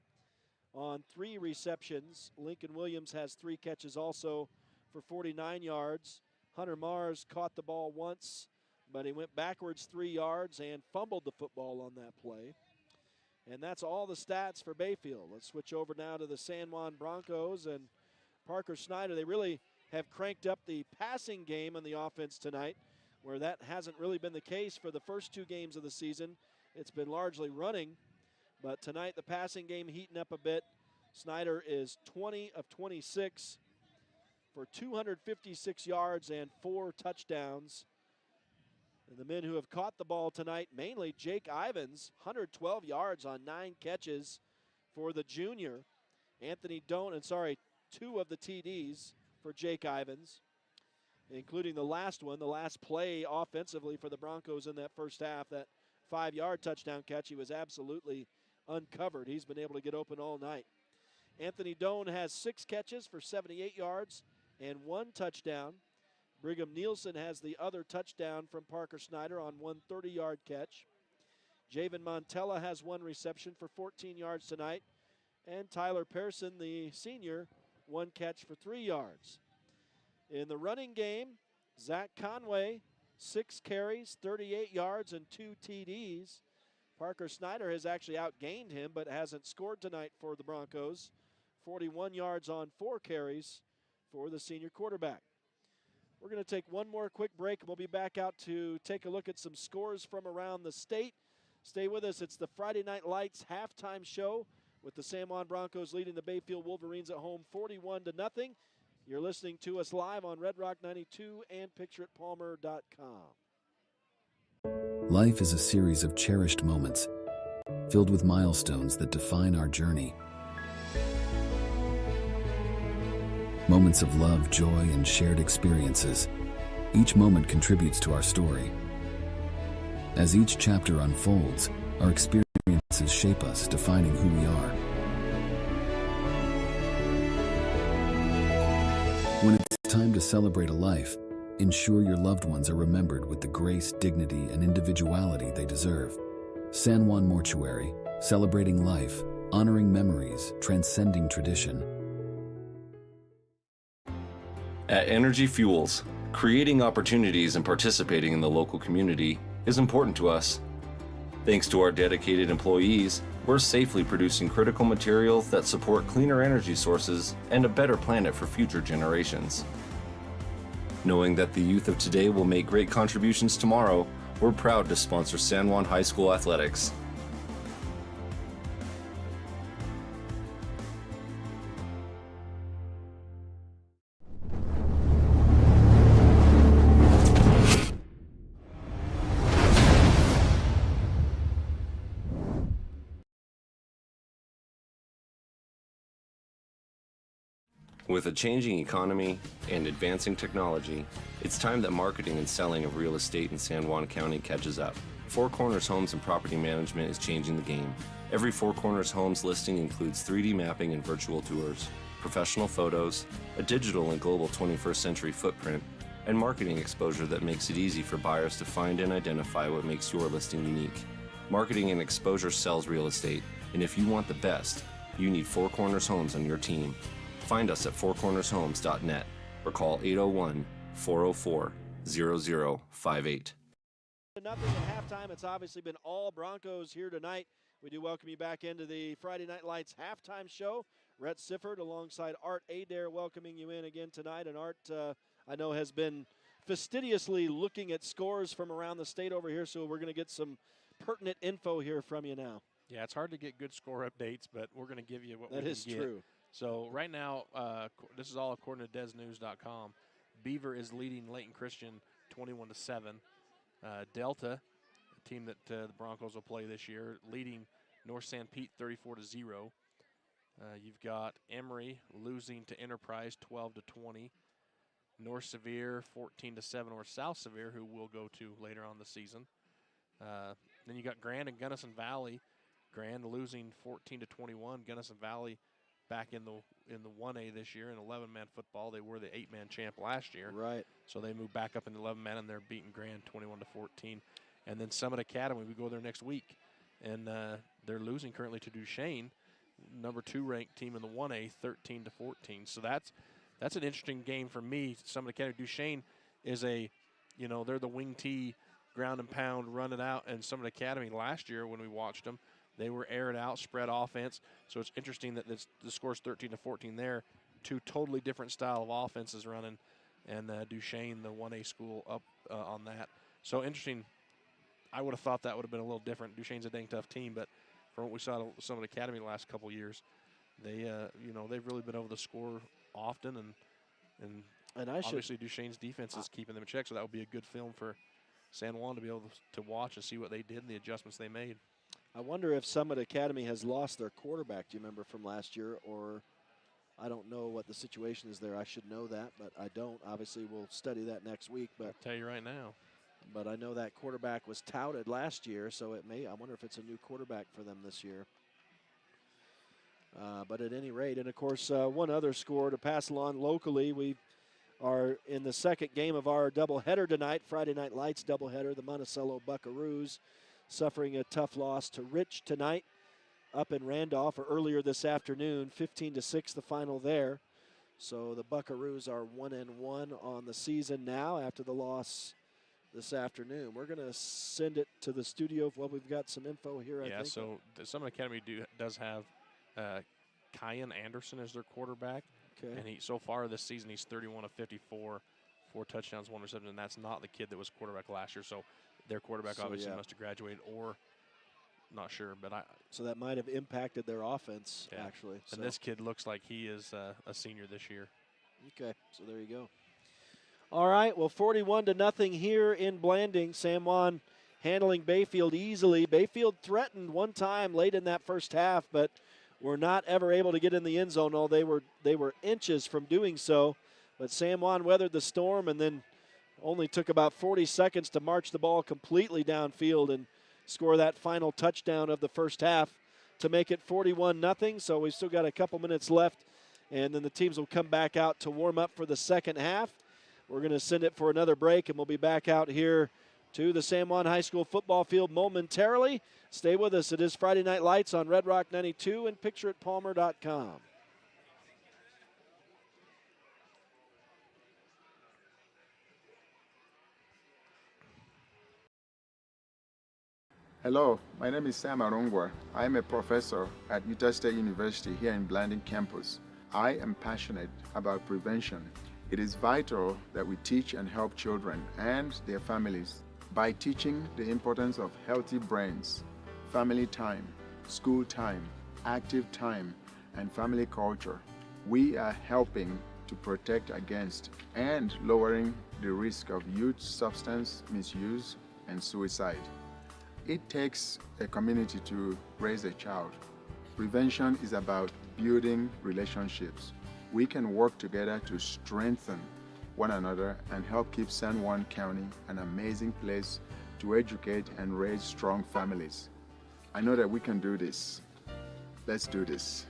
on 3 receptions. Lincoln Williams has 3 catches also for 49 yards. Hunter Mars caught the ball once, but he went backwards 3 yards and fumbled the football on that play. And that's all the stats for Bayfield. Let's switch over now to the San Juan Broncos and Parker Snyder. They really have cranked up the passing game on the offense tonight, where that hasn't really been the case for the first 2 games of the season. It's been largely running, but tonight the passing game heating up a bit. Snyder is 20 of 26 for 256 yards and 4 touchdowns. And the men who have caught the ball tonight, mainly Jake Ivins, 112 yards on 9 catches for the junior. Anthony Doan, 2 of the TDs for Jake Ivins, including the last one, the last play offensively for the Broncos in that first half, that 5-yard touchdown catch. He was absolutely uncovered. He's been able to get open all night. Anthony Doan has 6 catches for 78 yards and 1 touchdown. Brigham Nielsen has the other touchdown from Parker Snyder on 1 30-yard catch. Javen Montella has 1 reception for 14 yards tonight. And Tyler Pearson, the senior, 1 catch for 3 yards. In the running game, Zach Conway, 6 carries, 38 yards, and 2 TDs. Parker Snyder has actually outgained him, but hasn't scored tonight for the Broncos. 41 yards on 4 carries for the senior quarterback. We're going to take one more quick break, and we'll be back out to take a look at some scores from around the state. Stay with us. It's the Friday Night Lights halftime show with the San Juan Broncos leading the Bayfield Wolverines at home 41-0. You're listening to us live on Red Rock 92 and pictureitpalmer.com. Life is a series of cherished moments, filled with milestones that define our journey. Moments of love, joy, and shared experiences. Each moment contributes to our story. As each chapter unfolds, our experiences shape us, defining who we are. When it's time to celebrate a life, ensure your loved ones are remembered with the grace, dignity, and individuality they deserve. San Juan Mortuary, celebrating life, honoring memories, transcending tradition. At Energy Fuels, creating opportunities and participating in the local community is important to us. Thanks to our dedicated employees, we're safely producing critical materials that support cleaner energy sources and a better planet for future generations. Knowing that the youth of today will make great contributions tomorrow, we're proud to sponsor San Juan High School athletics. With a changing economy and advancing technology, it's time that marketing and selling of real estate in San Juan County catches up. Four Corners Homes and Property Management is changing the game. Every Four Corners Homes listing includes 3D mapping and virtual tours, professional photos, a digital and global 21st century footprint, and marketing exposure that makes it easy for buyers to find and identify what makes your listing unique. Marketing and exposure sells real estate, and if you want the best, you need Four Corners Homes on your team. Find us at fourcornershomes.net or call 801-404-0058. Nothing at halftime. It's obviously been all Broncos here tonight. We do welcome you back into the Friday Night Lights halftime show. Rhett Sifford alongside Art Adair welcoming you in again tonight. And Art, I know, has been fastidiously looking at scores from around the state over here, so we're going to get some pertinent info here from you now. Yeah, it's hard to get good score updates, but we're going to give you what we can get. That is true. So right now, this is all according to DesNews.com. Beaver is leading Layton Christian 21-7. Delta, a team that the Broncos will play this year, leading North San Pete 34-0. You've got Emory losing to Enterprise 12-20. North Sevier 14-7 over South Sevier, who we'll go to later on the season. Then you got Grand and Gunnison Valley. Grand losing 14-21. Gunnison Valley back in the 1A this year in 11-man football. They were the 8-man champ last year. Right. So they moved back up into 11-man, and they're beating Grand 21-14. And then Summit Academy, we go there next week, and they're losing currently to Duchesne, number 2 ranked team in the 1A, 13-14. So that's an interesting game for me. Summit Academy, Duchesne is they're the wing T, ground and pound, run it out. And Summit Academy last year when we watched them, they were aired out, spread offense. So it's interesting that the score's 13-14 there. 2 totally different style of offenses running, and Duchesne, the 1A school, up on that. So interesting. I would have thought that would have been a little different. Duchesne's a dang tough team, but from what we saw at Summit Academy the last couple of years, they've really been over the score often, and obviously Duchesne's defense is keeping them in check. So that would be a good film for San Juan to be able to watch and see what they did and the adjustments they made. I wonder if Summit Academy has lost their quarterback, do you remember, from last year, or I don't know what the situation is there. I should know that, but I don't. Obviously, we'll study that next week. But I'll tell you right now. But I know that quarterback was touted last year, so I wonder if it's a new quarterback for them this year. But at any rate, and of course, one other score to pass along locally. We are in the second game of our doubleheader tonight, Friday Night Lights doubleheader. The Monticello Buckaroos suffering a tough loss to Rich tonight up in Randolph, or earlier this afternoon, 15-6 the final there. So the Buckaroos are 1-1 on the season now after the loss this afternoon. We're going to send it to the studio. Well, we've got some info here, I think. Yeah, so the Summit Academy does have Kyan Anderson as their quarterback. Okay. And so far this season, he's 31 of 54, 4 touchdowns, 1 reception, and that's not the kid that was quarterback last year. So their quarterback obviously must have graduated, or not sure. So that might have impacted their offense, actually. And this kid looks like he is a senior this year. Okay, so there you go. All right, well, 41-0 here in Blanding. San Juan handling Bayfield easily. Bayfield threatened one time late in that first half, but were not ever able to get in the end zone. No, they were inches from doing so. But San Juan weathered the storm and then only took about 40 seconds to march the ball completely downfield and score that final touchdown of the first half to make it 41-0. So we've still got a couple minutes left, and then the teams will come back out to warm up for the second half. We're going to send it for another break, and we'll be back out here to the San Juan High School football field momentarily. Stay with us. It is Friday Night Lights on Red Rock 92 and pictureitpalmer.com. Hello, my name is Sam Arongwa. I am a professor at Utah State University here in Blanding campus. I am passionate about prevention It is vital that we teach and help children and their families by teaching the importance of healthy brains, family time, school time, active time, and family culture. We are helping to protect against and lowering the risk of youth substance misuse and suicide. It takes a community to raise a child. Prevention is about building relationships. We can work together to strengthen one another and help keep San Juan County an amazing place to educate and raise strong families. I know that we can do this. Let's do this.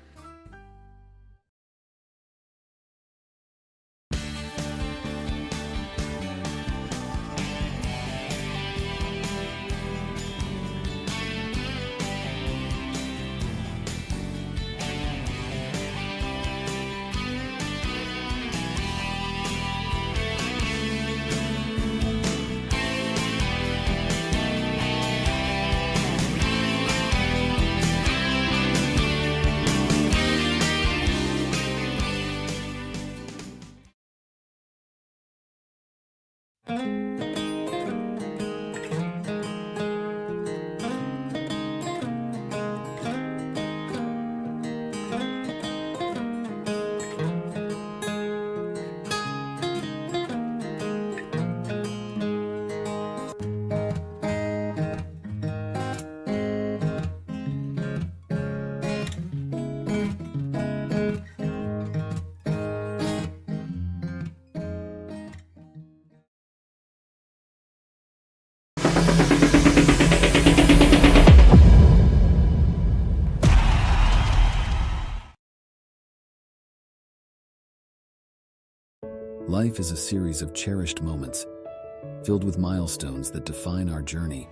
Life is a series of cherished moments, filled with milestones that define our journey.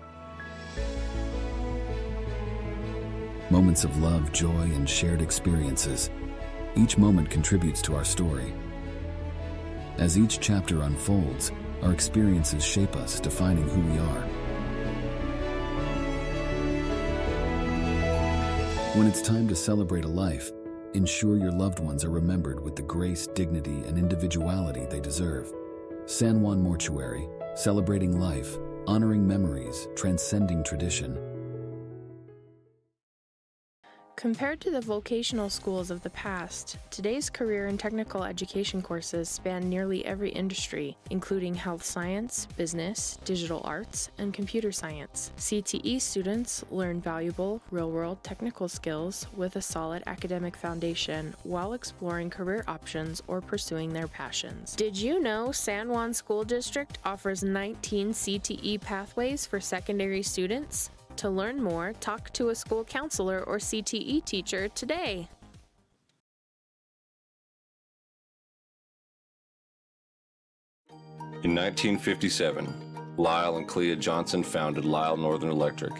Moments of love, joy, and shared experiences. Each moment contributes to our story. As each chapter unfolds, our experiences shape us, defining who we are. When it's time to celebrate a life, ensure your loved ones are remembered with the grace, dignity, and individuality they deserve. San Juan Mortuary, celebrating life, honoring memories, transcending tradition. Compared to the vocational schools of the past, today's career and technical education courses span nearly every industry, including health science, business, digital arts, and computer science. CTE students learn valuable, real-world technical skills with a solid academic foundation while exploring career options or pursuing their passions. Did you know San Juan School District offers 19 CTE pathways for secondary students? To learn more, talk to a school counselor or CTE teacher today. In 1957, Lyle and Clea Johnson founded Lyle Northern Electric.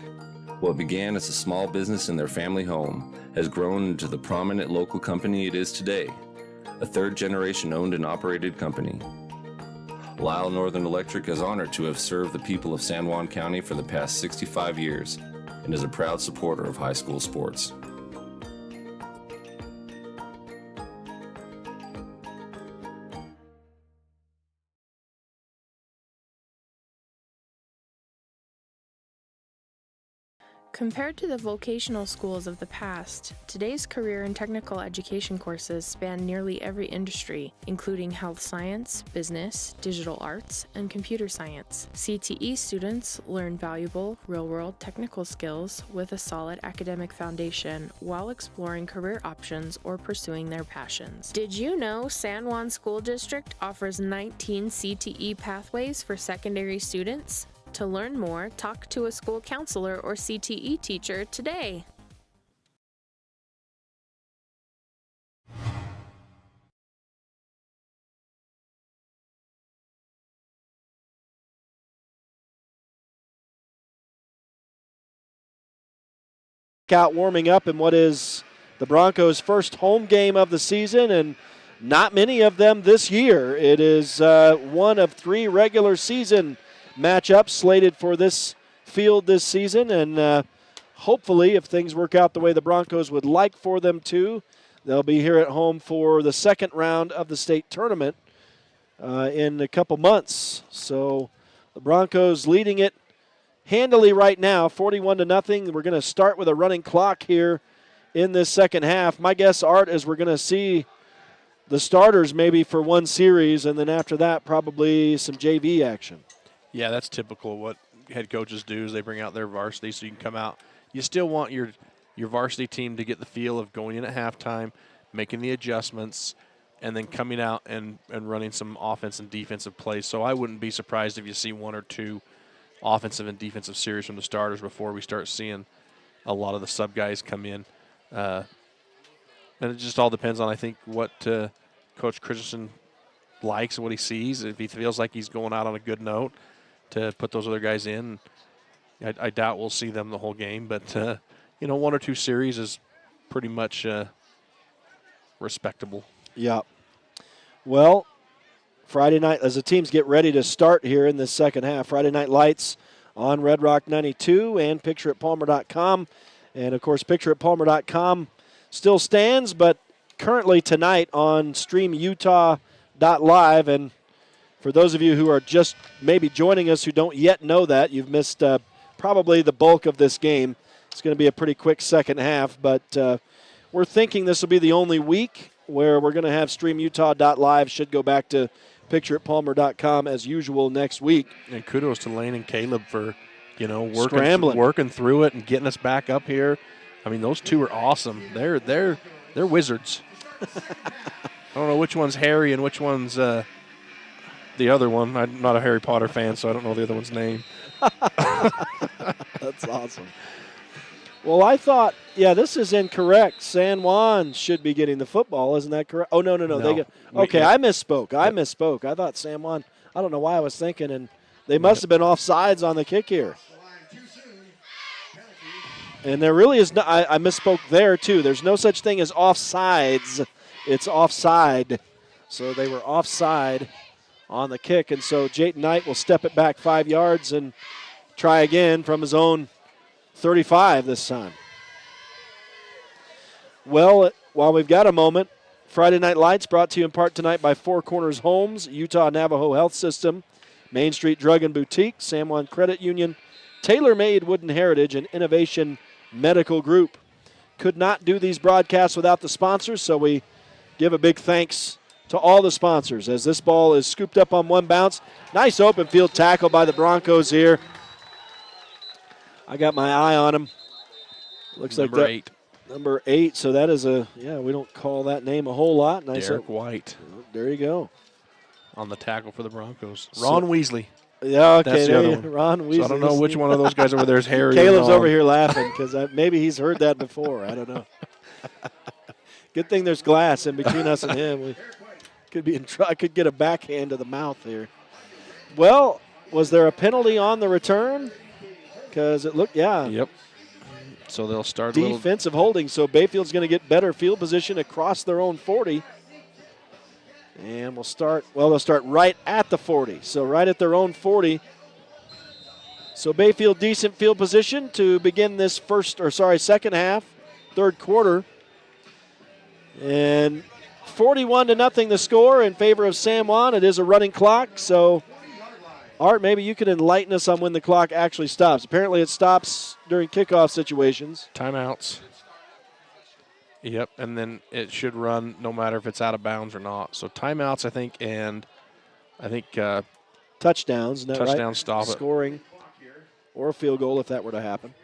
What began as a small business in their family home has grown into the prominent local company it is today, a third-generation owned and operated company. Lyle Northern Electric is honored to have served the people of San Juan County for the past 65 years and is a proud supporter of high school sports. Compared to the vocational schools of the past, today's career and technical education courses span nearly every industry, including health science, business, digital arts, and computer science. CTE students learn valuable, real-world technical skills with a solid academic foundation while exploring career options or pursuing their passions. Did you know San Juan School District offers 19 CTE pathways for secondary students? To learn more, talk to a school counselor or CTE teacher today. Out warming up in what is the Broncos' first home game of the season, and not many of them this year. It is one of 3 regular season matchups slated for this field this season, and hopefully, if things work out the way the Broncos would like for them to, they'll be here at home for the second round of the state tournament in a couple months. So the Broncos leading it handily right now, 41-0. We're going to start with a running clock here in this second half. My guess, Art, is we're going to see the starters maybe for one series, and then after that probably some JV action. Yeah, that's typical. What head coaches do is they bring out their varsity so you can come out. You still want your varsity team to get the feel of going in at halftime, making the adjustments, and then coming out and running some offense and defensive plays. So I wouldn't be surprised if you see one or two offensive and defensive series from the starters before we start seeing a lot of the sub guys come in. And it just all depends on, I think, what Coach Christensen likes and what he sees. If he feels like he's going out on a good note to put those other guys in, I doubt we'll see them the whole game. But, one or two series is pretty much respectable. Yeah. Well, Friday night, as the teams get ready to start here in this second half, Friday Night Lights on Red Rock 92 and pictureatpalmer.com. And, of course, pictureatpalmer.com still stands, but currently tonight on StreamUtah.Live. And for those of you who are just maybe joining us who don't yet know that, you've missed probably the bulk of this game. It's going to be a pretty quick second half, but we're thinking this will be the only week where we're going to have StreamUtah.Live. Should go back to pictureatpalmer.com as usual next week. And kudos to Lane and Caleb for, working through it and getting us back up here. I mean, those two are awesome. They're wizards. I don't know which one's Harry and which one's the other one. I'm not a Harry Potter fan, so I don't know the other one's name. That's awesome. Well, I thought, this is incorrect. San Juan should be getting the football. Isn't that correct? Oh, no. I misspoke. I misspoke. I thought San Juan, I don't know why I was thinking, and they must have been offsides on the kick here. And there really is no, I misspoke there, too. There's no such thing as offsides. It's offside. So they were offside on the kick, and so Jayton Knight will step it back 5 yards and try again from his own 35 this time. Well, while we've got a moment, Friday Night Lights brought to you in part tonight by Four Corners Homes, Utah Navajo Health System, Main Street Drug and Boutique, San Juan Credit Union, Tailor-Made Wooden Heritage, and Innovation Medical Group. Could not do these broadcasts without the sponsors, so we give a big thanks to all the sponsors as this ball is scooped up on one bounce. Nice open field tackle by the Broncos here. I got my eye on him. Looks number like that, 8. Number 8, so that is we don't call that name a whole lot. Nice. Derek White. There you go. On the tackle for the Broncos. Ron Weasley. Yeah, okay. That's the other one. Ron Weasley. So I don't know which one of those guys over there is Harry. Caleb's over here laughing because maybe he's heard that before. I don't know. Good thing there's glass in between us and him. We could be in trouble. I could get a backhand to the mouth here. Well, was there a penalty on the return? Because it looked, Yep. So they'll start defensive holding. So Bayfield's going to get better field position across their own 40. And they'll start right at the 40. So right at their own 40. So Bayfield decent field position to begin this second half, third quarter. And 41-0 the score in favor of San Juan. It is a running clock, so Art, maybe you can enlighten us on when the clock actually stops. Apparently it stops during kickoff situations. Timeouts. Yep, and then it should run no matter if it's out of bounds or not. So timeouts, I think touchdowns. Touchdowns stop it. Scoring or a field goal if that were to happen.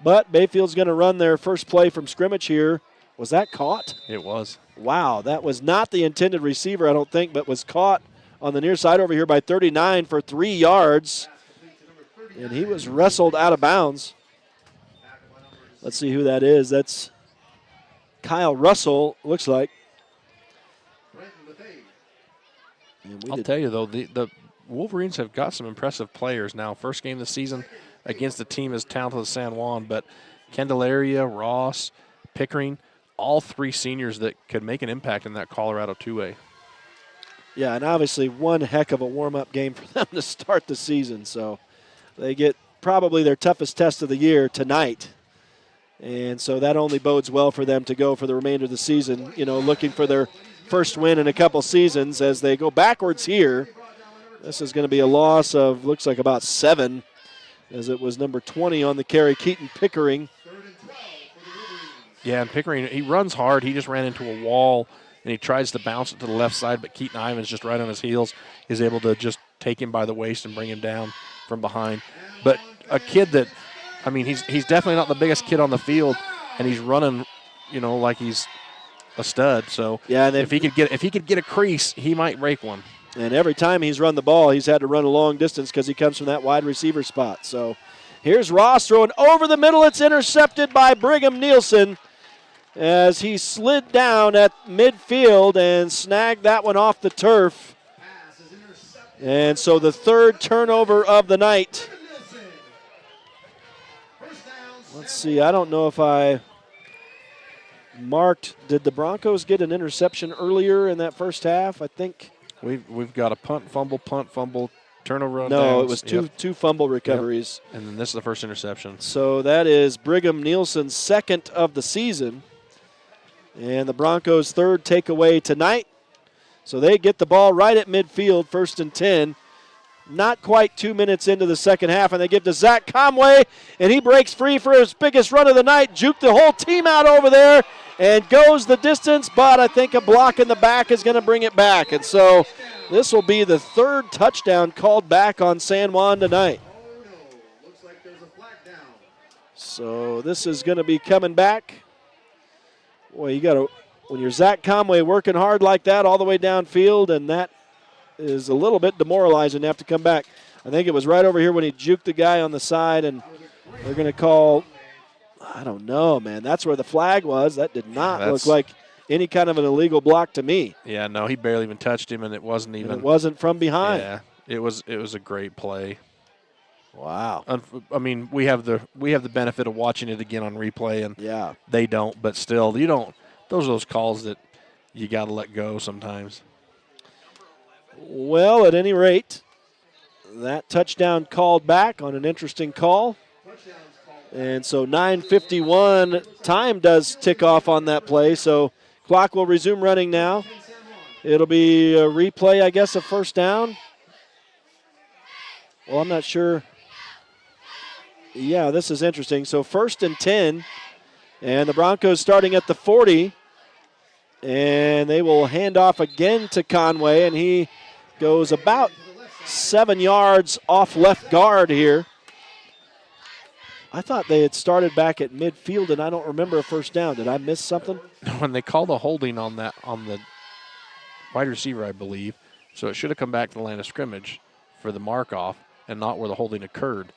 But Bayfield's going to run their first play from scrimmage here. Was that caught? It was. Wow, that was not the intended receiver, I don't think, but was caught on the near side over here by 39 for 3 yards. And he was wrestled out of bounds. Let's see who that is. That's Kyle Russell, looks like. I'll tell you, though, the Wolverines have got some impressive players now. First game of the season against a team as talented as San Juan, but Candelaria, Ross, Pickering, all three seniors that could make an impact in that Colorado 2A. Yeah, and obviously one heck of a warm-up game for them to start the season. So they get probably their toughest test of the year tonight. And so that only bodes well for them to go for the remainder of the season, looking for their first win in a couple seasons as they go backwards here. This is going to be a loss of, looks like about 7, as it was number 20 on the carry, Keaton Pickering. Yeah, and Pickering, he runs hard. He just ran into a wall, and he tries to bounce it to the left side, but Keaton Ivins just right on his heels is able to just take him by the waist and bring him down from behind. But a kid that, I mean, he's definitely not the biggest kid on the field, and he's running, like he's a stud. So yeah, and if he could get a crease, he might break one. And every time he's run the ball, he's had to run a long distance because he comes from that wide receiver spot. So here's Ross throwing over the middle. It's intercepted by Brigham Nielsen as he slid down at midfield and snagged that one off the turf. And so the third turnover of the night. Let's see, I don't know if I marked, did the Broncos get an interception earlier in that first half? I think. We've got a punt, fumble, turnover on No, downs. it was two fumble recoveries. Yep. And then this is the first interception. So that is Brigham Nielsen's second of the season. And the Broncos' third takeaway tonight. So they get the ball right at midfield, 1st and 10. Not quite 2 minutes into the second half, and they give to Zach Conway, and he breaks free for his biggest run of the night. Juked the whole team out over there and goes the distance, but I think a block in the back is going to bring it back. And so this will be the third touchdown called back on San Juan tonight. So this is going to be coming back. Boy, you got to, when you're Zach Conway working hard like that all the way downfield, and that is a little bit demoralizing to have to come back. I think it was right over here when he juked the guy on the side, and they're going to call, I don't know, man. That's where the flag was. That did not look like any kind of an illegal block to me. Yeah, no, he barely even touched him, and it wasn't even. And it wasn't from behind. Yeah, it was a great play. Wow. I mean, we have the benefit of watching it again on replay, and yeah, they don't. But still, you don't. Those are those calls that you got to let go sometimes. Well, at any rate, that touchdown called back on an interesting call. And so 9:51 time does tick off on that play. So clock will resume running now. It'll be a replay, I guess, of first down. Well, I'm not sure. Yeah, this is interesting. So 1st and 10, and the Broncos starting at the 40. And they will hand off again to Conway, and he goes about 7 yards off left guard here. I thought they had started back at midfield, and I don't remember a first down. Did I miss something? When they called a holding on the wide receiver, I believe, so it should have come back to the line of scrimmage for the mark-off and not where the holding occurred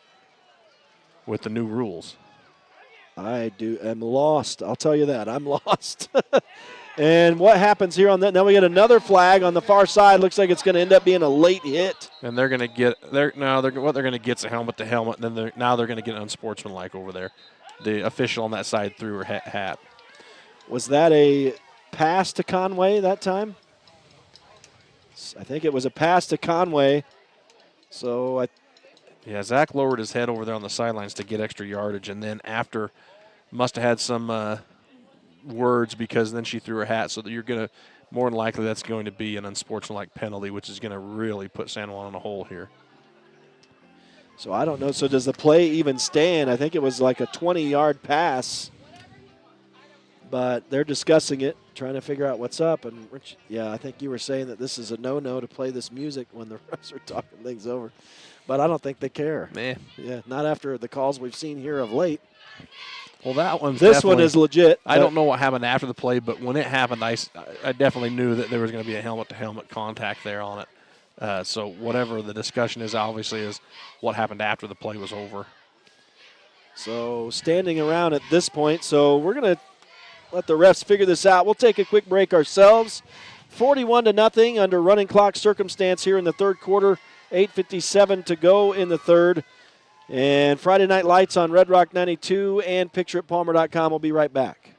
with the new rules. I'm lost. I'll tell you that. I'm lost. And what happens here on that? Now we get another flag on the far side. Looks like it's going to end up being a late hit. And they're going to get what they're going to get is a helmet to helmet. And then they're going to get unsportsmanlike over there. The official on that side threw her hat. Was that a pass to Conway that time? I think it was a pass to Conway. So yeah, Zach lowered his head over there on the sidelines to get extra yardage, and then after must have had some words because then she threw her hat, so that you're going to, more than likely that's going to be an unsportsmanlike penalty, which is going to really put San Juan in a hole here. So I don't know. So does the play even stand? I think it was like a 20-yard pass, but they're discussing it, trying to figure out what's up. And Rich, yeah, I think you were saying that this is a no-no to play this music when the refs are talking things over, but I don't think they care. Man, yeah, not after the calls we've seen here of late. Well, that one's this one is legit. I don't know what happened after the play, but when it happened, I definitely knew that there was going to be a helmet-to-helmet contact there on it. So whatever the discussion is, obviously, is what happened after the play was over. So standing around at this point, so we're going to let the refs figure this out. We'll take a quick break ourselves. 41-0 under running clock circumstance here in the third quarter. 8:57 to go in the third. And Friday Night Lights on Red Rock 92 and pictureitpalmer.com. We'll be right back.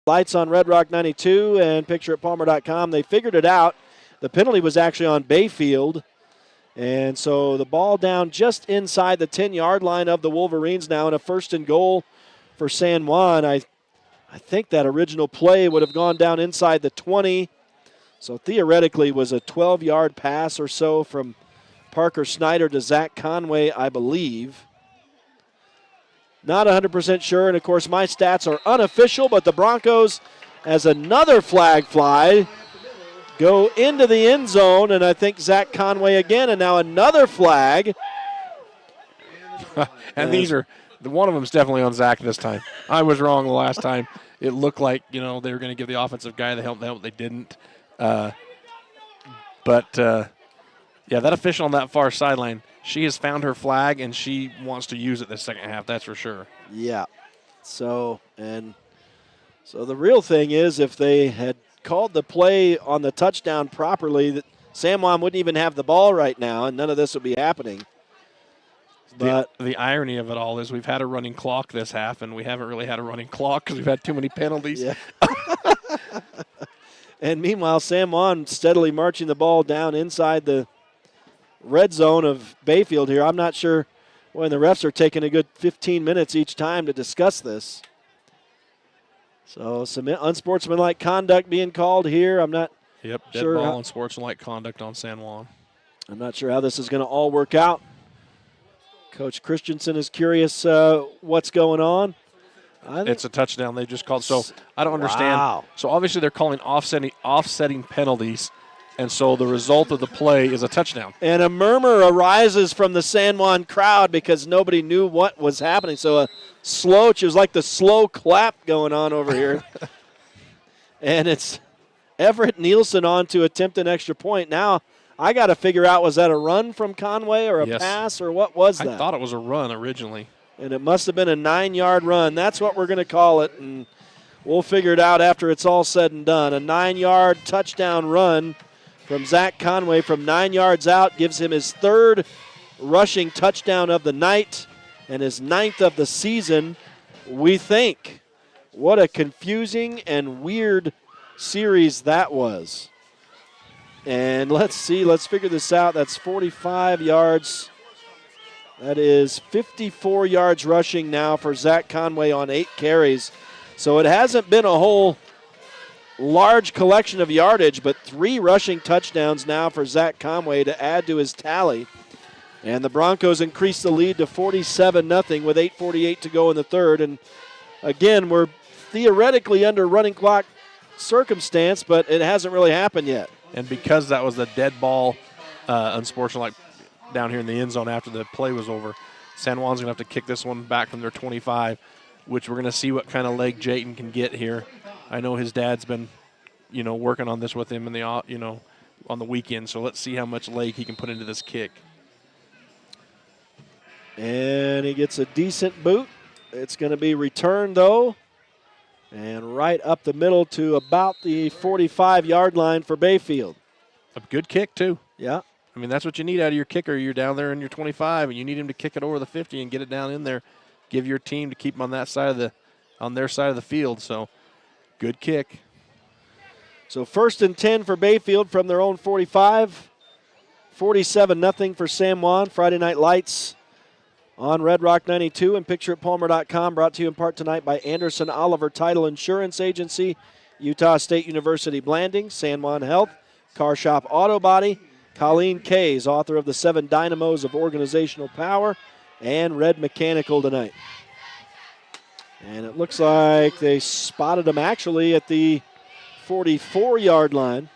Lights on Red Rock 92 and pictureatpalmer.com. They figured it out. The penalty was actually on Bayfield. And so the ball down just inside the 10-yard line of the Wolverines now, and a 1st and goal for San Juan. I think that original play would have gone down inside the 20. So theoretically was a 12-yard pass or so from Parker Snyder to Zach Conway, I believe. Not 100% sure, and of course my stats are unofficial, but the Broncos, as another flag fly, go into the end zone, and I think Zach Conway again, and now another flag. And these are, one of them's definitely on Zach this time. I was wrong the last time. It looked like, they were going to give the offensive guy the help. They didn't. Yeah, that official on that far sideline, she has found her flag, and she wants to use it this second half, that's for sure. Yeah. So the real thing is, if they had called the play on the touchdown properly, that San Juan wouldn't even have the ball right now, and none of this would be happening. But the irony of it all is we've had a running clock this half, and we haven't really had a running clock because we've had too many penalties. Yeah. And meanwhile, San Juan steadily marching the ball down inside the red zone of Bayfield here. I'm not sure when the refs are taking a good 15 minutes each time to discuss this. So some unsportsmanlike conduct being called here. I'm not dead sure. Ball unsportsmanlike conduct on San Juan. I'm not sure how this is going to all work out. Coach Christensen is curious what's going on. It's a touchdown they just called. So I don't understand. Wow. So obviously they're calling offsetting penalties, and so the result of the play is a touchdown. And a murmur arises from the San Juan crowd because nobody knew what was happening. So it was like the slow clap going on over here. And it's Everett Nielsen on to attempt an extra point. Now I got to figure out, was that a run from Conway or a pass, or what was that? I thought it was a run originally. And it must have been a 9-yard run. That's what we're going to call it, and we'll figure it out after it's all said and done. A 9-yard touchdown run from Zach Conway from 9 yards out gives him his 3rd rushing touchdown of the night and his 9th of the season, we think. What a confusing and weird series that was. And let's figure this out. That's 45 yards. That is 54 yards rushing now for Zach Conway on 8 carries. So it hasn't been a whole large collection of yardage, but 3 rushing touchdowns now for Zach Conway to add to his tally. And the Broncos increase the lead to 47-0 with 8:48 to go in the third. And again, we're theoretically under running clock circumstance, but it hasn't really happened yet. And because that was the dead ball, unsportsmanlike down here in the end zone after the play was over, San Juan's going to have to kick this one back from their 25, which we're going to see what kind of leg Jayton can get here. I know his dad's been, working on this with him in the, on the weekend, so let's see how much leg he can put into this kick. And he gets a decent boot. It's going to be returned, though, and right up the middle to about the 45-yard line for Bayfield. A good kick, too. Yeah. I mean, that's what you need out of your kicker. You're down there in your 25, and you need him to kick it over the 50 and get it down in there. Give your team to keep them on that side of on their side of the field. So, good kick. So 1st and 10 for Bayfield from their own 45. 47-0 for San Juan. Friday Night Lights on Red Rock 92 and pictureatpalmer.com. Brought to you in part tonight by Anderson Oliver Title Insurance Agency, Utah State University Blanding, San Juan Health, Car Shop Auto Body, Colleen Kays, author of The 7 Dynamos of Organizational Power, and Red Mechanical tonight. And it looks like they spotted him actually at the 44-yard line.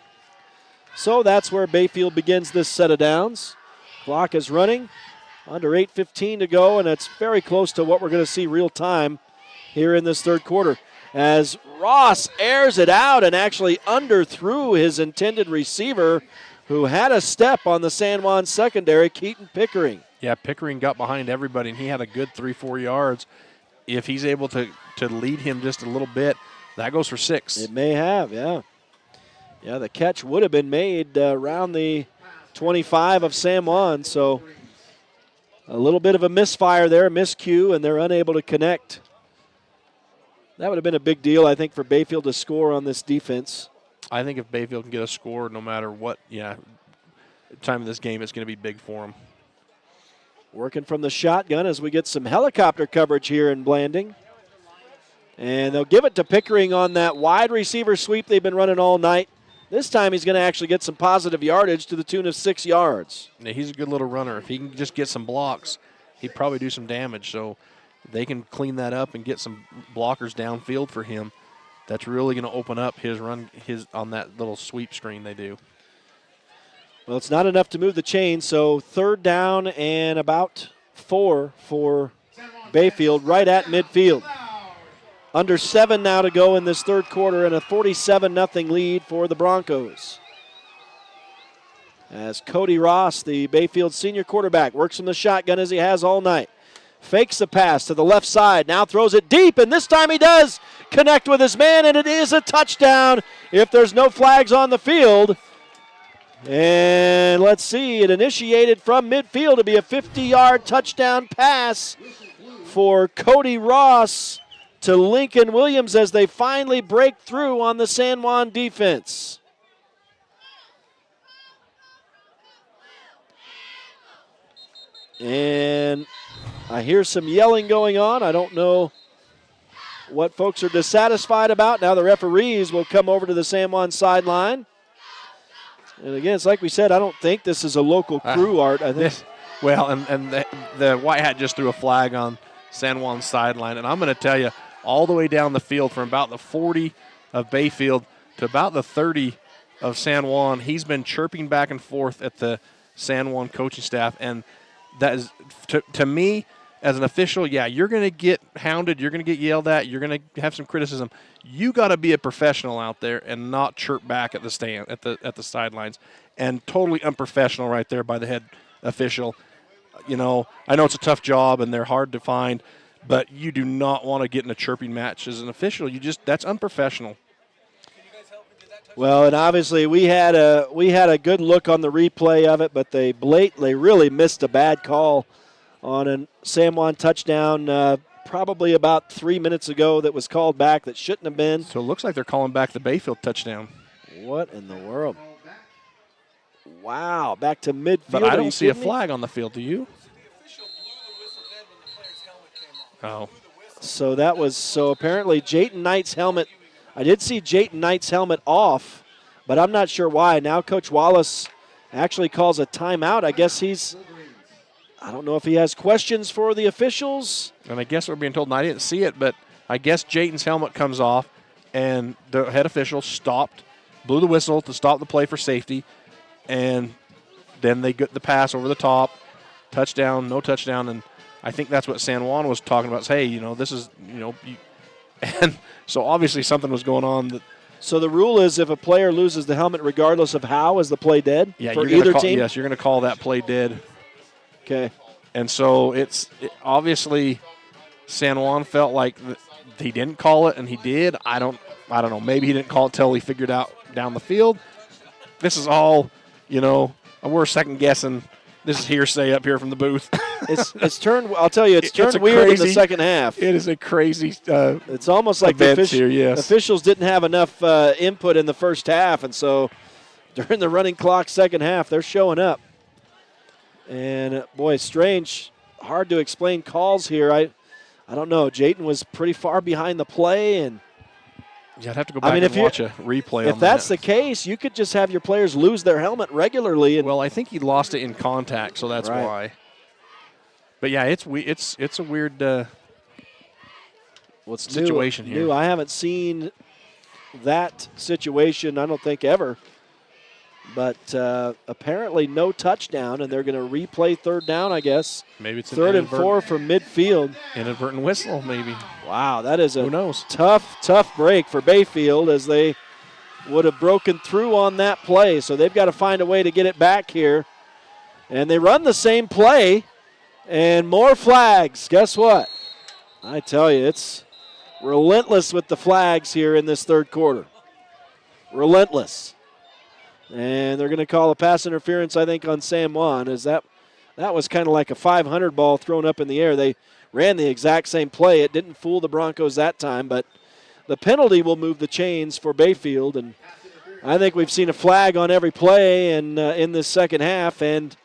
So that's where Bayfield begins this set of downs. Clock is running. Under 8:15 to go, and it's very close to what we're going to see real time here in this third quarter. As Ross airs it out and actually underthrew his intended receiver, who had a step on the San Juan secondary, Keaton Pickering. Yeah, Pickering got behind everybody, and he had a good 3-4 yards. If he's able to lead him just a little bit, that goes for 6. It may have, yeah. Yeah, the catch would have been made around the 25 of San Juan, so a little bit of a misfire there, miscue, and they're unable to connect. That would have been a big deal, I think, for Bayfield to score on this defense. I think if Bayfield can get a score, no matter what, time of this game, it's going to be big for them. Working from the shotgun as we get some helicopter coverage here in Blanding. And they'll give it to Pickering on that wide receiver sweep they've been running all night. This time he's going to actually get some positive yardage to the tune of 6 yards. Yeah, he's a good little runner. If he can just get some blocks, he'd probably do some damage. So they can clean that up and get some blockers downfield for him. That's really going to open up his run on that little sweep screen they do. Well, it's not enough to move the chain, so 3rd down and about 4 for Bayfield right at midfield. Under 7 now to go in this 3rd quarter and a 47-0 lead for the Broncos. As Cody Ross, the Bayfield senior quarterback, works from the shotgun as he has all night. Fakes the pass to the left side, now throws it deep, and this time he does connect with his man, and it is a touchdown if there's no flags on the field. And let's see, it initiated from midfield to be a 50-yard touchdown pass for Cody Ross to Lincoln Williams as they finally break through on the San Juan defense. And I hear some yelling going on. I don't know what folks are dissatisfied about. Now the referees will come over to the San Juan sideline. And again, it's like we said, I don't think this is a local crew, Art. I think. The White Hat just threw a flag on San Juan's sideline. And I'm going to tell you, all the way down the field from about the 40 of Bayfield to about the 30 of San Juan, he's been chirping back and forth at the San Juan coaching staff. And that is, to me, as an official, you're going to get hounded, you're going to get yelled at, you're going to have some criticism. You got to be a professional out there and not chirp back at the stand at the sidelines. And totally unprofessional right there by the head official. I know it's a tough job and they're hard to find, but you do not want to get in a chirping match as an official. That's unprofessional. Well, and obviously we had a good look on the replay of it, but they blatantly really missed a bad call on a San Juan touchdown probably about 3 minutes ago that was called back that shouldn't have been. So it looks like they're calling back the Bayfield touchdown. What in the world? Wow, back to midfield. But I don't see a flag on the field, do you? Oh. So apparently Jayton Knight's helmet, I did see Jayton Knight's helmet off, but I'm not sure why. Now Coach Wallace actually calls a timeout. I guess I don't know if he has questions for the officials. And I guess we're being told, and I didn't see it, but I guess Jayton's helmet comes off, and the head official blew the whistle to stop the play for safety, and then they get the pass over the top, touchdown, no touchdown, and I think that's what San Juan was talking about. Hey, this is, and so obviously something was going on. So the rule is if a player loses the helmet, regardless of how, is the play dead for either team? Yes, you're going to call that play dead. Okay. And so obviously San Juan felt like he didn't call it, and he did. I don't know. Maybe he didn't call it till he figured out down the field. This is all, we're second guessing. This is hearsay up here from the booth. It's turned. I'll tell you, it's turned weird in the second half. It is a crazy. It's almost like the officials didn't have enough input in the first half, and so during the running clock second half, they're showing up. And boy, strange, hard to explain calls here. I don't know. Jayton was pretty far behind the play, and I'd have to go back and watch a replay. If that's the case, you could just have your players lose their helmet regularly. Well, I think he lost it in contact, so that's why. But yeah, it's a weird situation here. I haven't seen that situation, I don't think, ever. But apparently no touchdown, and they're going to replay third down, I guess. Maybe it's third and 4 from midfield. Inadvertent whistle, maybe. Wow, that is Who knows? tough break for Bayfield, as they would have broken through on that play. So they've got to find a way to get it back here. And they run the same play, and more flags. Guess what? I tell you, it's relentless with the flags here in this third quarter. Relentless. And they're going to call a pass interference, I think, on San Juan, as that was kind of like a 500 ball thrown up in the air. They ran the exact same play. It didn't fool the Broncos that time, but the penalty will move the chains for Bayfield, and I think we've seen a flag on every play and in this second half, and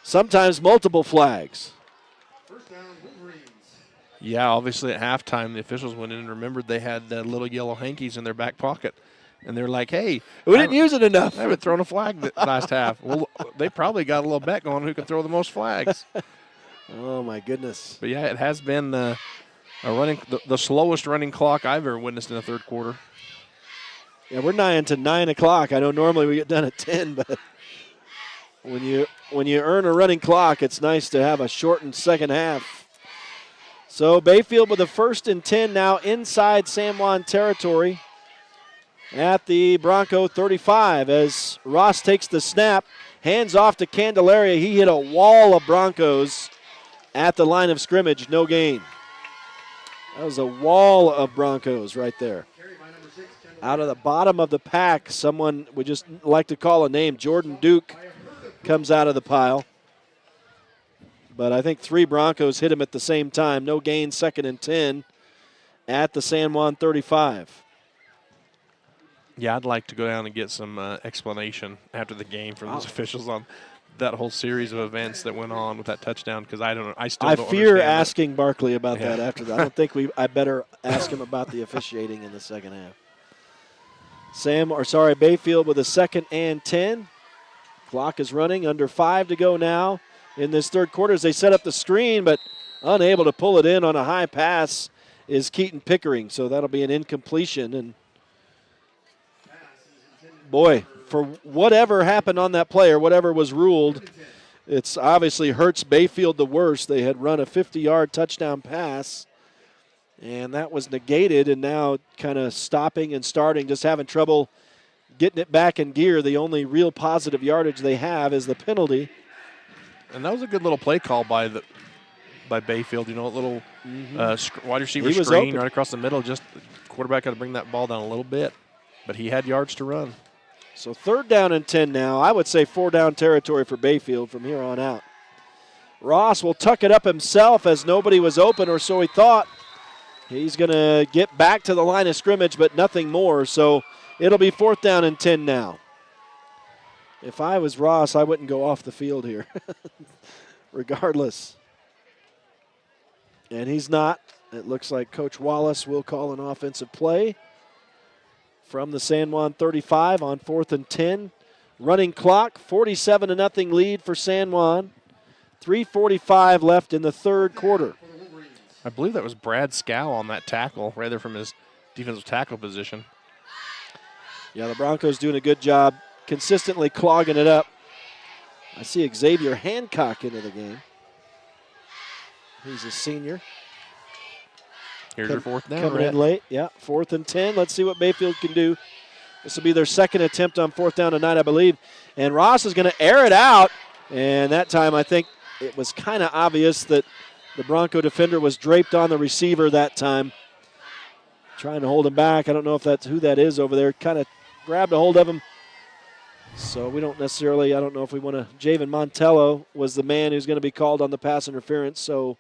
sometimes multiple flags. Yeah, obviously at halftime the officials went in and remembered they had little yellow hankies in their back pocket. And they're like, hey, we didn't use it enough. I haven't thrown a flag last half. Well, they probably got a little bet going who can throw the most flags. Oh, my goodness. But, yeah, it has been the slowest running clock I've ever witnessed in the third quarter. Yeah, we're nigh into 9 o'clock. I know normally we get done at 10, but when you earn a running clock, it's nice to have a shortened second half. So Bayfield with a 1st and 10 now inside San Juan territory at the Bronco 35 as Ross takes the snap, hands off to Candelaria. He hit a wall of Broncos at the line of scrimmage, no gain. That was a wall of Broncos right there. Out of the bottom of the pack, someone we just like to call a name, Jordan Duke, comes out of the pile. But I think 3 Broncos hit him at the same time. No gain, 2nd and 10 at the San Juan 35. Yeah, I'd like to go down and get some explanation after the game from those officials on that whole series of events that went on with that touchdown, because I don't know. I fear asking Barkley about that after that. I don't think I better ask him about the officiating in the second half. Bayfield with a 2nd and 10. Clock is running, under 5 to go now in this third quarter as they set up the screen, but unable to pull it in on a high pass is Keaton Pickering. So that'll be an incompletion. And boy, for whatever happened on that play or whatever was ruled, it's obviously hurts Bayfield the worst. They had run a 50-yard touchdown pass, and that was negated, and now kind of stopping and starting, just having trouble getting it back in gear. The only real positive yardage they have is the penalty. And that was a good little play call by Bayfield. You know, a little wide receiver screen right across the middle. Just the quarterback got to bring that ball down a little bit, but he had yards to run. So 3rd down and 10 now. I would say 4-down territory for Bayfield from here on out. Ross will tuck it up himself as nobody was open, or so he thought. He's going to get back to the line of scrimmage, but nothing more. So it'll be 4th down and 10 now. If I was Ross, I wouldn't go off the field here, regardless. And he's not. It looks like Coach Wallace will call an offensive play from the San Juan 35 on 4th and 10. Running clock, 47-0 lead for San Juan. 3:45 left in the third quarter. I believe that was Brad Scow on that tackle, rather from his defensive tackle position. Yeah, the Broncos doing a good job consistently clogging it up. I see Xavier Hancock into the game. He's a senior. Here's your 4th down. Coming in late, yeah, 4th and 10. Let's see what Bayfield can do. This will be their 2nd attempt on 4th down tonight, I believe. And Ross is going to air it out. And that time I think it was kind of obvious that the Bronco defender was draped on the receiver that time, trying to hold him back. I don't know if that's who that is over there. Kind of grabbed a hold of him. So we don't necessarily, I don't know if we want to. Javen Montello was the man who's going to be called on the pass interference. So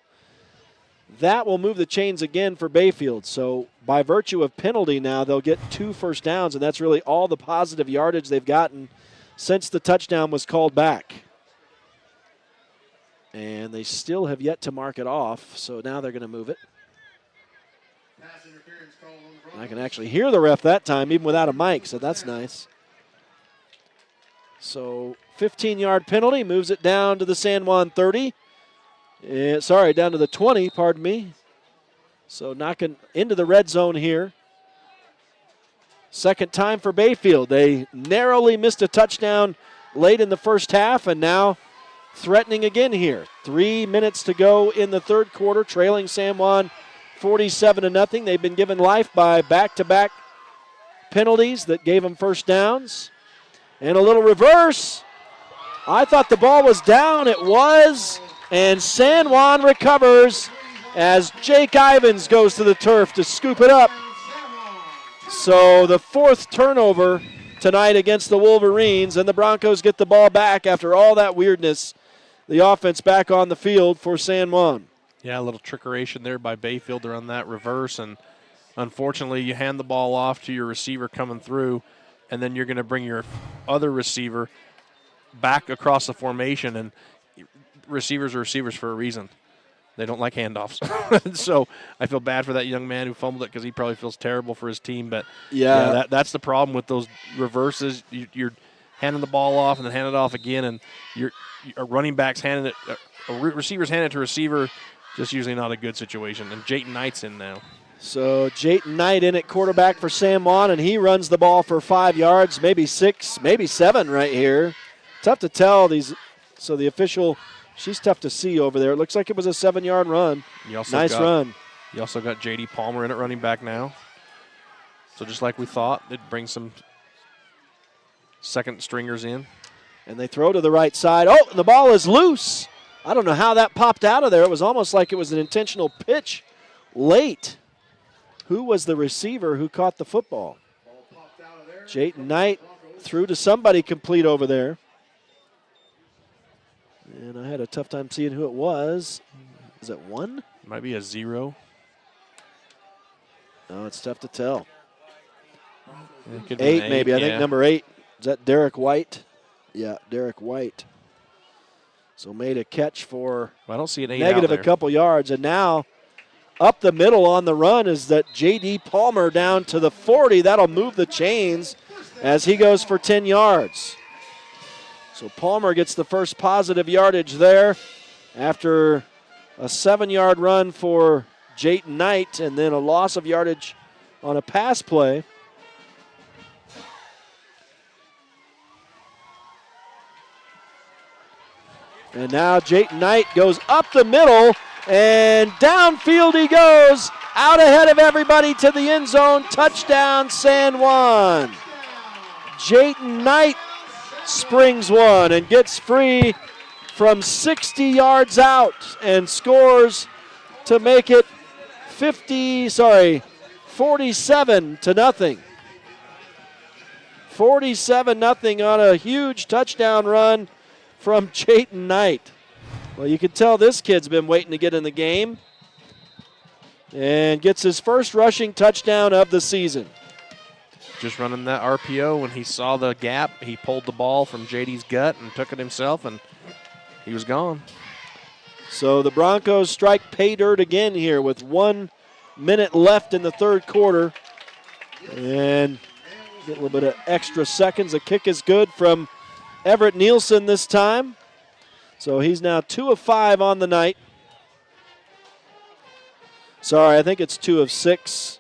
that will move the chains again for Bayfield. So by virtue of penalty now, they'll get 2 first downs, and that's really all the positive yardage they've gotten since the touchdown was called back. And they still have yet to mark it off, so now they're going to move it. I can actually hear the ref that time, even without a mic, so that's nice. So 15-yard penalty moves it down to the San Juan 30. Down to the 20, pardon me. So knocking into the red zone here. Second time for Bayfield. They narrowly missed a touchdown late in the first half, and now threatening again here. 3 minutes to go in the third quarter, trailing San Juan 47-0. They've been given life by back-to-back penalties that gave them first downs. And a little reverse. I thought the ball was down. It was. And San Juan recovers as Jake Ivins goes to the turf to scoop it up. So the 4th turnover tonight against the Wolverines, and the Broncos get the ball back after all that weirdness. The offense back on the field for San Juan. Yeah, a little trickeration there by Bayfield to run that reverse, and unfortunately, you hand the ball off to your receiver coming through, and then you're going to bring your other receiver back across the formation, and receivers are receivers for a reason. They don't like handoffs. So I feel bad for that young man who fumbled it because he probably feels terrible for his team. But, that's the problem with those reverses. You're handing the ball off and then handing it off again, and your running back's handing it – a receiver's handing it to a receiver, just usually not a good situation. And Jayton Knight's in now. So Jayton Knight in at quarterback for San Juan, and he runs the ball for 5 yards, maybe 6, maybe 7 right here. Tough to tell. So the official – she's tough to see over there. It looks like it was a 7-yard run. Nice run. You also got J.D. Palmer in at running back now. So just like we thought, it brings some second stringers in. And they throw to the right side. Oh, and the ball is loose. I don't know how that popped out of there. It was almost like it was an intentional pitch late. Who was the receiver who caught the football? Jayton Knight threw to somebody complete over there. And I had a tough time seeing who it was. Is it 1? Might be a 0. Oh, it's tough to tell. 8 maybe. I think number 8. Is that Derek White? Yeah, Derek White. So made a catch for I don't see an 8 negative a couple yards. And now up the middle on the run is that J.D. Palmer down to the 40. That'll move the chains as he goes for 10 yards. So Palmer gets the first positive yardage there after a 7-yard run for Jayton Knight and then a loss of yardage on a pass play. And now Jayton Knight goes up the middle and downfield he goes, out ahead of everybody to the end zone. Touchdown San Juan. Jayton Knight springs one and gets free from 60 yards out and scores to make it 47-0. 47-0 on a huge touchdown run from Jayton Knight. Well, you can tell this kid's been waiting to get in the game and gets his first rushing touchdown of the season. Just running that RPO, when he saw the gap, he pulled the ball from JD's gut and took it himself, and he was gone. So the Broncos strike pay dirt again here with 1 minute left in the third quarter. And get a little bit of extra seconds. The kick is good from Everett Nielsen this time. So he's now 2 of 5 on the night. Sorry, I think it's 2 of 6.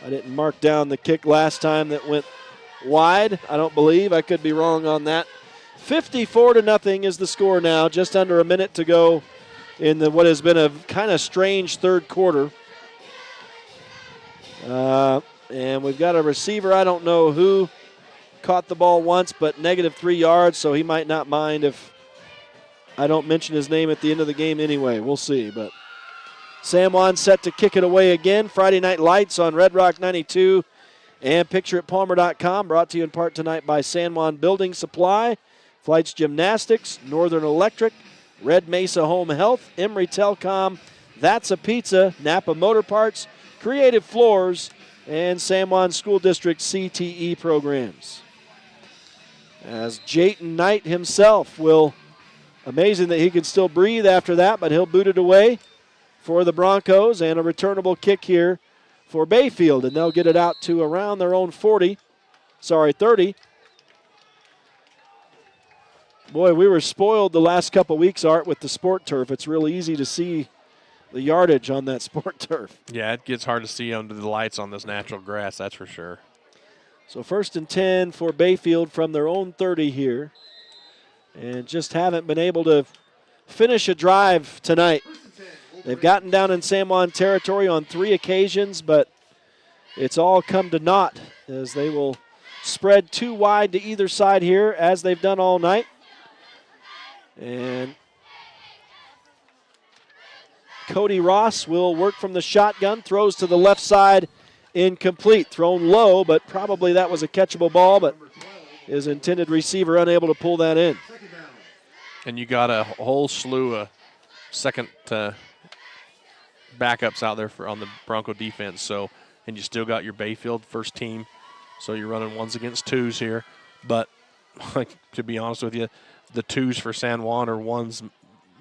I didn't mark down the kick last time that went wide. I don't believe. I could be wrong on that. 54-0 is the score now. Just under a minute to go in what has been a kind of strange third quarter. And we've got a receiver. I don't know who caught the ball once, but negative 3 yards, so he might not mind if I don't mention his name at the end of the game anyway. We'll see, but San Juan set to kick it away again. Friday Night Lights on Red Rock 92 and pictureitpalmer.com. Brought to you in part tonight by San Juan Building Supply, Flights Gymnastics, Northern Electric, Red Mesa Home Health, Emory Telecom, That's a Pizza, Napa Motor Parts, Creative Floors, and San Juan School District CTE programs. As Jayton Knight himself will, amazing that he can still breathe after that, but he'll boot it away for the Broncos, and a returnable kick here for Bayfield, and they'll get it out to around their own 30. Boy, we were spoiled the last couple weeks, Art, with the sport turf. It's really easy to see the yardage on that sport turf. Yeah, it gets hard to see under the lights on this natural grass, that's for sure. So 1st and 10 for Bayfield from their own 30 here, and just haven't been able to finish a drive tonight. They've gotten down in San Juan territory on 3 occasions, but it's all come to naught as they will spread 2 wide to either side here, as they've done all night. And Cody Ross will work from the shotgun, throws to the left side, incomplete. Thrown low, but probably that was a catchable ball, but his intended receiver unable to pull that in. And you got a whole slew of second backups out there on the Bronco defense. So and you still got your Bayfield first team, so you're running 1s against 2s here. But like, to be honest with you, the 2s for San Juan are 1s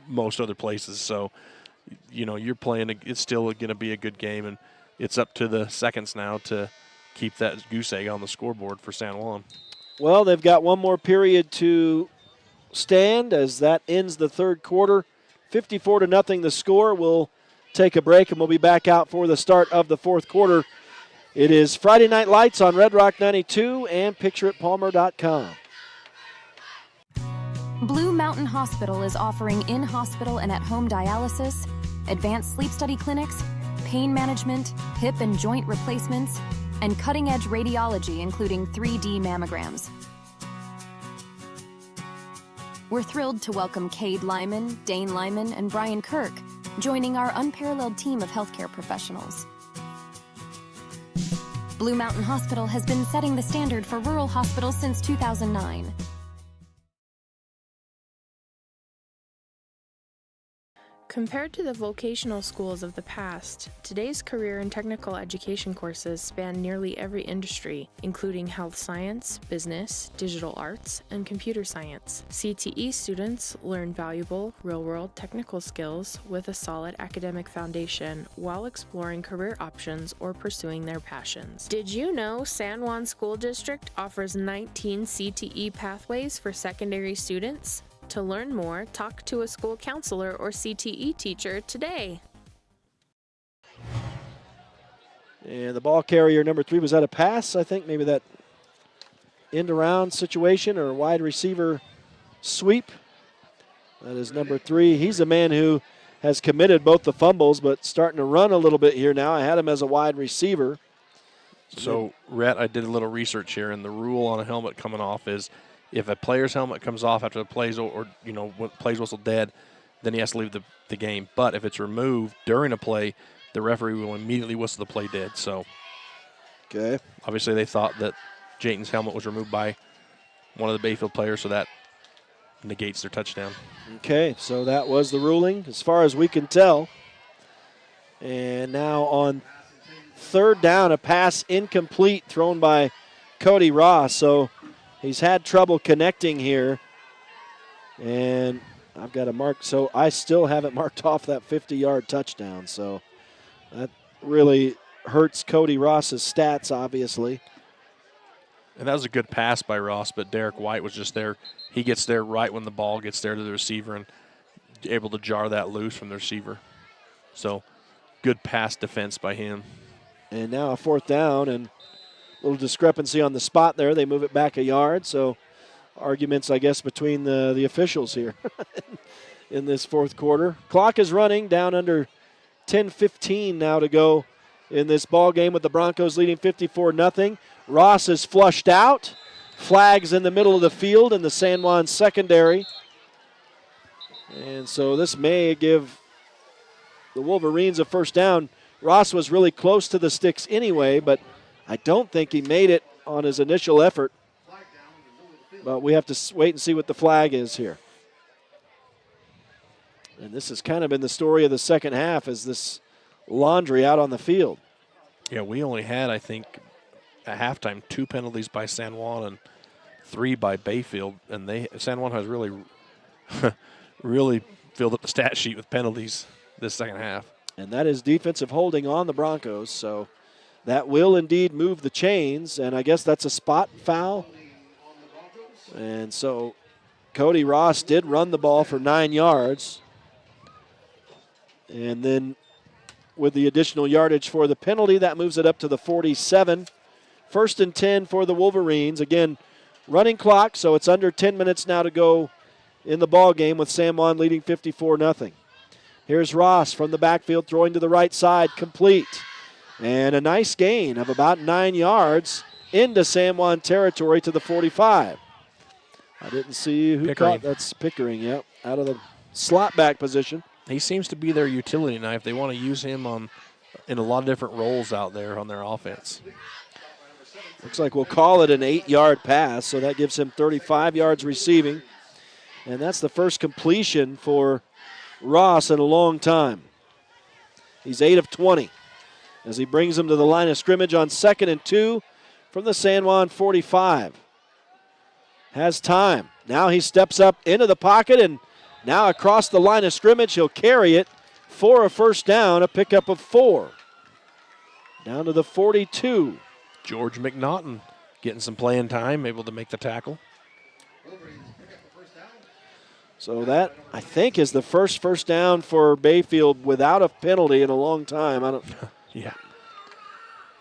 most other places. So, you're playing. It's still going to be a good game, and it's up to the seconds now to keep that goose egg on the scoreboard for San Juan. Well, they've got one more period to stand as that ends the third quarter. 54-0 the score. We'll take a break, and we'll be back out for the start of the fourth quarter. It is Friday Night Lights on Red Rock 92 and pictureitpalmer.com. Blue Mountain Hospital is offering in-hospital and at-home dialysis, advanced sleep study clinics, pain management, hip and joint replacements, and cutting-edge radiology, including 3D mammograms. We're thrilled to welcome Cade Lyman, Dane Lyman, and Brian Kirk, joining our unparalleled team of healthcare professionals. Blue Mountain Hospital has been setting the standard for rural hospitals since 2009. Compared to the vocational schools of the past, today's career and technical education courses span nearly every industry, including health science, business, digital arts, and computer science. CTE students learn valuable, real-world technical skills with a solid academic foundation while exploring career options or pursuing their passions. Did you know San Juan School District offers 19 CTE pathways for secondary students? To learn more, talk to a school counselor or CTE teacher today. And the ball carrier, number 3, was that a pass? I think maybe that end-around situation or wide receiver sweep. That is number 3. He's a man who has committed both the fumbles, but starting to run a little bit here now. I had him as a wide receiver. So, Rhett, I did a little research here, and the rule on a helmet coming off is if a player's helmet comes off after the plays or when plays whistle dead, then he has to leave the game. But if it's removed during a play, the referee will immediately whistle the play dead. So, okay. Obviously they thought that Jayton's helmet was removed by one of the Bayfield players, so that negates their touchdown. Okay, so that was the ruling as far as we can tell. And now on third down, a pass incomplete thrown by Cody Ross. So he's had trouble connecting here. And I've got a mark. So I still haven't marked off that 50-yard touchdown. So that really hurts Cody Ross's stats, obviously. And that was a good pass by Ross, but Derek White was just there. He gets there right when the ball gets there to the receiver and able to jar that loose from the receiver. So good pass defense by him. And now a fourth down and a little discrepancy on the spot there. They move it back a yard. So arguments, I guess, between the officials here in this fourth quarter. Clock is running down under 10:15 now to go in this ball game with the Broncos leading 54-0. Ross is flushed out. Flags in the middle of the field in the San Juan secondary. And so this may give the Wolverines a first down. Ross was really close to the sticks anyway, but I don't think he made it on his initial effort. But we have to wait and see what the flag is here. And this has kind of been the story of the second half, is this laundry out on the field. Yeah, we only had, I think, at halftime 2 penalties by San Juan and 3 by Bayfield, and San Juan has really really filled up the stat sheet with penalties this second half. And that is defensive holding on the Broncos, so that will indeed move the chains, and I guess that's a spot foul. And so Cody Ross did run the ball for 9 yards. And then with the additional yardage for the penalty, that moves it up to the 47. First and 10 for the Wolverines. Again, running clock, so it's under 10 minutes now to go in the ball game with San Juan leading 54-0. Here's Ross from the backfield throwing to the right side, complete. And a nice gain of about 9 yards into San Juan territory to the 45. I didn't see who Pickering. caught. That's Pickering, yep, out of the slot back position. He seems to be their utility knife. They want to use him in a lot of different roles out there on their offense. Looks like we'll call it an 8-yard pass, so that gives him 35 yards receiving. And that's the first completion for Ross in a long time. He's 8 of 20. as he brings them to the line of scrimmage on 2nd and 2 from the San Juan 45. Has time. Now he steps up into the pocket and now across the line of scrimmage. He'll carry it for a first down, a pickup of 4. Down to the 42. George McNaughton getting some playing time, able to make the tackle. So that, I think, is the first down for Bayfield without a penalty in a long time. I don't. Yeah.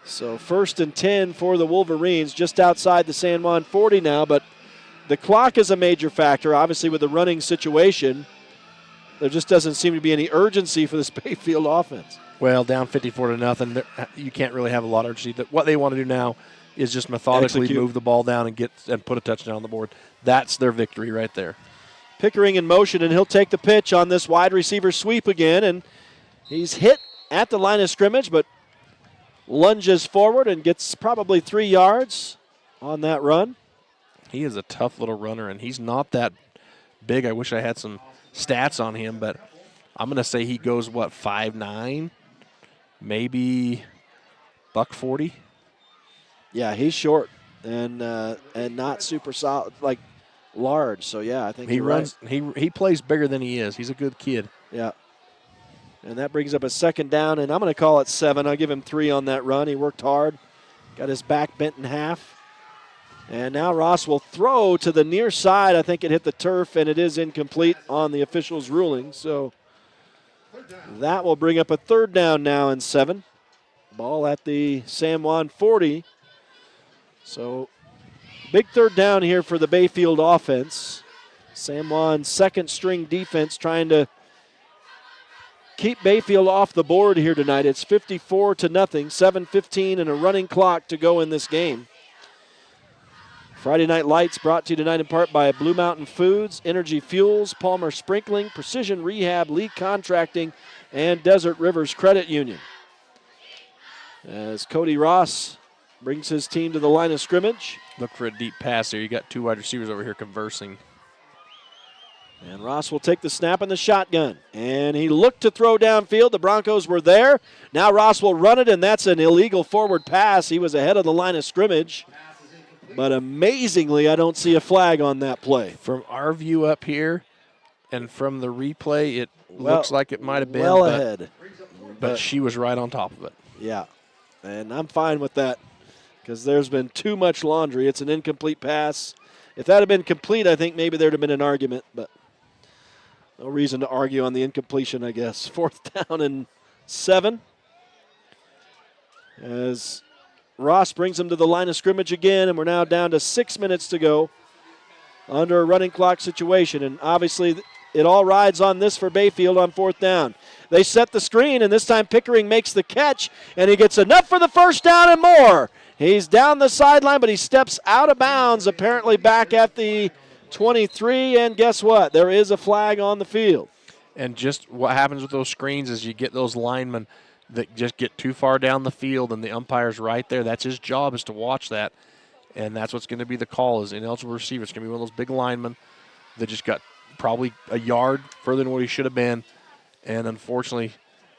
So 1st and 10 for the Wolverines, just outside the San Juan 40 now, but the clock is a major factor, obviously, with the running situation. There just doesn't seem to be any urgency for this Bayfield offense. Well, down 54-0, you can't really have a lot of urgency. What they want to do now is just methodically move the ball down and put a touchdown on the board. That's their victory right there. Pickering in motion, and he'll take the pitch on this wide receiver sweep again, and he's hit at the line of scrimmage, but lunges forward and gets probably 3 yards on that run. He is a tough little runner, and he's not that big. I wish I had some stats on him, but I'm going to say he goes, 5'9", maybe $140. Yeah, he's short and not super solid, like large. So yeah, I think he runs. Right. He plays bigger than he is. He's a good kid. Yeah. And that brings up a 2nd down, and I'm going to call it 7. I'll give him 3 on that run. He worked hard, got his back bent in half. And now Ross will throw to the near side. I think it hit the turf, and it is incomplete on the official's ruling. So that will bring up a 3rd down now and 7. Ball at the San Juan 40. So big 3rd down here for the Bayfield offense. San Juan's 2nd-string defense trying to keep Bayfield off the board here tonight. It's 54-0, 7:15 and a running clock to go in this game. Friday Night Lights brought to you tonight in part by Blue Mountain Foods, Energy Fuels, Palmer Sprinkling, Precision Rehab, Lee Contracting, and Desert Rivers Credit Union. As Cody Ross brings his team to the line of scrimmage. Look for a deep pass there. You got 2 wide receivers over here conversing. And Ross will take the snap in the shotgun. And he looked to throw downfield. The Broncos were there. Now Ross will run it, and that's an illegal forward pass. He was ahead of the line of scrimmage. But amazingly, I don't see a flag on that play. From our view up here and from the replay, it looks like it might have been. Well ahead. But she was right on top of it. Yeah. And I'm fine with that because there's been too much laundry. It's an incomplete pass. If that had been complete, I think maybe there would have been an argument. But no reason to argue on the incompletion, I guess. 4th down and 7. As Ross brings him to the line of scrimmage again, and we're now down to 6 minutes to go under a running clock situation. And obviously it all rides on this for Bayfield on 4th down. They set the screen, and this time Pickering makes the catch, and he gets enough for the first down and more. He's down the sideline, but he steps out of bounds, apparently back at the 23, and guess what? There is a flag on the field. And just what happens with those screens is you get those linemen that just get too far down the field, and the umpire's right there. That's his job, is to watch that, and that's what's going to be the call, is ineligible receiver. It's going to be one of those big linemen that just got probably a yard further than what he should have been, and unfortunately,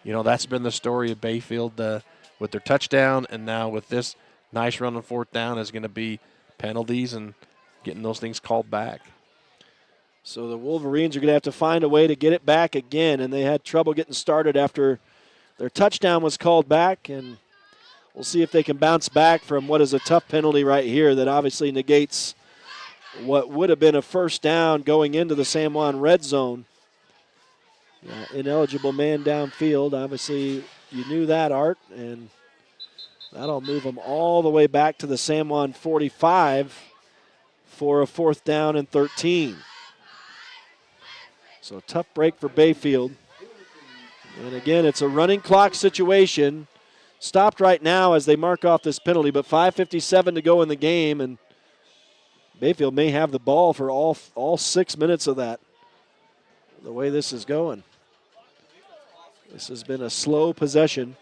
that's been the story of Bayfield with their touchdown, and now with this nice run on 4th down is going to be penalties and getting those things called back. So the Wolverines are going to have to find a way to get it back again, and they had trouble getting started after their touchdown was called back, and we'll see if they can bounce back from what is a tough penalty right here that obviously negates what would have been a first down going into the San Juan red zone. Ineligible man downfield. Obviously, you knew that, Art, and that'll move them all the way back to the San Juan 45 for a 4th down and 13. So tough break for Bayfield. And again, it's a running clock situation. Stopped right now as they mark off this penalty, but 5:57 to go in the game, and Bayfield may have the ball for all 6 minutes of that, the way this is going. This has been a slow possession.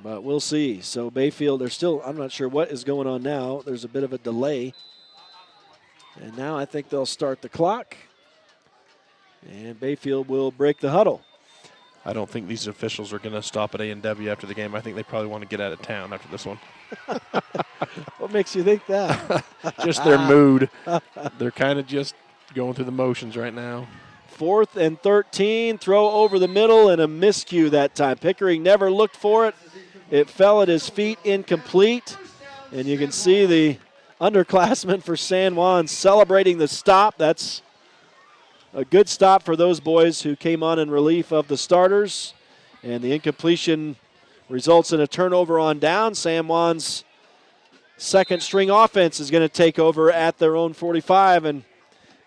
But we'll see. So Bayfield, they're still, I'm not sure what is going on now. There's a bit of a delay. And now I think they'll start the clock. And Bayfield will break the huddle. I don't think these officials are going to stop at A&W after the game. I think they probably want to get out of town after this one. What makes you think that? Just their mood. They're kind of just going through the motions right now. 4th and 13, throw over the middle and a miscue that time. Pickering never looked for it. It fell at his feet, incomplete. And you can see the underclassmen for San Juan celebrating the stop. That's a good stop for those boys who came on in relief of the starters. And the incompletion results in a turnover on down. San Juan's second string offense is going to take over at their own 45. And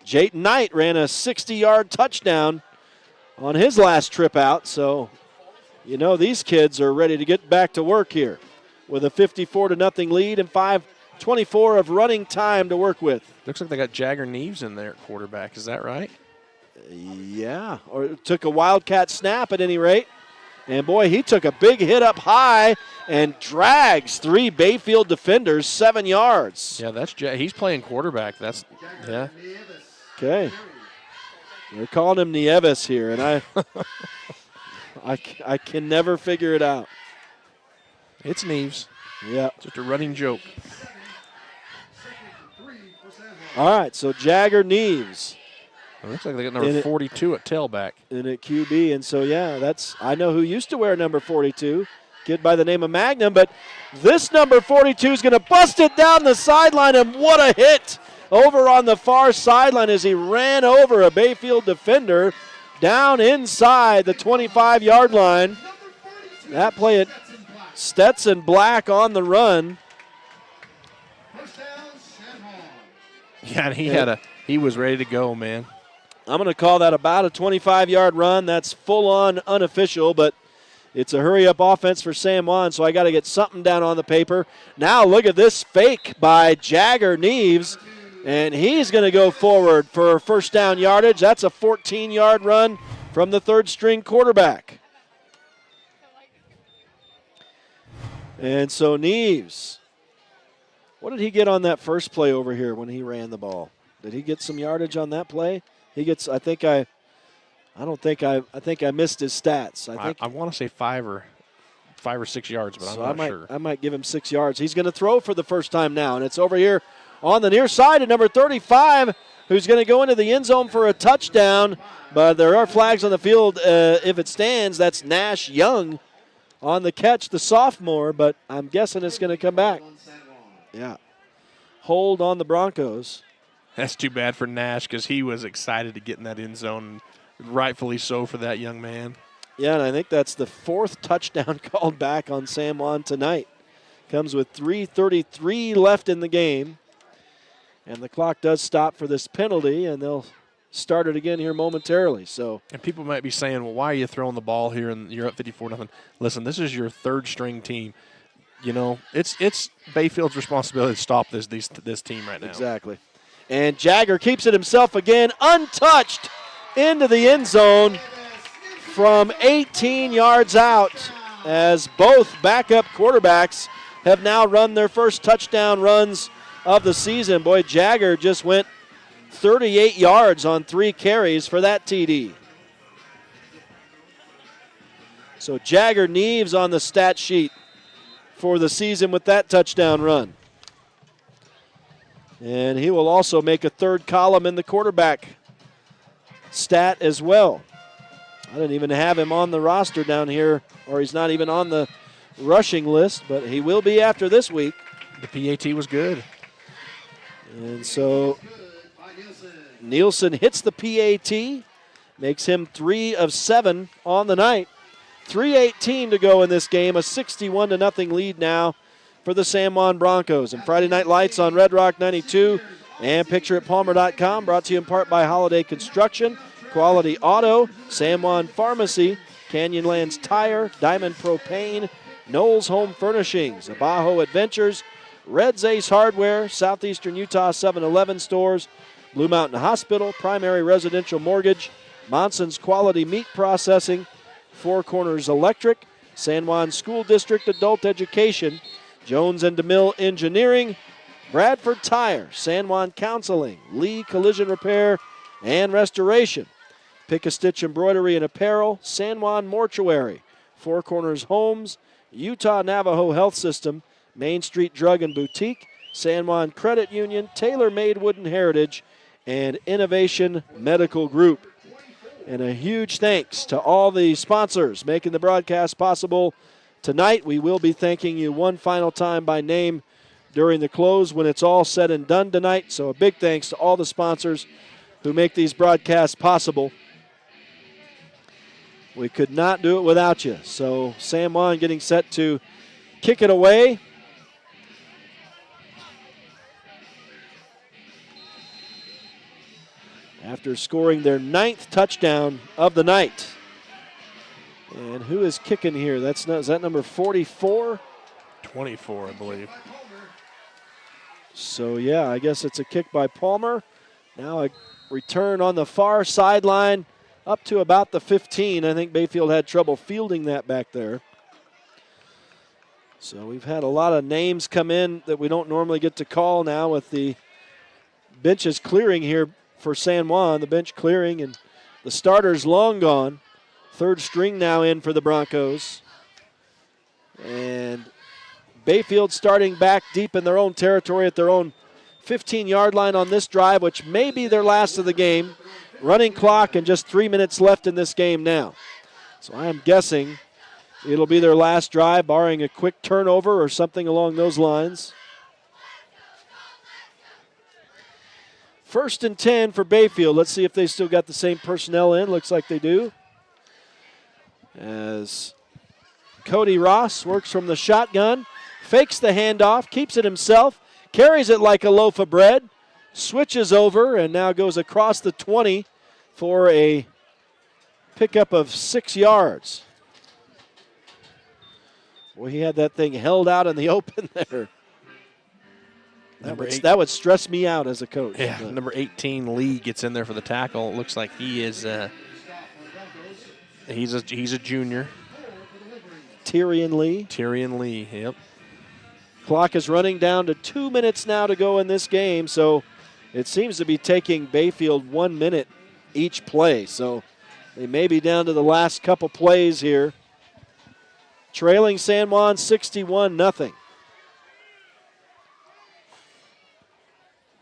Jayton Knight ran a 60-yard touchdown on his last trip out. So, you know, these kids are ready to get back to work here with a 54-0 lead and 5:24 of running time to work with. Looks like they got Jagger Neves in there at quarterback. Is that right? Yeah, or took a Wildcat snap at any rate. And, boy, he took a big hit up high and drags 3 Bayfield defenders 7 yards. Yeah, he's playing quarterback. Yeah. Okay. They're calling him Nieves here, and I can never figure it out. It's Neves. Yeah. Just a running joke. All right, so Jagger Neves. It looks like they got number 42 at tailback. And at QB, and so, yeah, I know who used to wear number 42, kid by the name of Magnum, but this number 42 is going to bust it down the sideline, and what a hit over on the far sideline as he ran over a Bayfield defender down inside the 25-yard line. That play at Stetson Black on the run. Yeah, and he was ready to go, man. I'm going to call that about a 25-yard run. That's full-on unofficial, but it's a hurry-up offense for San Juan, so I got to get something down on the paper. Now look at this fake by Jagger Neves, and he's going to go forward for first down yardage. That's a 14-yard run from the third-string quarterback. And so Neves, what did he get on that first play over here when he ran the ball? Did he get some yardage on that play? He gets, I think I missed his stats. I want to say 5 or 6 yards, but I'm not sure. I might give him 6 yards. He's going to throw for the first time now, and it's over here on the near side of number 35, who's going to go into the end zone for a touchdown. But there are flags on the field. If it stands, that's Nash Young on the catch, the sophomore, but I'm guessing it's going to come back. Yeah. Hold on the Broncos. That's too bad for Nash because he was excited to get in that end zone, rightfully so for that young man. Yeah, and I think that's the 4th touchdown called back on San Juan tonight. Comes with 3:33 left in the game. And the clock does stop for this penalty, and they'll start it again here momentarily. And people might be saying, well, why are you throwing the ball here and you're up 54-0? Listen, this is your third-string team. You know, it's Bayfield's responsibility to stop this team right now. Exactly. And Jagger keeps it himself again, untouched, into the end zone from 18 yards out, as both backup quarterbacks have now run their first touchdown runs of the season. Boy, Jagger just went 38 yards on 3 carries for that TD. So Jagger Neves on the stat sheet for the season with that touchdown run. And he will also make a third column in the quarterback stat as well. I didn't even have him on the roster down here, or he's not even on the rushing list, but he will be after this week. The PAT was good. And so Nielsen hits the PAT, makes him 3 of 7 on the night. 3:18 to go in this game, a 61-0 lead now for the San Juan Broncos. And Friday Night Lights on Red Rock 92 and pictureitpalmer.com, brought to you in part by Holiday Construction, Quality Auto, San Juan Pharmacy, Canyonlands Tire, Diamond Propane, Knowles Home Furnishings, Abajo Adventures, Red's Ace Hardware, Southeastern Utah 7-Eleven stores, Blue Mountain Hospital, Primary Residential Mortgage, Monson's Quality Meat Processing, Four Corners Electric, San Juan School District Adult Education, Jones and DeMille Engineering, Bradford Tire, San Juan Counseling, Lee Collision Repair and Restoration, Pick-a-Stitch Embroidery and Apparel, San Juan Mortuary, Four Corners Homes, Utah Navajo Health System, Main Street Drug and Boutique, San Juan Credit Union, Tailor Made Wooden Heritage, and Innovation Medical Group. And a huge thanks to all the sponsors making the broadcast possible tonight. We will be thanking you one final time by name during the close when it's all said and done tonight. So a big thanks to all the sponsors who make these broadcasts possible. We could not do it without you. So San Juan getting set to kick it away. After scoring their 9th touchdown of the night. And who is kicking here? Is that number 44? 24, I believe. So, yeah, I guess it's a kick by Palmer. Now a return on the far sideline up to about the 15. I think Bayfield had trouble fielding that back there. So we've had a lot of names come in that we don't normally get to call now with the benches clearing here for San Juan. The bench clearing and the starters long gone. Third string now in for the Broncos. And Bayfield starting back deep in their own territory at their own 15-yard line on this drive, which may be their last of the game. Running clock and just 3 minutes left in this game now. So I am guessing it'll be their last drive, barring a quick turnover or something along those lines. 1st and 10 for Bayfield. Let's see if they still got the same personnel in. Looks like they do. As Cody Ross works from the shotgun, fakes the handoff, keeps it himself, carries it like a loaf of bread, switches over, and now goes across the 20 for a pickup of 6 yards. Boy, he had that thing held out in the open there. That would stress me out as a coach. Yeah, number 18, Lee, gets in there for the tackle. It looks like he is he's a junior. Tyrion Lee, yep. Clock is running down to 2 minutes now to go in this game, so it seems to be taking Bayfield 1 minute each play. So they may be down to the last couple plays here. Trailing San Juan 61-0.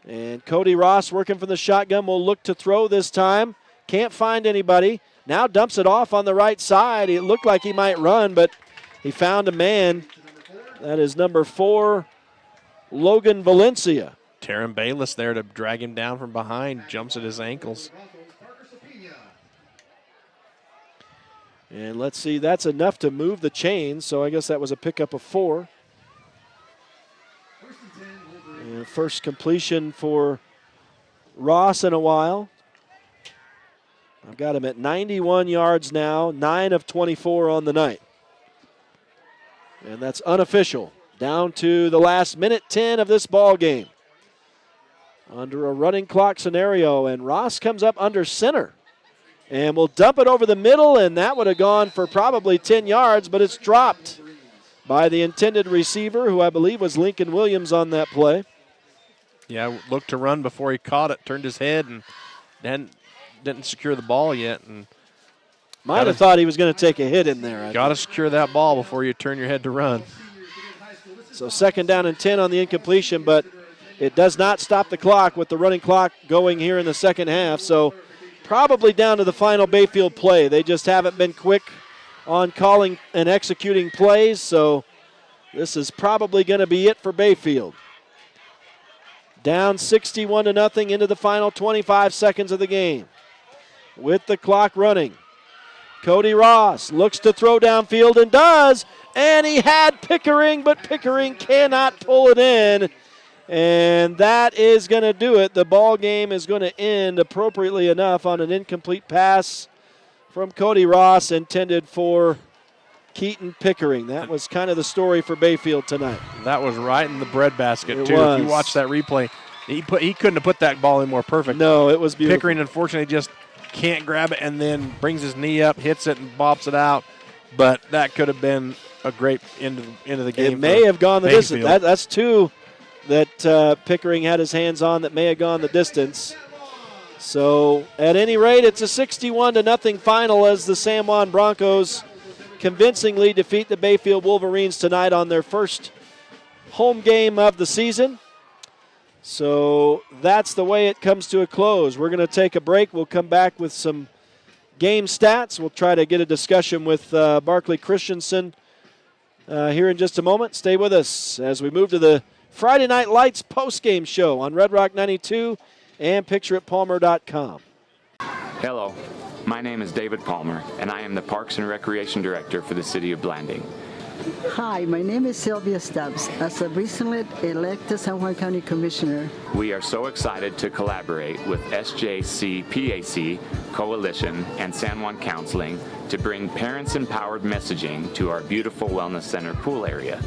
And Cody Ross working from the shotgun will look to throw this time. Can't find anybody. Now dumps it off on the right side. It looked like he might run, but he found a man. That is number 4, Logan Valencia. Taryn Bayless there to drag him down from behind. Jumps at his ankles. And let's see, that's enough to move the chains, so I guess that was a pickup of 4. And first completion for Ross in a while. I've got him at 91 yards now, 9 of 24 on the night. And that's unofficial. Down to the last minute 10 of this ball game. Under a running clock scenario, and Ross comes up under center. And will dump it over the middle, and that would have gone for probably 10 yards, but it's dropped by the intended receiver, who I believe was Lincoln Williams on that play. Yeah, looked to run before he caught it, turned his head, and then didn't secure the ball yet. And might have thought he was going to take a hit in there. Got to secure that ball before you turn your head to run. So 2nd down and 10 on the incompletion, but it does not stop the clock with the running clock going here in the second half. So probably down to the final Bayfield play. They just haven't been quick on calling and executing plays, so this is probably going to be it for Bayfield. Down 61-0 into the final 25 seconds of the game. With the clock running, Cody Ross looks to throw downfield and does, and he had Pickering, but Pickering cannot pull it in. And that is going to do it. The ball game is going to end appropriately enough on an incomplete pass from Cody Ross intended for Keaton Pickering. That was kind of the story for Bayfield tonight. That was right in the breadbasket, too. Was. If you watch that replay, he couldn't have put that ball in more perfect. No, it was beautiful. Pickering, unfortunately, just can't grab it and then brings his knee up, hits it, and bops it out. But that could have been a great end of the game. It may have gone the Bayfield. distance. That's 2 that Pickering had his hands on that may have gone the distance. So at any rate, it's a 61-0 final as the San Juan Broncos convincingly defeat the Bayfield Wolverines tonight on their first home game of the season. So that's the way it comes to a close. We're going to take a break. We'll come back with some game stats. We'll try to get a discussion with Barkley Christensen here in just a moment. Stay with us as we move to the Friday Night Lights postgame show on Red Rock 92 and pictureitpalmer.com. Hello, my name is David Palmer, and I am the Parks and Recreation Director for the City of Blanding. Hi, my name is Sylvia Stubbs. As a recently elected San Juan County Commissioner, We are so excited to collaborate with SJC-PAC Coalition and San Juan Counseling to bring parents-empowered messaging to our beautiful Wellness Center pool area.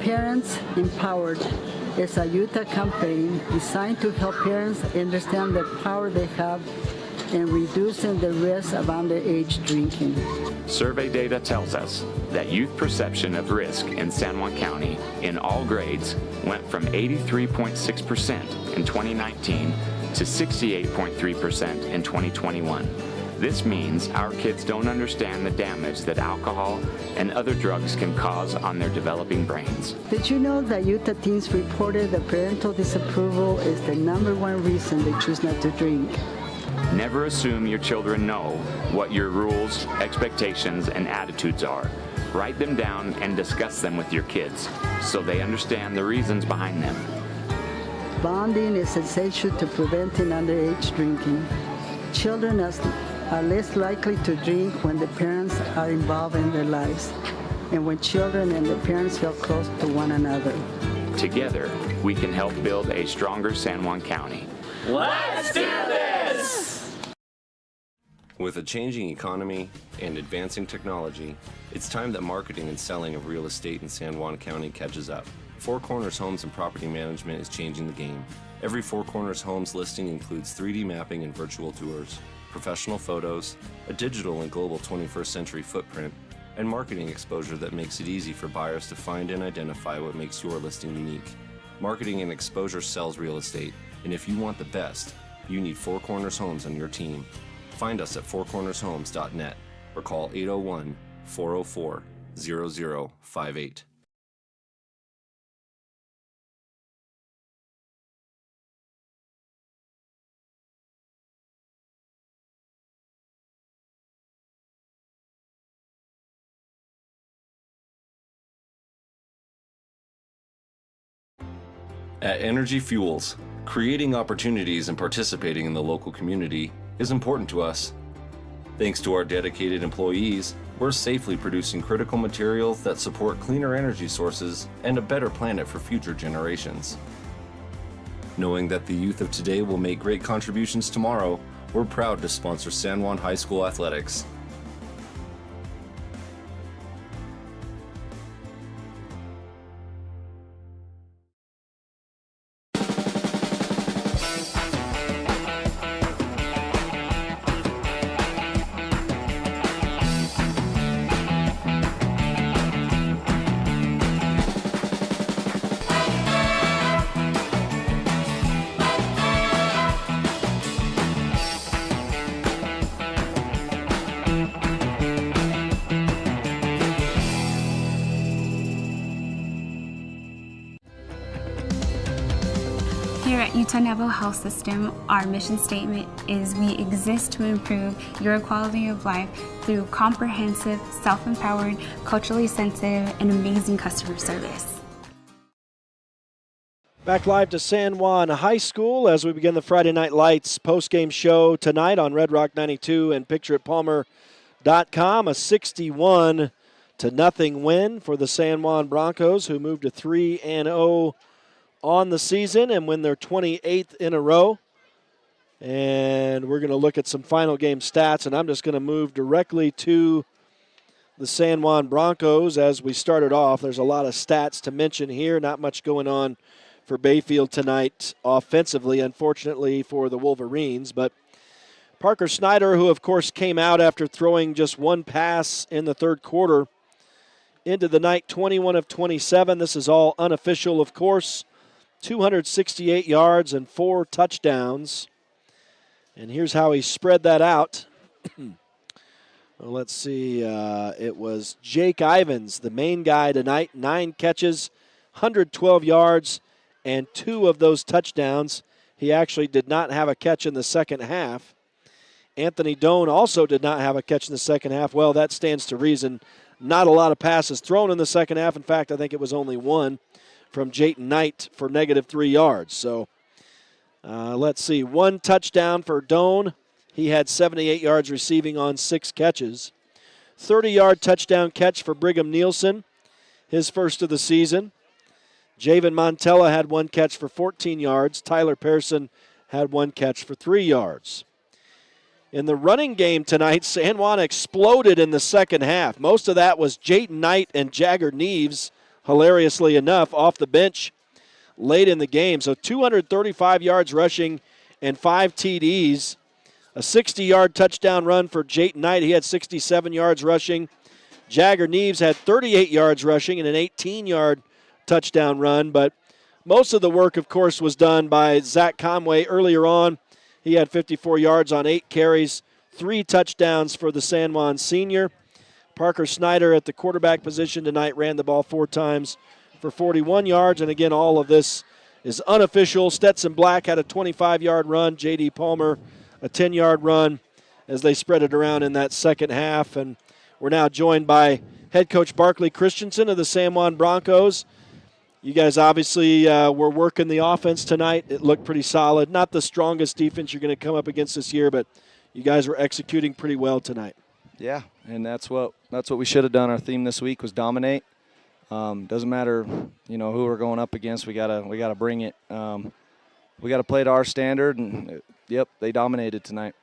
Parents Empowered is a Utah campaign designed to help parents understand the power they have in reducing the risk of underage drinking. Survey data tells us that youth perception of risk in San Juan County in all grades went from 83.6% in 2019 to 68.3% in 2021. This means our kids don't understand the damage that alcohol and other drugs can cause on their developing brains. Did you know that Utah teens reported that parental disapproval is the #1 reason they choose not to drink? Never assume your children know what your rules, expectations, and attitudes are. Write them down and discuss them with your kids so they understand the reasons behind them. Bonding is essential to preventing underage drinking. Children are less likely to drink when the parents are involved in their lives and when children and the parents feel close to one another. Together, we can help build a stronger San Juan County. Let's do this! With a changing economy and advancing technology, it's time that marketing and selling of real estate in San Juan County catches up. Four Corners Homes and Property Management is changing the game. Every Four Corners Homes listing includes 3D mapping and virtual tours, professional photos, a digital and global 21st century footprint, and marketing exposure that makes it easy for buyers to find and identify what makes your listing unique. Marketing and exposure sells real estate, and if you want the best, you need Four Corners Homes on your team. Find us at fourcornershomes.net or call 801-404-0058. At Energy Fuels, creating opportunities and participating in the local community is important to us. Thanks to our dedicated employees, we're safely producing critical materials that support cleaner energy sources and a better planet for future generations. Knowing that the youth of today will make great contributions tomorrow, we're proud to sponsor San Juan High School athletics. Here at Utah Health System, our mission statement is we exist to improve your quality of life through comprehensive, self-empowered, culturally sensitive, and amazing customer service. Back live to San Juan High School as we begin the Friday Night Lights postgame show tonight on Red Rock 92 and pictureitpalmer.com. A 61-0 win for the San Juan Broncos, who moved to 3-0 on the season and win their 28th in a row. And we're going to look at some final game stats, and I'm just going to move directly to the San Juan Broncos as we started off. There's a lot of stats to mention here, not much going on for Bayfield tonight offensively, unfortunately for the Wolverines. But Parker Snyder, who of course came out after throwing just one pass in the third quarter into the night, 21 of 27. This is all unofficial, of course. 268 yards and 4 touchdowns. And here's how he spread that out. Well, let's see. It was Jake Ivins, the main guy tonight. 9 catches, 112 yards, and 2 of those touchdowns. He actually did not have a catch in the second half. Anthony Doan also did not have a catch in the second half. Well, that stands to reason. Not a lot of passes thrown in the second half. In fact, I think it was only 1 from Jayton Knight for -3 yards. So let's see. 1 touchdown for Doan. He had 78 yards receiving on 6 catches. 30-yard touchdown catch for Brigham Nielsen, his first of the season. Javen Montella had 1 catch for 14 yards. Tyler Pearson had 1 catch for 3 yards. In the running game tonight, San Juan exploded in the second half. Most of that was Jayton Knight and Jagger Neves, hilariously enough, off the bench late in the game. So 235 yards rushing and 5 TDs. A 60-yard touchdown run for Jayton Knight. He had 67 yards rushing. Jagger Neves had 38 yards rushing and an 18-yard touchdown run. But most of the work, of course, was done by Zach Conway earlier on. He had 54 yards on 8 carries, 3 touchdowns for the San Juan senior. Parker Snyder at the quarterback position tonight ran the ball 4 times for 41 yards. And again, all of this is unofficial. Stetson Black had a 25-yard run. J.D. Palmer a 10-yard run as they spread it around in that second half. And we're now joined by head coach Barkley Christensen of the San Juan Broncos. You guys obviously were working the offense tonight. It looked pretty solid. Not the strongest defense you're going to come up against this year, but you guys were executing pretty well tonight. Yeah, and that's what we should have done. Our theme this week was dominate. Doesn't matter, who we're going up against. We gotta bring it. We gotta play to our standard, and yep, they dominated tonight.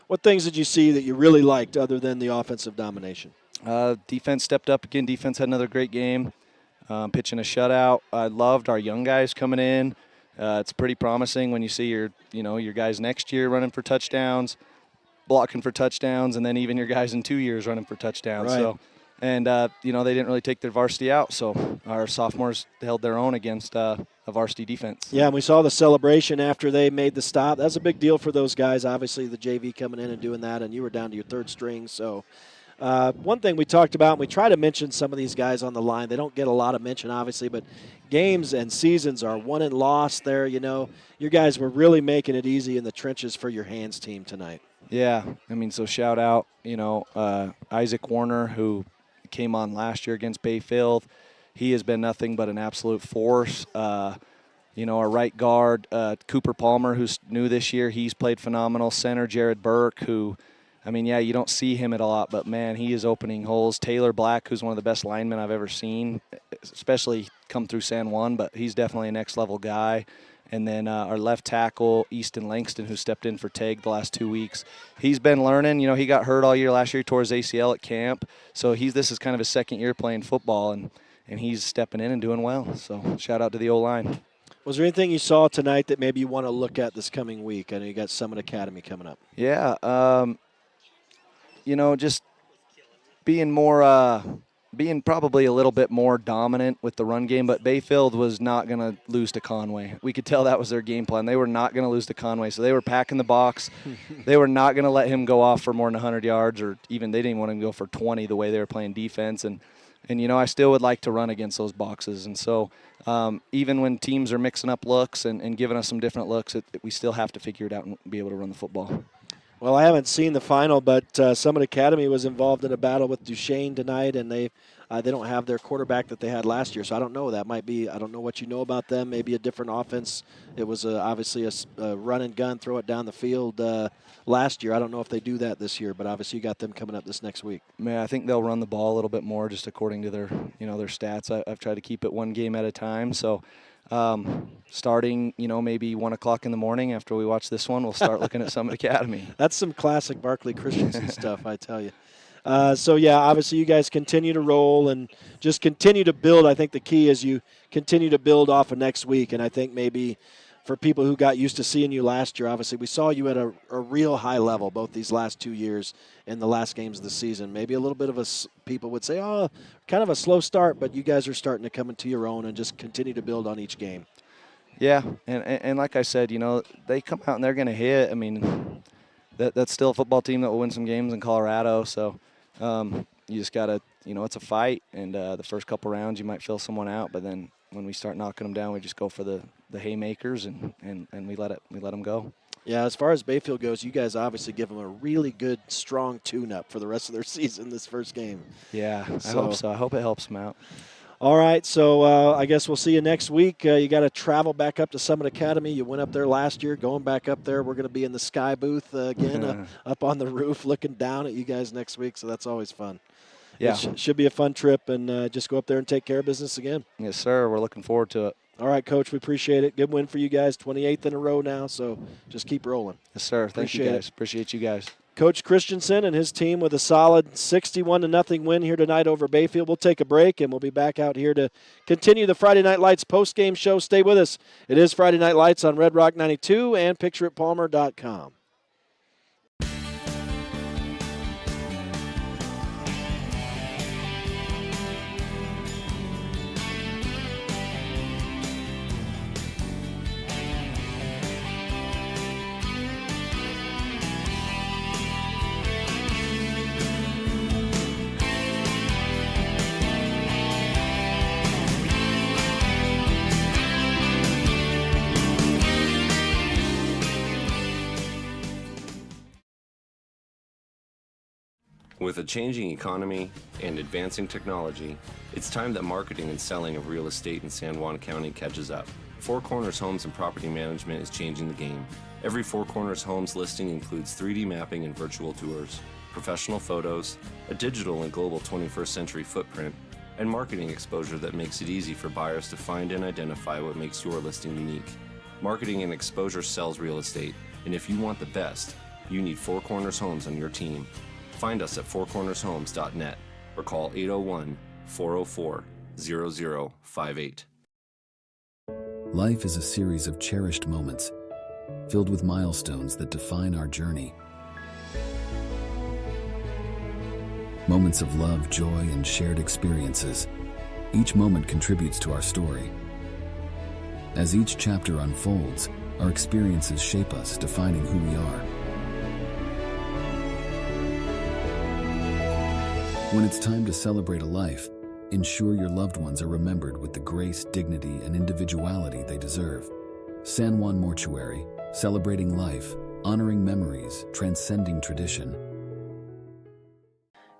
What things did you see that you really liked other than the offensive domination? Defense stepped up again. Defense had another great game. Pitching a shutout. I loved our young guys coming in. It's pretty promising when you see your guys next year running for touchdowns, blocking for touchdowns, and then even your guys in 2 years running for touchdowns. Right. So, and they didn't really take their varsity out. So our sophomores held their own against a varsity defense. Yeah, and we saw the celebration after they made the stop. That's a big deal for those guys. Obviously, the JV coming in and doing that, and you were down to your 3rd string. So. One thing we talked about, and we try to mention some of these guys on the line. They don't get a lot of mention, obviously, but games and seasons are won and lost there. Your guys were really making it easy in the trenches for your hands team tonight. Yeah, so shout out, Isaac Warner, who came on last year against Bayfield. He has been nothing but an absolute force. Our right guard, Cooper Palmer, who's new this year, he's played phenomenal. Center, Jared Burke, who – you don't see him at a lot, but, man, he is opening holes. Taylor Black, who's one of the best linemen I've ever seen, especially come through San Juan, but he's definitely a next-level guy. And then our left tackle, Easton Langston, who stepped in for Teg the last 2 weeks. He's been learning. He got hurt all year last year. He tore his ACL at camp. So this is kind of his 2nd year playing football, and he's stepping in and doing well. So shout out to the O-line. Was there anything you saw tonight that maybe you want to look at this coming week? I know you got Summit Academy coming up. Yeah, just being probably a little bit more dominant with the run game, but Bayfield was not going to lose to Conway. We could tell that was their game plan. They were not going to lose to Conway, so they were packing the box. They were not going to let him go off for more than 100 yards, or even they didn't want him to go for 20 the way they were playing defense. And I still would like to run against those boxes. And so even when teams are mixing up looks and giving us some different looks, we still have to figure it out and be able to run the football. Well, I haven't seen the final, but Summit Academy was involved in a battle with Duchesne tonight, and they don't have their quarterback that they had last year. So I don't know. That might be – I don't know what you know about them. Maybe a different offense. It was obviously a run and gun, throw it down the field last year. I don't know if they do that this year, but obviously you got them coming up this next week. Man, I think they'll run the ball a little bit more just according to their stats. I've tried to keep it one game at a time. So starting, maybe 1 o'clock in the morning after we watch this one, we'll start looking at Summit Academy. That's some classic Barkley Christensen stuff, I tell you. Obviously you guys continue to roll and just continue to build. I think the key is you continue to build off of next week, and I think maybe for people who got used to seeing you last year, obviously we saw you at a real high level both these last 2 years in the last games of the season. Maybe a little bit of people would say, kind of a slow start, but you guys are starting to come into your own and just continue to build on each game. Yeah, and like I said, they come out and they're going to hit. I mean, that's still a football team that will win some games in Colorado. So you just got to, it's a fight. And the first couple rounds you might fill someone out, but then when we start knocking them down, we just go for the haymakers and we let them go. Yeah, as far as Bayfield goes, you guys obviously give them a really good, strong tune-up for the rest of their season this first game. Yeah, I hope so. I hope it helps them out. All right, so I guess we'll see you next week. You got to travel back up to Summit Academy. You went up there last year. Going back up there, we're going to be in the Sky booth again, up on the roof looking down at you guys next week, so that's always fun. Yeah. It should be a fun trip, and just go up there and take care of business again. Yes, sir. We're looking forward to it. All right, Coach, we appreciate it. Good win for you guys, 28th in a row now, so just keep rolling. Yes, sir. Thank you, guys. Appreciate you guys. Coach Christensen and his team with a solid 61-0 win here tonight over Bayfield. We'll take a break, and we'll be back out here to continue the Friday Night Lights post-game show. Stay with us. It is Friday Night Lights on Red Rock 92 and PictureItPalmer.com. With a changing economy and advancing technology, it's time that marketing and selling of real estate in San Juan County catches up. Four Corners Homes and Property Management is changing the game. Every Four Corners Homes listing includes 3D mapping and virtual tours, professional photos, a digital and global 21st century footprint, and marketing exposure that makes it easy for buyers to find and identify what makes your listing unique. Marketing and exposure sells real estate, and if you want the best, you need Four Corners Homes on your team. Find us at fourcornershomes.net or call 801-404-0058. Life is a series of cherished moments, filled with milestones that define our journey. Moments of love, joy, and shared experiences. Each moment contributes to our story. As each chapter unfolds, our experiences shape us, defining who we are. When it's time to celebrate a life, ensure your loved ones are remembered with the grace, dignity, and individuality they deserve. San Juan Mortuary, celebrating life, honoring memories, transcending tradition.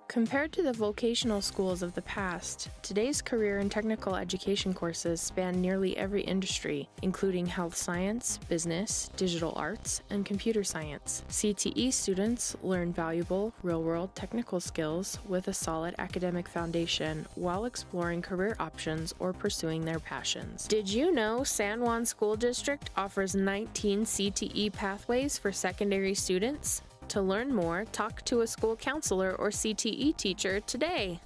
Compared to the vocational schools of the past, today's career and technical education courses span nearly every industry, including health science, business, digital arts, and computer science. CTE students learn valuable, real-world technical skills with a solid academic foundation while exploring career options or pursuing their passions. Did you know San Juan School District offers 19 CTE pathways for secondary students? To learn more, talk to a school counselor or CTE teacher today.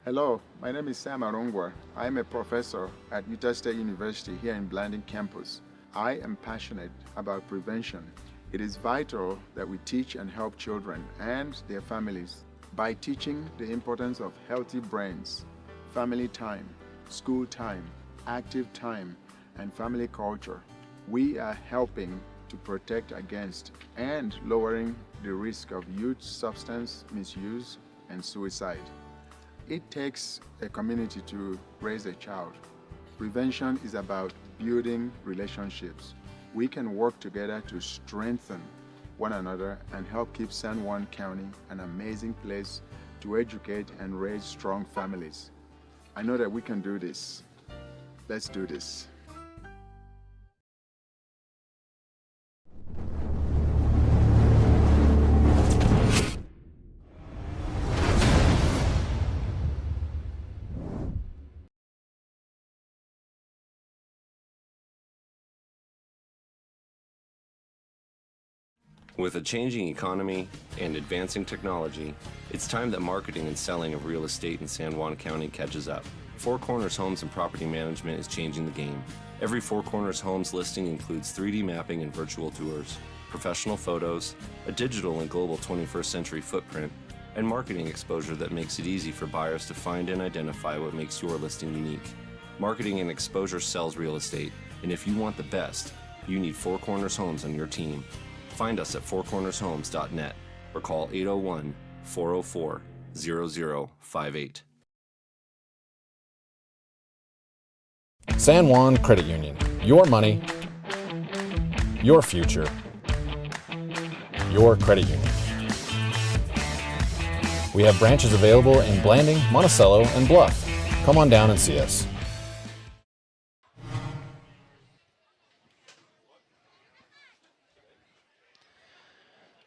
Hello, my name is Sam Arongwa. I am a professor at Utah State University here in Blanding campus. I am passionate about prevention. It is vital that we teach and help children and their families by teaching the importance of healthy brains, family time, school time, active time, and family culture. We are helping to protect against and lowering the risk of youth substance misuse and suicide. It takes a community to raise a child. Prevention is about building relationships. We can work together to strengthen one another and help keep San Juan County an amazing place to educate and raise strong families. I know that we can do this. Let's do this. With a changing economy and advancing technology, it's time that marketing and selling of real estate in San Juan County catches up. Four Corners Homes and Property Management is changing the game. Every Four Corners Homes listing includes 3D mapping and virtual tours, professional photos, a digital and global 21st century footprint, and marketing exposure that makes it easy for buyers to find and identify what makes your listing unique. Marketing and exposure sells real estate, and if you want the best, you need Four Corners Homes on your team. Find us at fourcornershomes.net or call 801-404-0058. San Juan Credit Union. Your money, your future, your credit union. We have branches available in Blanding, Monticello, and Bluff. Come on down and see us.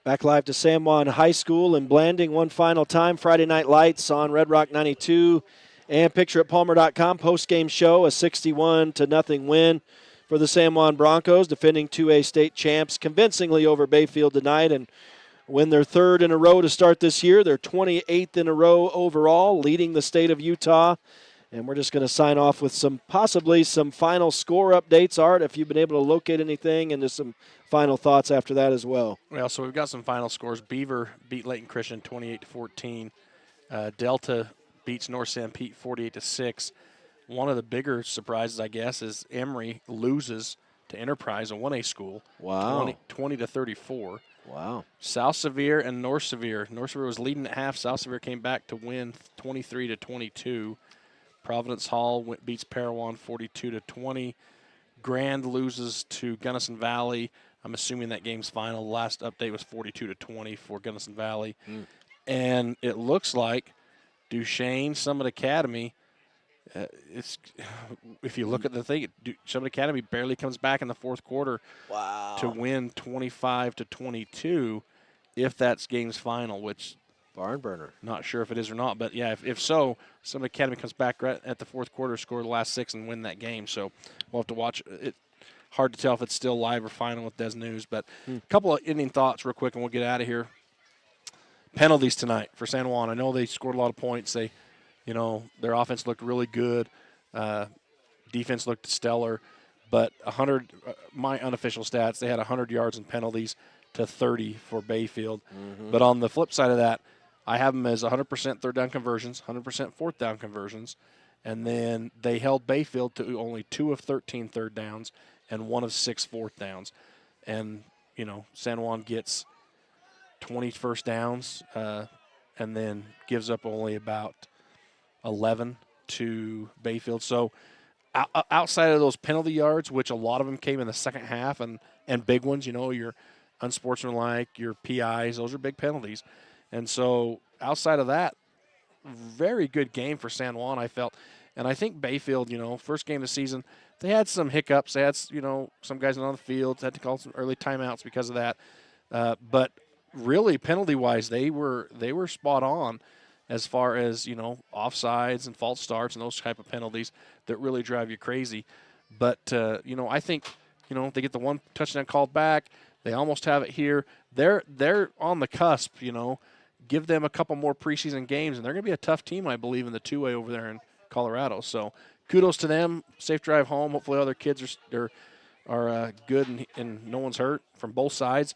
Back live to San Juan High School in Blanding one final time. Friday Night Lights on Red Rock 92 and pictureatpalmer.com. Post-game show, a 61-0 win for the San Juan Broncos, defending 2A state champs convincingly over Bayfield tonight and win their third in a row to start this year. They're 28th in a row overall, leading the state of Utah. And we're just going to sign off with possibly some final score updates. Art, if you've been able to locate anything, and just some final thoughts after that as well. Well, so we've got some final scores. Beaver beat Layton Christian 28-14. Delta beats North San Pete 48-6. One of the bigger surprises, I guess, is Emory loses to Enterprise, a 1A school. Wow. 20-34. Wow. South Sevier and North Sevier. North Sevier was leading at half. South Sevier came back to win 23-22. Providence Hall beats Parowan 42-20. Grand loses to Gunnison Valley. I'm assuming that game's final. The last update was 42-20 for Gunnison Valley. And it looks like Duchesne Summit Academy, if you look at the thing, Summit Academy barely comes back in the fourth quarter to win 25-22 if that's game's final, which barn burner. Not sure if it is or not, but yeah, if so, Summit Academy comes back right at the fourth quarter, score the last 6, and win that game. So we'll have to watch it. Hard to tell if it's still live or final with Des News, but a couple of ending thoughts real quick, and we'll get out of here. Penalties tonight for San Juan. I know they scored a lot of points. Their offense looked really good. Defense looked stellar, but 100. My unofficial stats, they had 100 yards in penalties to 30 for Bayfield. But on the flip side of that, I have them as 100% third down conversions, 100% fourth down conversions, and then they held Bayfield to only 2 of 13 third downs and 1 of 6 fourth downs. And, San Juan gets 20 first downs and then gives up only about 11 to Bayfield. So outside of those penalty yards, which a lot of them came in the second half, and big ones, your unsportsmanlike, your PIs, those are big penalties. And so outside of that, very good game for San Juan, I felt. And I think Bayfield, first game of the season, they had some hiccups. They had, some guys not on the field, had to call some early timeouts because of that. But really, penalty-wise, they were spot on as far as, offsides and false starts and those type of penalties that really drive you crazy. But, I think, they get the one touchdown called back. They almost have it here. They're on the cusp, Give them a couple more preseason games, and they're going to be a tough team, I believe, in the 2A over there in Colorado. So kudos to them. Safe drive home. Hopefully other kids are good and no one's hurt from both sides.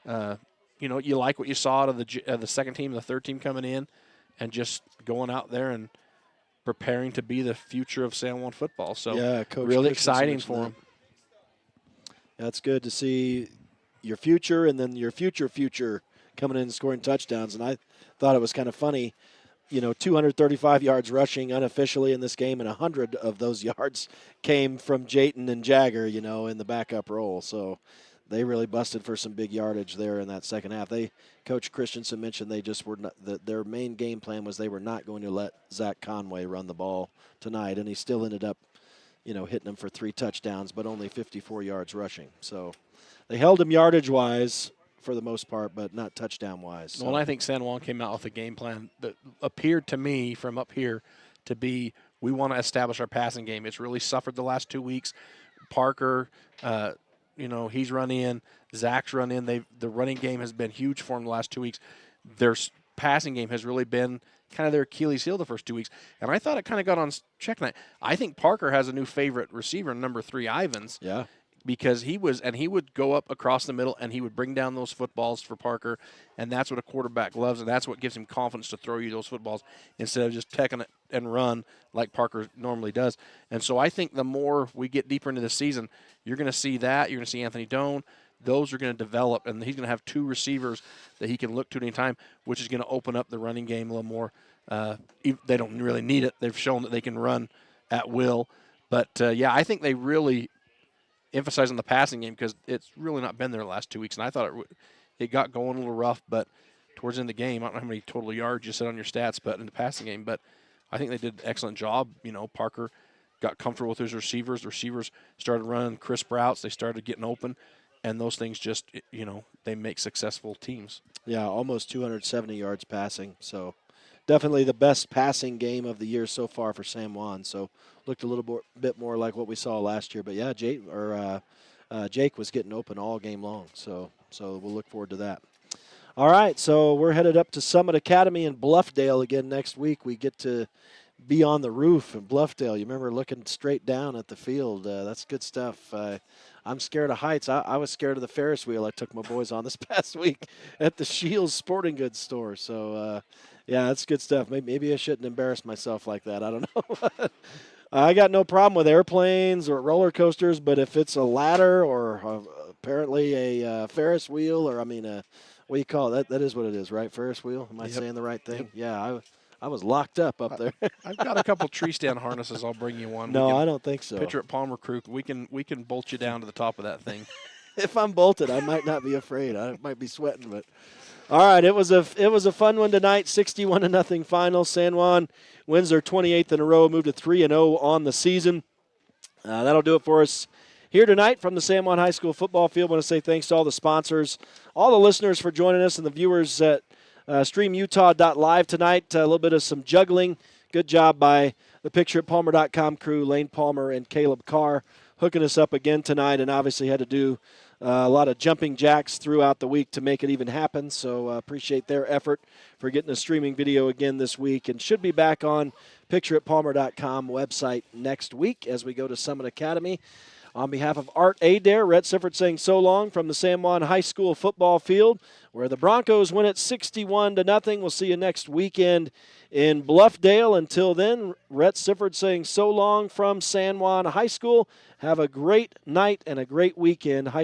You like what you saw out of the second team and the third team coming in and just going out there and preparing to be the future of San Juan football. So yeah, Coach really exciting for them. That's good to see your future and then your future coming in and scoring touchdowns. And I thought it was kind of funny, 235 yards rushing unofficially in this game, and 100 of those yards came from Jayton and Jagger, in the backup role. So they really busted for some big yardage there in that second half. Coach Christensen mentioned they just were not, their main game plan was they were not going to let Zach Conway run the ball tonight, and he still ended up, hitting them for 3 touchdowns, but only 54 yards rushing. So they held him yardage-wise for the most part, but not touchdown-wise. So. Well, I think San Juan came out with a game plan that appeared to me from up here to be, we want to establish our passing game. It's really suffered the last 2 weeks. Parker, he's run in. Zach's run in. The running game has been huge for them the last 2 weeks. Their passing game has really been kind of their Achilles heel the first 2 weeks. And I thought it kind of got on check tonight. I think Parker has a new favorite receiver, number 3, Ivins. Yeah. Because he would go up across the middle and he would bring down those footballs for Parker, and that's what a quarterback loves, and that's what gives him confidence to throw you those footballs instead of just taking it and run like Parker normally does. And so I think the more we get deeper into the season, you're going to see that. You're going to see Anthony Doan. Those are going to develop, and he's going to have 2 receivers that he can look to at any time, which is going to open up the running game a little more. They don't really need it. They've shown that they can run at will. But, I think they really emphasize on the passing game because it's really not been there the last 2 weeks. And I thought it got going a little rough, but towards the end of the game, I don't know how many total yards you said on your stats, but in the passing game. But I think they did an excellent job. Parker got comfortable with his receivers. The receivers started running crisp routes. They started getting open. And those things just, they make successful teams. Yeah, almost 270 yards passing. So definitely the best passing game of the year so far for San Juan. So looked a little bit more like what we saw last year. But, yeah, Jake was getting open all game long. So we'll look forward to that. All right, so we're headed up to Summit Academy in Bluffdale again next week. We get to be on the roof in Bluffdale. You remember looking straight down at the field. That's good stuff. I'm scared of heights. I was scared of the Ferris wheel I took my boys on this past week at the Shields Sporting Goods store. So, that's good stuff. Maybe I shouldn't embarrass myself like that. I don't know. I got no problem with airplanes or roller coasters, but if it's a ladder or apparently a Ferris wheel or, what do you call it? That is what it is, right? Ferris wheel? Am I saying the right thing? Yep. Yeah, I was locked up there. I've got a couple tree stand harnesses. I'll bring you one. No, I don't think so. Picture at Palmer Creek. We can bolt you down to the top of that thing. If I'm bolted, I might not be afraid. I might be sweating, but all right. It was a fun one tonight. 61-0 final. San Juan wins their 28th in a row, moved to 3-0 on the season. That'll do it for us here tonight from the San Juan High School football field. I want to say thanks to all the sponsors, all the listeners for joining us, and the viewers at StreamUtah.Live tonight. A little bit of some juggling. Good job by the PictureItPalmer.com crew, Lane Palmer and Caleb Carr, hooking us up again tonight, and obviously had to do a lot of jumping jacks throughout the week to make it even happen. So appreciate their effort for getting a streaming video again this week, and should be back on PictureItPalmer.com website next week as we go to Summit Academy. On behalf of Art Adair, Rhett Sifford saying so long from the San Juan High School football field, where the Broncos win it 61-0. We'll see you next weekend in Bluffdale. Until then, Rhett Sifford saying so long from San Juan High School. Have a great night and a great weekend. High